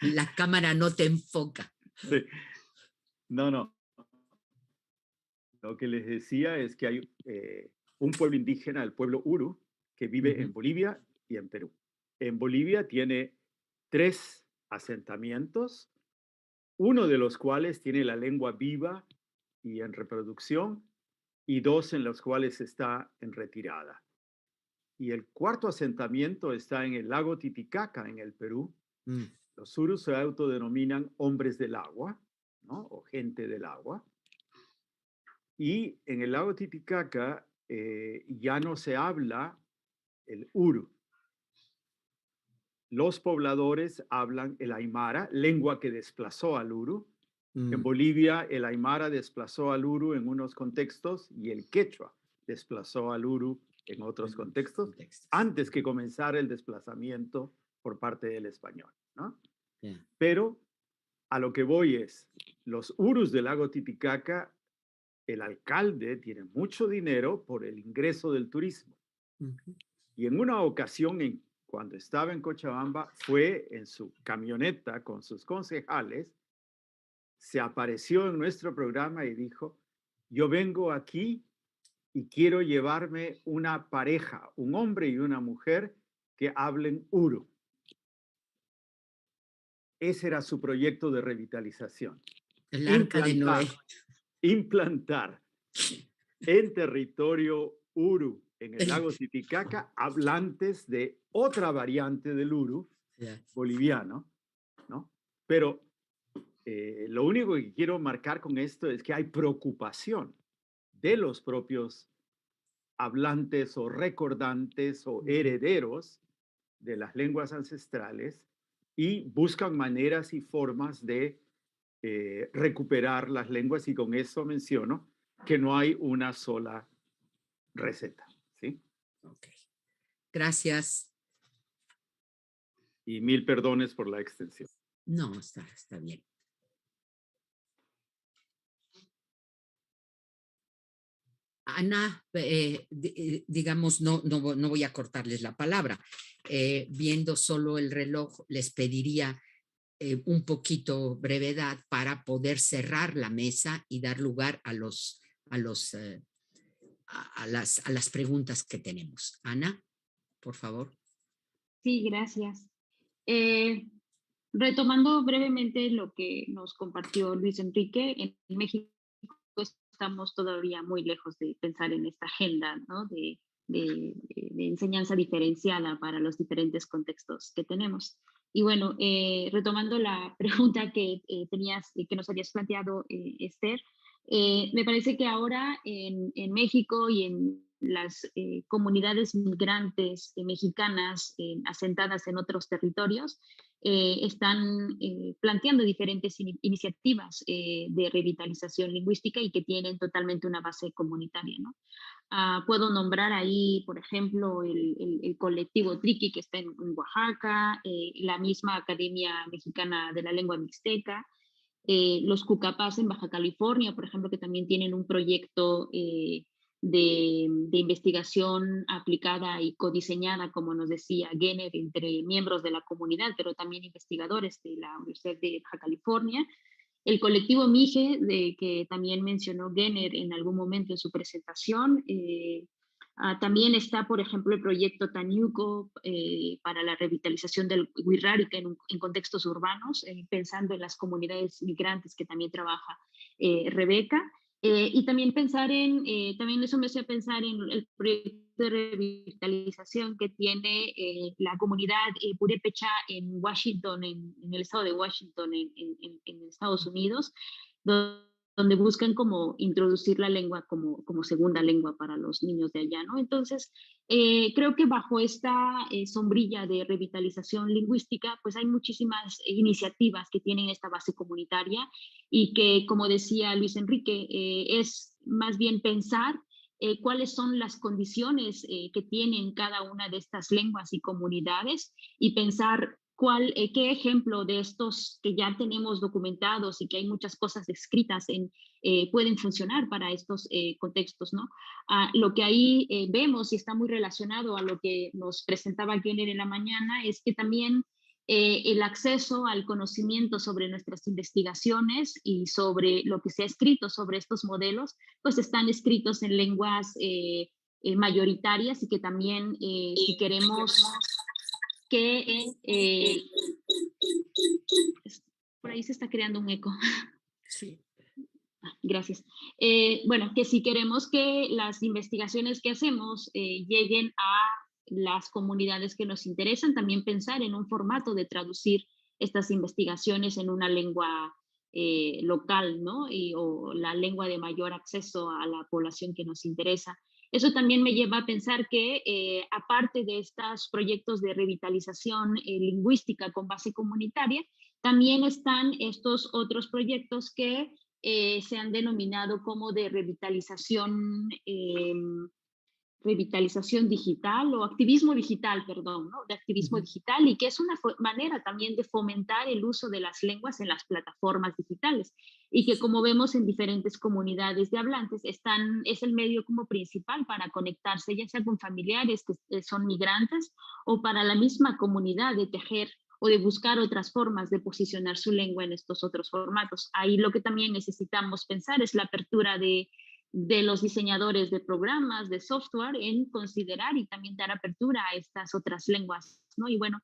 La cámara no te enfoca. Sí. No. Lo que les decía es que hay un pueblo indígena, el pueblo Uru, que vive en Bolivia y en Perú. En Bolivia tiene 3 asentamientos, uno de los cuales tiene la lengua viva y en reproducción, y 2 en los cuales está en retirada. Y el 4º asentamiento está en el lago Titicaca, en el Perú. Los Urus se autodenominan hombres del agua, ¿no? O gente del agua. Y en el lago Titicaca ya no se habla el Uru. Los pobladores hablan el Aymara, lengua que desplazó al Uru. En Bolivia, el Aymara desplazó al Uru en unos contextos y el Quechua desplazó al Uru en otros contextos antes que comenzara el desplazamiento por parte del español, ¿no? Yeah. Pero a lo que voy es, los Urus del lago Titicaca, el alcalde tiene mucho dinero por el ingreso del turismo. Y en una ocasión, cuando estaba en Cochabamba, fue en su camioneta con sus concejales, se apareció en nuestro programa y dijo, yo vengo aquí y quiero llevarme una pareja, un hombre y una mujer que hablen Uru. Ese era su proyecto de revitalización. El arca de Noé. Implantar en territorio Uru, en el lago Titicaca, hablantes de otra variante del Uru, boliviano, ¿no? Pero lo único que quiero marcar con esto es que hay preocupación de los propios hablantes o recordantes o herederos de las lenguas ancestrales y buscan maneras y formas de recuperar las lenguas, y con eso menciono que no hay una sola receta, ¿sí? Okay. Gracias. Y 1000 perdones por la extensión. No, está bien. Ana, digamos, no voy a cortarles la palabra. Viendo solo el reloj, les pediría un poquito brevedad para poder cerrar la mesa y dar lugar a las preguntas que tenemos. Ana, por favor. Sí, gracias. Retomando brevemente lo que nos compartió Luis Enrique, en México estamos todavía muy lejos de pensar en esta agenda, ¿no? de enseñanza diferenciada para los diferentes contextos que tenemos. Y bueno, retomando la pregunta que que nos habías planteado, Esther, me parece que ahora en México y en las comunidades migrantes mexicanas asentadas en otros territorios están planteando diferentes iniciativas de revitalización lingüística y que tienen totalmente una base comunitaria, ¿no? Puedo nombrar ahí, por ejemplo, el colectivo Triqui, que está en Oaxaca, la misma Academia Mexicana de la Lengua Mixteca, los Cucapás en Baja California, por ejemplo, que también tienen un proyecto de investigación aplicada y codiseñada, como nos decía Genner, entre miembros de la comunidad, pero también investigadores de la Universidad de Baja California. El colectivo Mije, que también mencionó Genner en algún momento en su presentación. También está, por ejemplo, el proyecto Taniuco para la revitalización del Wixárika en contextos urbanos, pensando en las comunidades migrantes que también trabaja Rebeca. Y también también eso me hace pensar en el proyecto de revitalización que tiene la comunidad purépecha en Washington, en el estado de Washington, en Estados Unidos, donde buscan como introducir la lengua como segunda lengua para los niños de allá, ¿no? Entonces, creo que bajo esta sombrilla de revitalización lingüística, pues hay muchísimas iniciativas que tienen esta base comunitaria y que, como decía Luis Enrique, es más bien pensar cuáles son las condiciones que tienen cada una de estas lenguas y comunidades y pensar ¿qué ejemplo de estos que ya tenemos documentados y que hay muchas cosas escritas pueden funcionar para estos contextos, ¿no? Lo que ahí vemos y está muy relacionado a lo que nos presentaba Jenner en la mañana es que también el acceso al conocimiento sobre nuestras investigaciones y sobre lo que se ha escrito sobre estos modelos, pues están escritos en lenguas mayoritarias y que también si queremos que por ahí se está creando un eco. Sí. Gracias. Bueno, que si queremos que las investigaciones que hacemos lleguen a las comunidades que nos interesan, también pensar en un formato de traducir estas investigaciones en una lengua local, ¿no? O la lengua de mayor acceso a la población que nos interesa. Eso también me lleva a pensar que, aparte de estos proyectos de revitalización lingüística con base comunitaria, también están estos otros proyectos que se han denominado como de revitalización digital o activismo digital, perdón, ¿no? De activismo digital, y que es una manera también de fomentar el uso de las lenguas en las plataformas digitales y que, como vemos en diferentes comunidades de hablantes, es el medio como principal para conectarse, ya sea con familiares que son migrantes o para la misma comunidad de tejer o de buscar otras formas de posicionar su lengua en estos otros formatos. Ahí lo que también necesitamos pensar es la apertura de los diseñadores de programas, de software, en considerar y también dar apertura a estas otras lenguas, ¿no? Y bueno,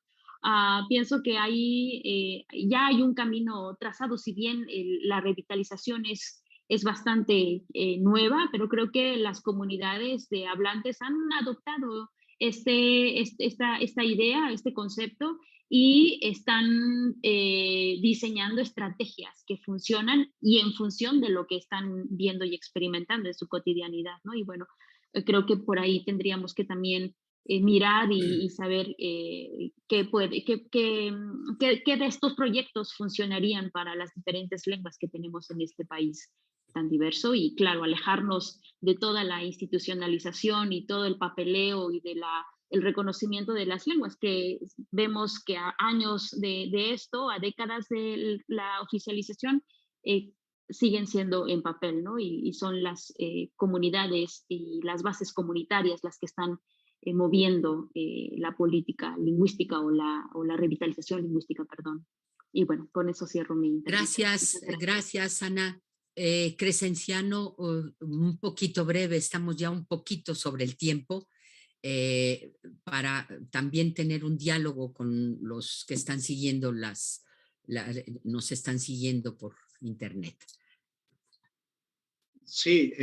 pienso que ahí ya hay un camino trazado, si bien la revitalización es bastante nueva, pero creo que las comunidades de hablantes han adoptado esta idea, este concepto, y están diseñando estrategias que funcionan y en función de lo que están viendo y experimentando en su cotidianidad, ¿no? Y bueno, creo que por ahí tendríamos que también mirar y saber qué de estos proyectos funcionarían para las diferentes lenguas que tenemos en este país tan diverso, y claro, alejarnos de toda la institucionalización y todo el papeleo y de el reconocimiento de las lenguas, que vemos que a años de esto, a décadas de la oficialización, siguen siendo en papel, ¿no? Y son las comunidades y las bases comunitarias las que están moviendo la política lingüística o la revitalización lingüística, perdón. Y bueno, con eso cierro mi intervención. Gracias, Ana. Crescenciano, un poquito breve, estamos ya un poquito sobre el tiempo. Para también tener un diálogo con los que están siguiendo nos están siguiendo por internet. Sí,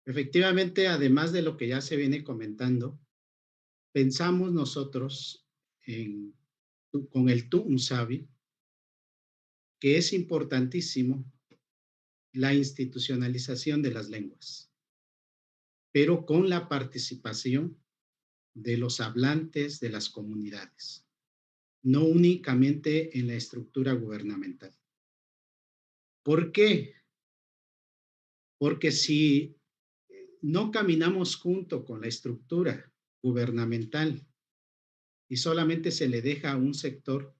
efectivamente, además de lo que ya se viene comentando, pensamos nosotros con el TUNSAVI que es importantísimo la institucionalización de las lenguas, pero con la participación de los hablantes de las comunidades, no únicamente en la estructura gubernamental. ¿Por qué? Porque si no caminamos junto con la estructura gubernamental y solamente se le deja a un sector,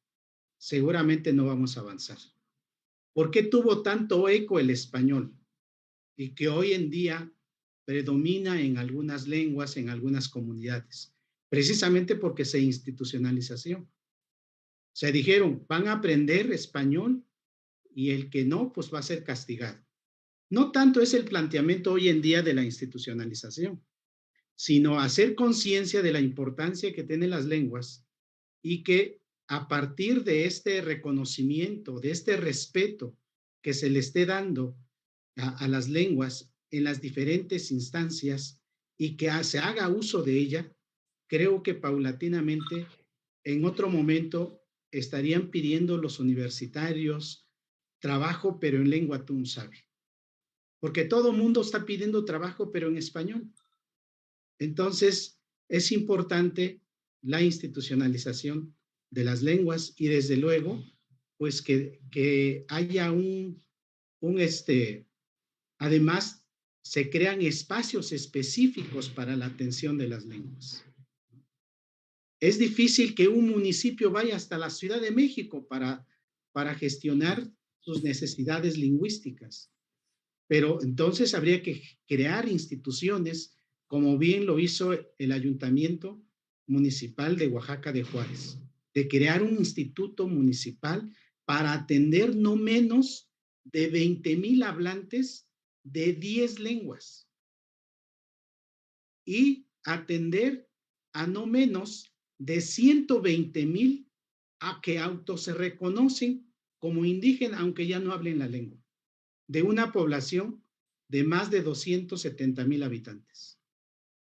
seguramente no vamos a avanzar. ¿Por qué tuvo tanto eco el español y que hoy en día predomina en algunas lenguas, en algunas comunidades? Precisamente porque se institucionalización. Se dijeron, van a aprender español y el que no, pues va a ser castigado. No tanto es el planteamiento hoy en día de la institucionalización, sino hacer conciencia de la importancia que tienen las lenguas y que a partir de este reconocimiento, de este respeto que se le esté dando a las lenguas en las diferentes instancias y que se haga uso de ella, creo que paulatinamente en otro momento estarían pidiendo los universitarios trabajo, pero en lengua TUNSAVI. Porque todo mundo está pidiendo trabajo, pero en español. Entonces, es importante la institucionalización de las lenguas y desde luego, pues que haya además, se crean espacios específicos para la atención de las lenguas. Es difícil que un municipio vaya hasta la Ciudad de México para gestionar sus necesidades lingüísticas. Pero entonces habría que crear instituciones, como bien lo hizo el Ayuntamiento Municipal de Oaxaca de Juárez, de crear un instituto municipal para atender no menos de 20,000 hablantes de 10 lenguas y atender a no menos de 120,000 a que se reconocen como indígenas, aunque ya no hablen la lengua, de una población de más de 270,000 habitantes.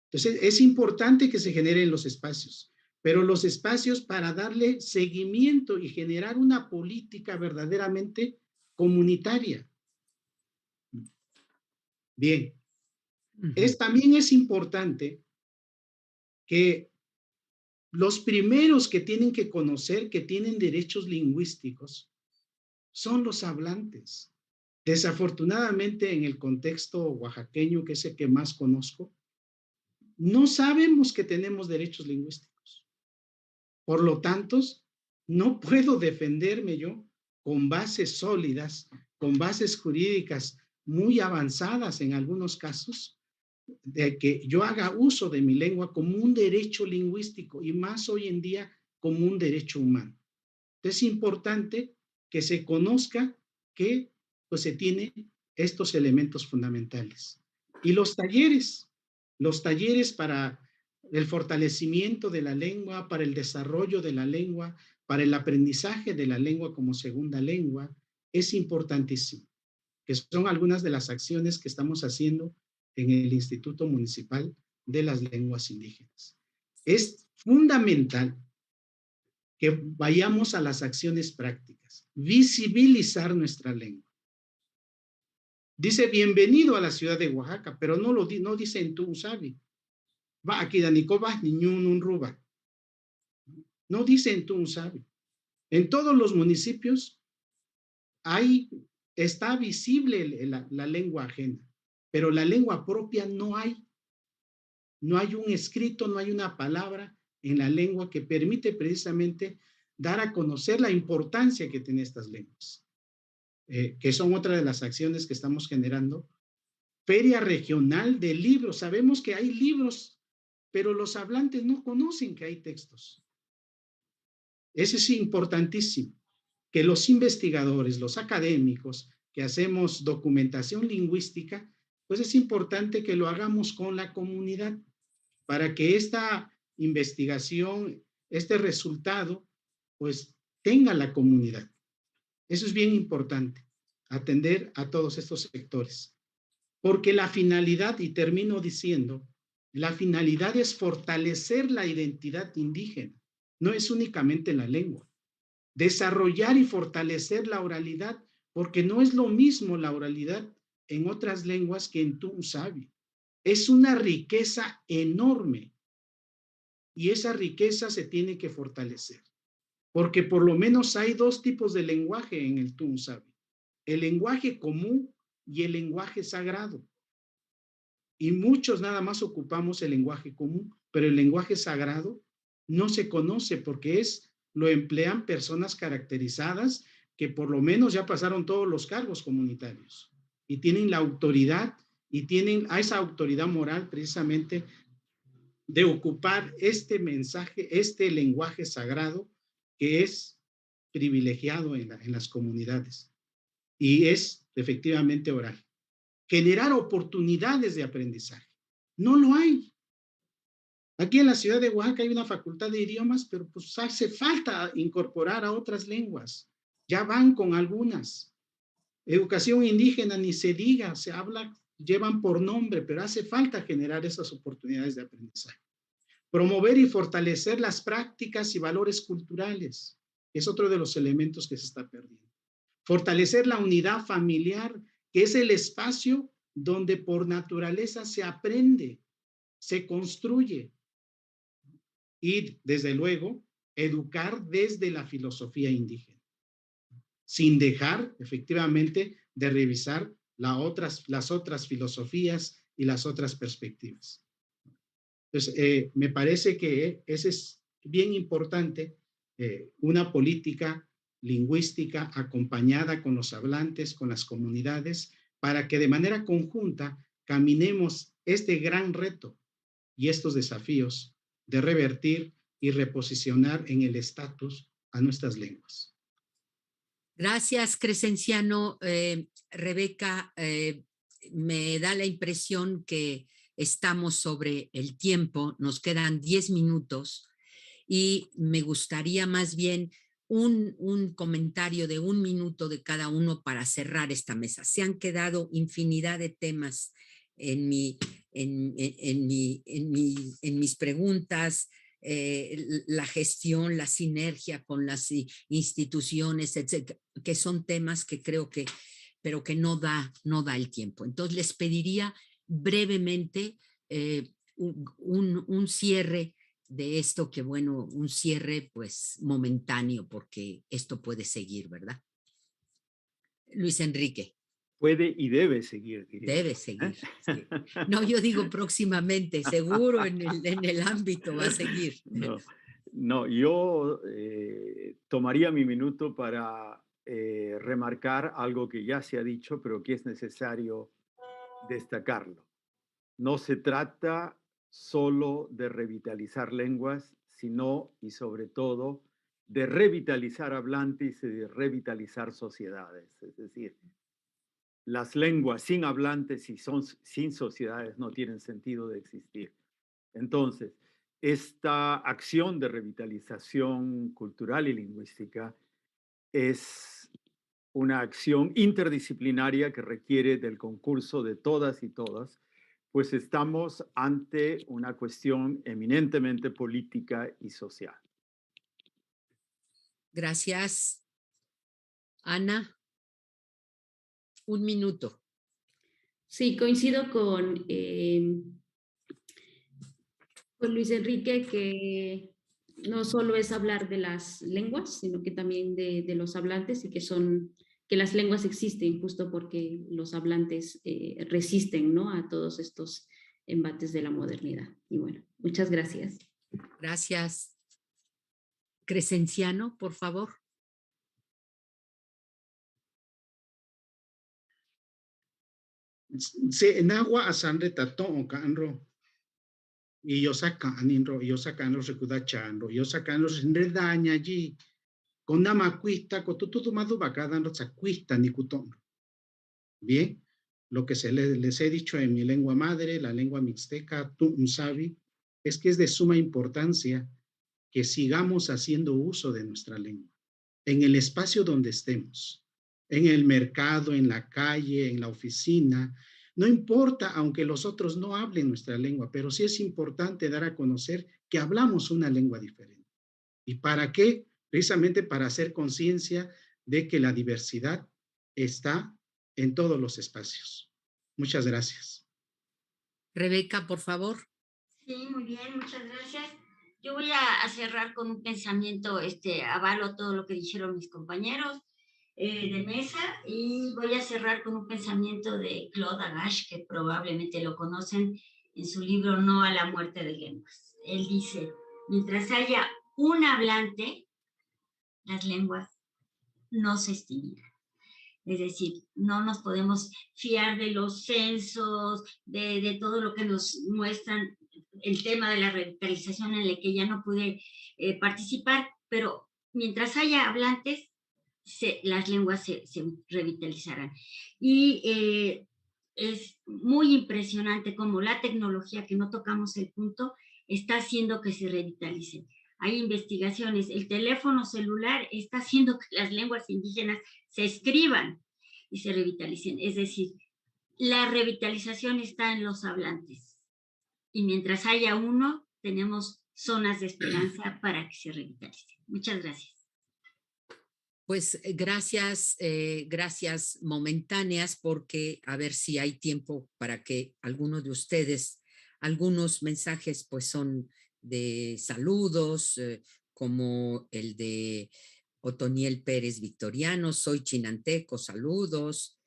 Entonces, es importante que se generen los espacios, pero los espacios para darle seguimiento y generar una política verdaderamente comunitaria. Bien, también es importante que los primeros que tienen que conocer que tienen derechos lingüísticos son los hablantes. Desafortunadamente, en el contexto oaxaqueño, que es el que más conozco, no sabemos que tenemos derechos lingüísticos. Por lo tanto, no puedo defenderme yo con bases sólidas, con bases jurídicas muy avanzadas en algunos casos, de que yo haga uso de mi lengua como un derecho lingüístico y más hoy en día como un derecho humano. Es importante que se conozca que pues, se tienen estos elementos fundamentales. Y los talleres para el fortalecimiento de la lengua, para el desarrollo de la lengua, para el aprendizaje de la lengua como segunda lengua, es importantísimo, que son algunas de las acciones que estamos haciendo en el Instituto Municipal de las Lenguas Indígenas. Es fundamental que vayamos a las acciones prácticas, visibilizar nuestra lengua. Dice bienvenido a la ciudad de Oaxaca, pero no dice en Tunsavi. Va aquí Danicobas ni un ruba. No dice en Tunsavi. En todos los municipios está visible la lengua ajena, pero la lengua propia no hay. No hay un escrito, no hay una palabra en la lengua que permite precisamente dar a conocer la importancia que tienen estas lenguas, que son otra de las acciones que estamos generando. Feria regional de libros. Sabemos que hay libros, pero los hablantes no conocen que hay textos. Eso es importantísimo, que los investigadores, los académicos que hacemos documentación lingüística, pues es importante que lo hagamos con la comunidad para que esta investigación, este resultado, pues tenga la comunidad. Eso es bien importante, atender a todos estos sectores. Porque la finalidad, y termino diciendo, la finalidad es fortalecer la identidad indígena, no es únicamente la lengua. Desarrollar y fortalecer la oralidad, porque no es lo mismo la oralidad en otras lenguas que en Tunsavi. Es una riqueza enorme y esa riqueza se tiene que fortalecer, porque por lo menos hay dos tipos de lenguaje en el Tunsavi: el lenguaje común y el lenguaje sagrado. Y muchos nada más ocupamos el lenguaje común, pero el lenguaje sagrado no se conoce porque lo emplean personas caracterizadas que por lo menos ya pasaron todos los cargos comunitarios y tienen la autoridad y tienen a esa autoridad moral precisamente de ocupar este mensaje, este lenguaje sagrado que es privilegiado en las comunidades y es efectivamente oral. Generar oportunidades de aprendizaje. No lo hay. Aquí en la ciudad de Oaxaca hay una facultad de idiomas, pero pues hace falta incorporar a otras lenguas. Ya van con algunas. Educación indígena, ni se diga, se habla, llevan por nombre, pero hace falta generar esas oportunidades de aprendizaje. Promover y fortalecer las prácticas y valores culturales. Es otro de los elementos que se está perdiendo. Fortalecer la unidad familiar, que es el espacio donde por naturaleza se aprende, se construye. Y, desde luego, educar desde la filosofía indígena, sin dejar, efectivamente, de revisar las otras filosofías y las otras perspectivas. Entonces, me parece que ese es bien importante, una política lingüística acompañada con los hablantes, con las comunidades, para que de manera conjunta caminemos este gran reto y estos desafíos de revertir y reposicionar en el estatus a nuestras lenguas. Gracias, Crescenciano. Rebeca, me da la impresión que estamos sobre el tiempo, nos quedan 10 minutos y me gustaría más bien un comentario de 1 minuto de cada uno para cerrar esta mesa. Se han quedado infinidad de temas en mis preguntas, la gestión, la sinergia con las instituciones, etcétera, que son temas que creo que, pero que no da el tiempo. Entonces les pediría brevemente un cierre de esto, que bueno, un cierre pues momentáneo, porque esto puede seguir, ¿verdad? Luis Enrique. Puede y debe seguir. Diría. Debe seguir. Sí. No, yo digo próximamente, seguro en el ámbito va a seguir. No, yo tomaría mi minuto para remarcar algo que ya se ha dicho, pero que es necesario destacarlo. No se trata solo de revitalizar lenguas, sino y sobre todo de revitalizar hablantes y de revitalizar sociedades. Es decir, las lenguas sin hablantes y sin sociedades no tienen sentido de existir. Entonces, esta acción de revitalización cultural y lingüística es una acción interdisciplinaria que requiere del concurso de todas y todas, pues estamos ante una cuestión eminentemente política y social. Gracias. Ana, 1 minuto. Sí, coincido con Luis Enrique, que no solo es hablar de las lenguas, sino que también de los hablantes, y que las lenguas existen justo porque los hablantes resisten, ¿no?, a todos estos embates de la modernidad. Y bueno, muchas gracias. Gracias. Crescenciano, por favor. Se enagua a sangre tatón o canro. Y yo sacanlo recudachanro, yo sacanlo enredaña allí. Con namacuista, con tu madubacada, no sacuista ni cutón. Bien, lo que les he dicho en mi lengua madre, la lengua mixteca, sabi, es que es de suma importancia que sigamos haciendo uso de nuestra lengua, en el espacio donde estemos, en el mercado, en la calle, en la oficina. No importa, aunque los otros no hablen nuestra lengua, pero sí es importante dar a conocer que hablamos una lengua diferente. ¿Y para qué? Precisamente para hacer conciencia de que la diversidad está en todos los espacios. Muchas gracias. Rebeca, por favor. Sí, muy bien, muchas gracias. Yo voy a cerrar con un pensamiento, avalo todo lo que dijeron mis compañeros de mesa, y voy a cerrar con un pensamiento de Claude Agache, que probablemente lo conocen en su libro No a la muerte de lenguas. Él dice, mientras haya un hablante, las lenguas no se extinguirán. Es decir, no nos podemos fiar de los censos, de todo lo que nos muestran, el tema de la revitalización en el que ya no pude participar, pero mientras haya hablantes, las lenguas se revitalizarán. Y es muy impresionante cómo la tecnología, que no tocamos el punto, está haciendo que se revitalicen. Hay investigaciones, el teléfono celular está haciendo que las lenguas indígenas se escriban y se revitalicen. Es decir, la revitalización está en los hablantes. Y mientras haya uno, tenemos zonas de esperanza para que se revitalicen. Muchas gracias. Pues gracias momentáneas, porque a ver si hay tiempo para que algunos de ustedes, algunos mensajes pues son de saludos, como el de Otoniel Pérez Victoriano, soy chinanteco, saludos.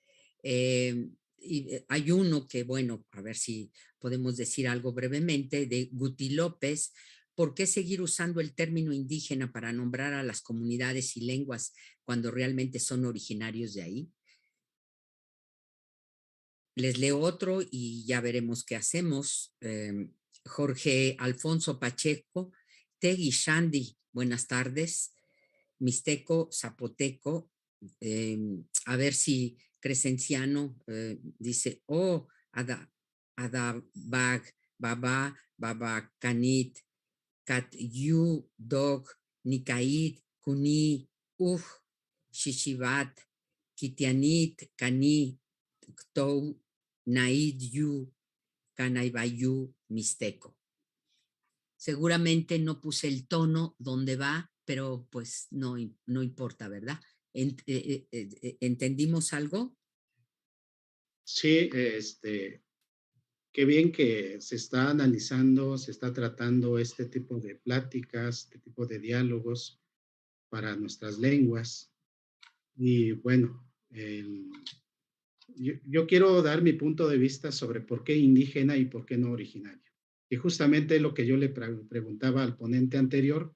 Y hay uno que, bueno, a ver si podemos decir algo brevemente, de Guti López, ¿por qué seguir usando el término indígena para nombrar a las comunidades y lenguas cuando realmente son originarios de ahí? Les leo otro y ya veremos qué hacemos. Jorge Alfonso Pacheco, Tegui Shandi, buenas tardes. Mixteco, zapoteco, a ver si Crescenciano dice, oh, adabag, baba, baba, canit, cat, yu, dog, nikait, kuni, shishivat, kitianit, cani, tou, naid, yu, canaibayu, mixteco. Seguramente no puse el tono donde va, pero pues no importa, ¿verdad? ¿Entendimos algo? Sí, qué bien que se está analizando, se está tratando este tipo de pláticas, este tipo de diálogos para nuestras lenguas. Y bueno, yo quiero dar mi punto de vista sobre por qué indígena y por qué no originario. Y justamente lo que yo le preguntaba al ponente anterior,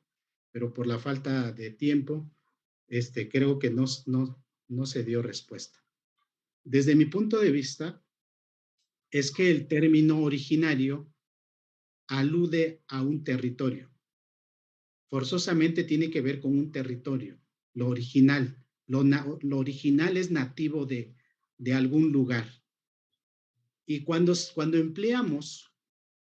pero por la falta de tiempo, creo que no se dio respuesta. Desde mi punto de vista, es que el término originario alude a un territorio. Forzosamente tiene que ver con un territorio, lo original. Lo original es nativo de algún lugar. Y cuando empleamos,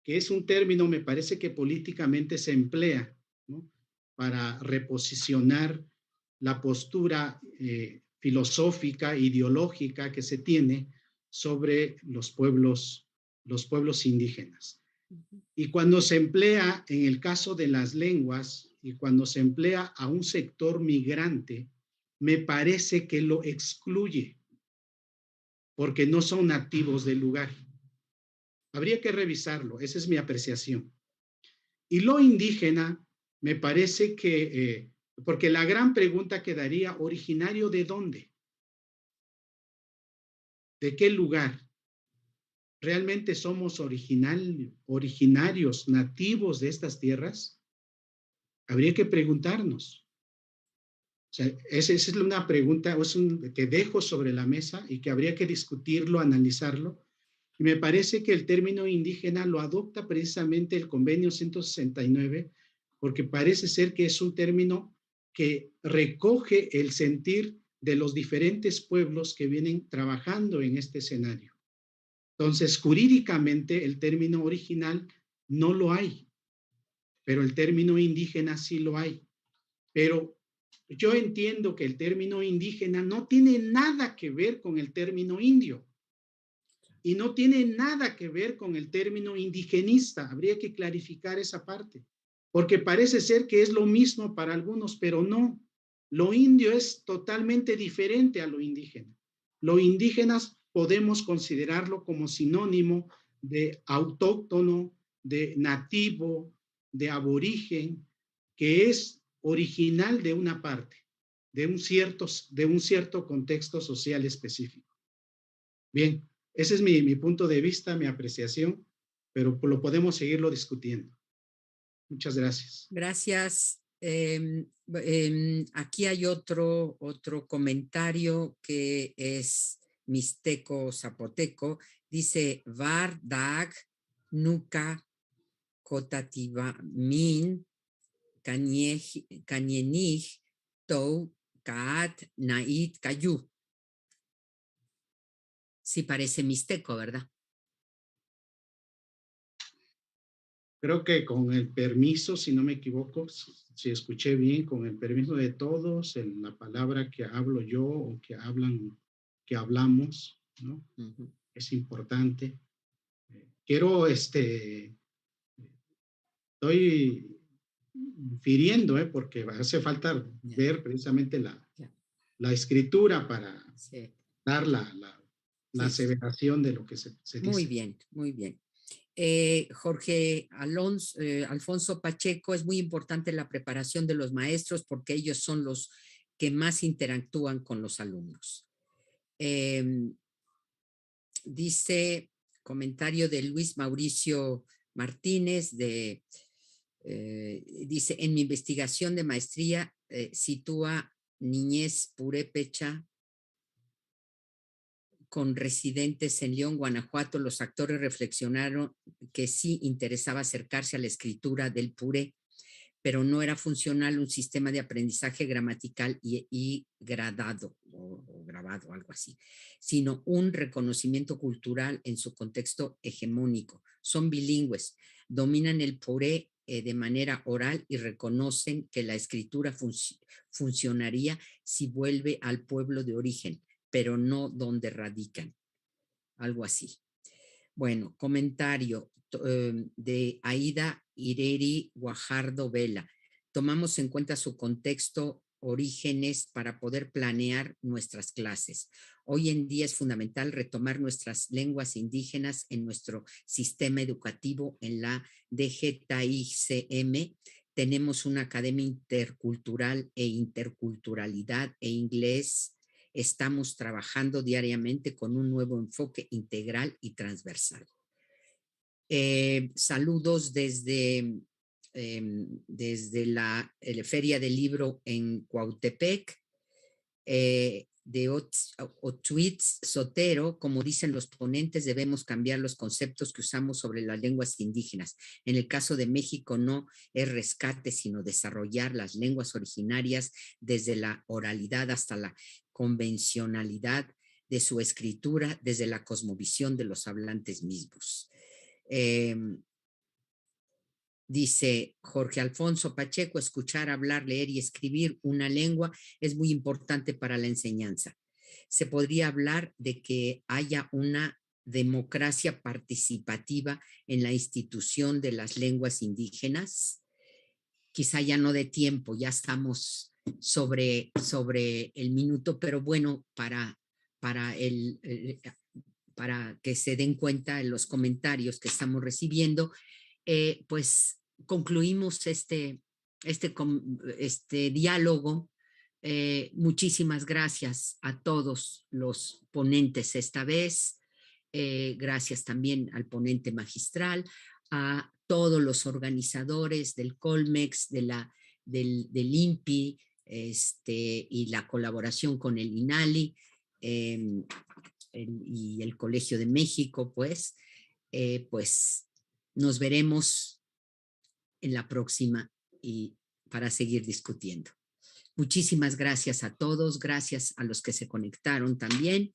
que es un término, me parece que políticamente se emplea, ¿no?, para reposicionar la postura filosófica, ideológica que se tiene sobre los pueblos indígenas. Y cuando se emplea en el caso de las lenguas y cuando se emplea a un sector migrante, me parece que lo excluye porque no son nativos del lugar. Habría que revisarlo, esa es mi apreciación. Y lo indígena, me parece que, porque la gran pregunta quedaría, ¿originario de dónde? ¿De qué lugar? ¿Realmente somos originarios, nativos de estas tierras? Habría que preguntarnos. O sea, esa es una pregunta que dejo sobre la mesa y que habría que discutirlo, analizarlo. Y me parece que el término indígena lo adopta precisamente el Convenio 169, porque parece ser que es un término que recoge el sentir de los diferentes pueblos que vienen trabajando en este escenario. Entonces, jurídicamente, el término original no lo hay, pero el término indígena sí lo hay. Pero yo entiendo que el término indígena no tiene nada que ver con el término indio y no tiene nada que ver con el término indigenista. Habría que clarificar esa parte, porque parece ser que es lo mismo para algunos, pero no. Lo indio es totalmente diferente a lo indígena. Lo indígenas podemos considerarlo como sinónimo de autóctono, de nativo, de aborigen, que es original de una parte, de un cierto contexto social específico. Bien, ese es mi punto de vista, mi apreciación, pero lo podemos seguirlo discutiendo. Muchas gracias. Gracias. Aquí hay otro comentario que es mixteco zapoteco. Dice, var dag nuca cotativa min canyenij tou caat nait cayu. Sí parece mixteco, ¿verdad? Creo que con el permiso, si no me equivoco, si escuché bien, con el permiso de todos, la palabra que hablo yo o que hablamos, ¿no? Es importante. Quiero, estoy infiriendo, porque hace falta ver precisamente la escritura para dar la aseveración de lo que se dice. Muy bien, muy bien. Jorge Alfonso Pacheco, es muy importante la preparación de los maestros porque ellos son los que más interactúan con los alumnos. Dice, comentario de Luis Mauricio Martínez de Dice, en mi investigación de maestría sitúa niñez purépecha con residentes en León, Guanajuato. Los actores reflexionaron que sí interesaba acercarse a la escritura del puré, pero no era funcional un sistema de aprendizaje gramatical y gradado o grabado, algo así, sino un reconocimiento cultural en su contexto hegemónico. Son bilingües, dominan el puré de manera oral y reconocen que la escritura funcionaría si vuelve al pueblo de origen, pero no donde radican. Algo así. Bueno, comentario de Aida Ireri Guajardo Vela. Tomamos en cuenta su contexto, orígenes para poder planear nuestras clases. Hoy en día es fundamental retomar nuestras lenguas indígenas en nuestro sistema educativo. En la DGTICM tenemos una academia intercultural e interculturalidad e inglés. Estamos trabajando diariamente con un nuevo enfoque integral y transversal. Saludos desde la Feria del Libro en Cuautepec, de Otwitz Sotero. Como dicen los ponentes, debemos cambiar los conceptos que usamos sobre las lenguas indígenas. En el caso de México no es rescate, sino desarrollar las lenguas originarias desde la oralidad hasta la convencionalidad de su escritura, desde la cosmovisión de los hablantes mismos. Dice Jorge Alfonso Pacheco, escuchar, hablar, leer y escribir una lengua es muy importante para la enseñanza. Se podría hablar de que haya una democracia participativa en la institución de las lenguas indígenas. Quizá ya no de tiempo, ya estamos sobre el minuto, pero bueno, para que se den cuenta en los comentarios que estamos recibiendo, pues concluimos este diálogo. Muchísimas gracias a todos los ponentes esta vez. Gracias también al ponente magistral, a todos los organizadores del Colmex, del INPI, y la colaboración con el INALI y el Colegio de México, pues nos veremos en la próxima y para seguir discutiendo. Muchísimas gracias a todos, gracias a los que se conectaron también.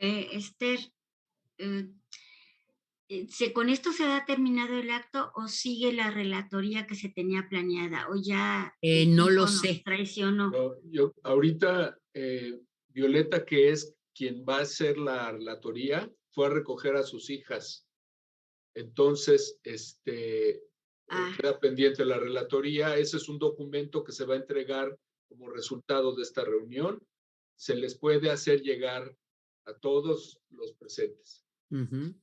Esther, ¿con esto se ha terminado el acto o sigue la relatoría que se tenía planeada? ¿O ya no lo sé. Traicionó? Yo ahorita, Violeta, que es quien va a hacer la relatoría, fue a recoger a sus hijas. Entonces, queda pendiente la relatoría. Ese es un documento que se va a entregar como resultado de esta reunión. Se les puede hacer llegar a todos los presentes. Sí,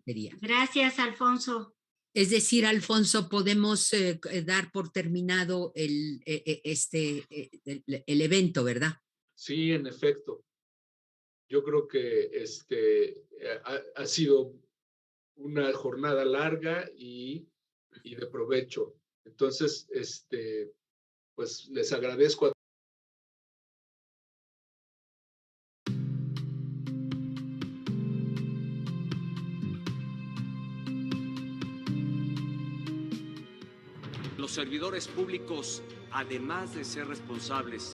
sería. Gracias, Alfonso. Es decir, Alfonso, podemos dar por terminado el evento, ¿verdad? Sí, en efecto. Yo creo que ha sido una jornada larga y de provecho. Entonces, pues les agradezco a Los servidores públicos, además de ser responsables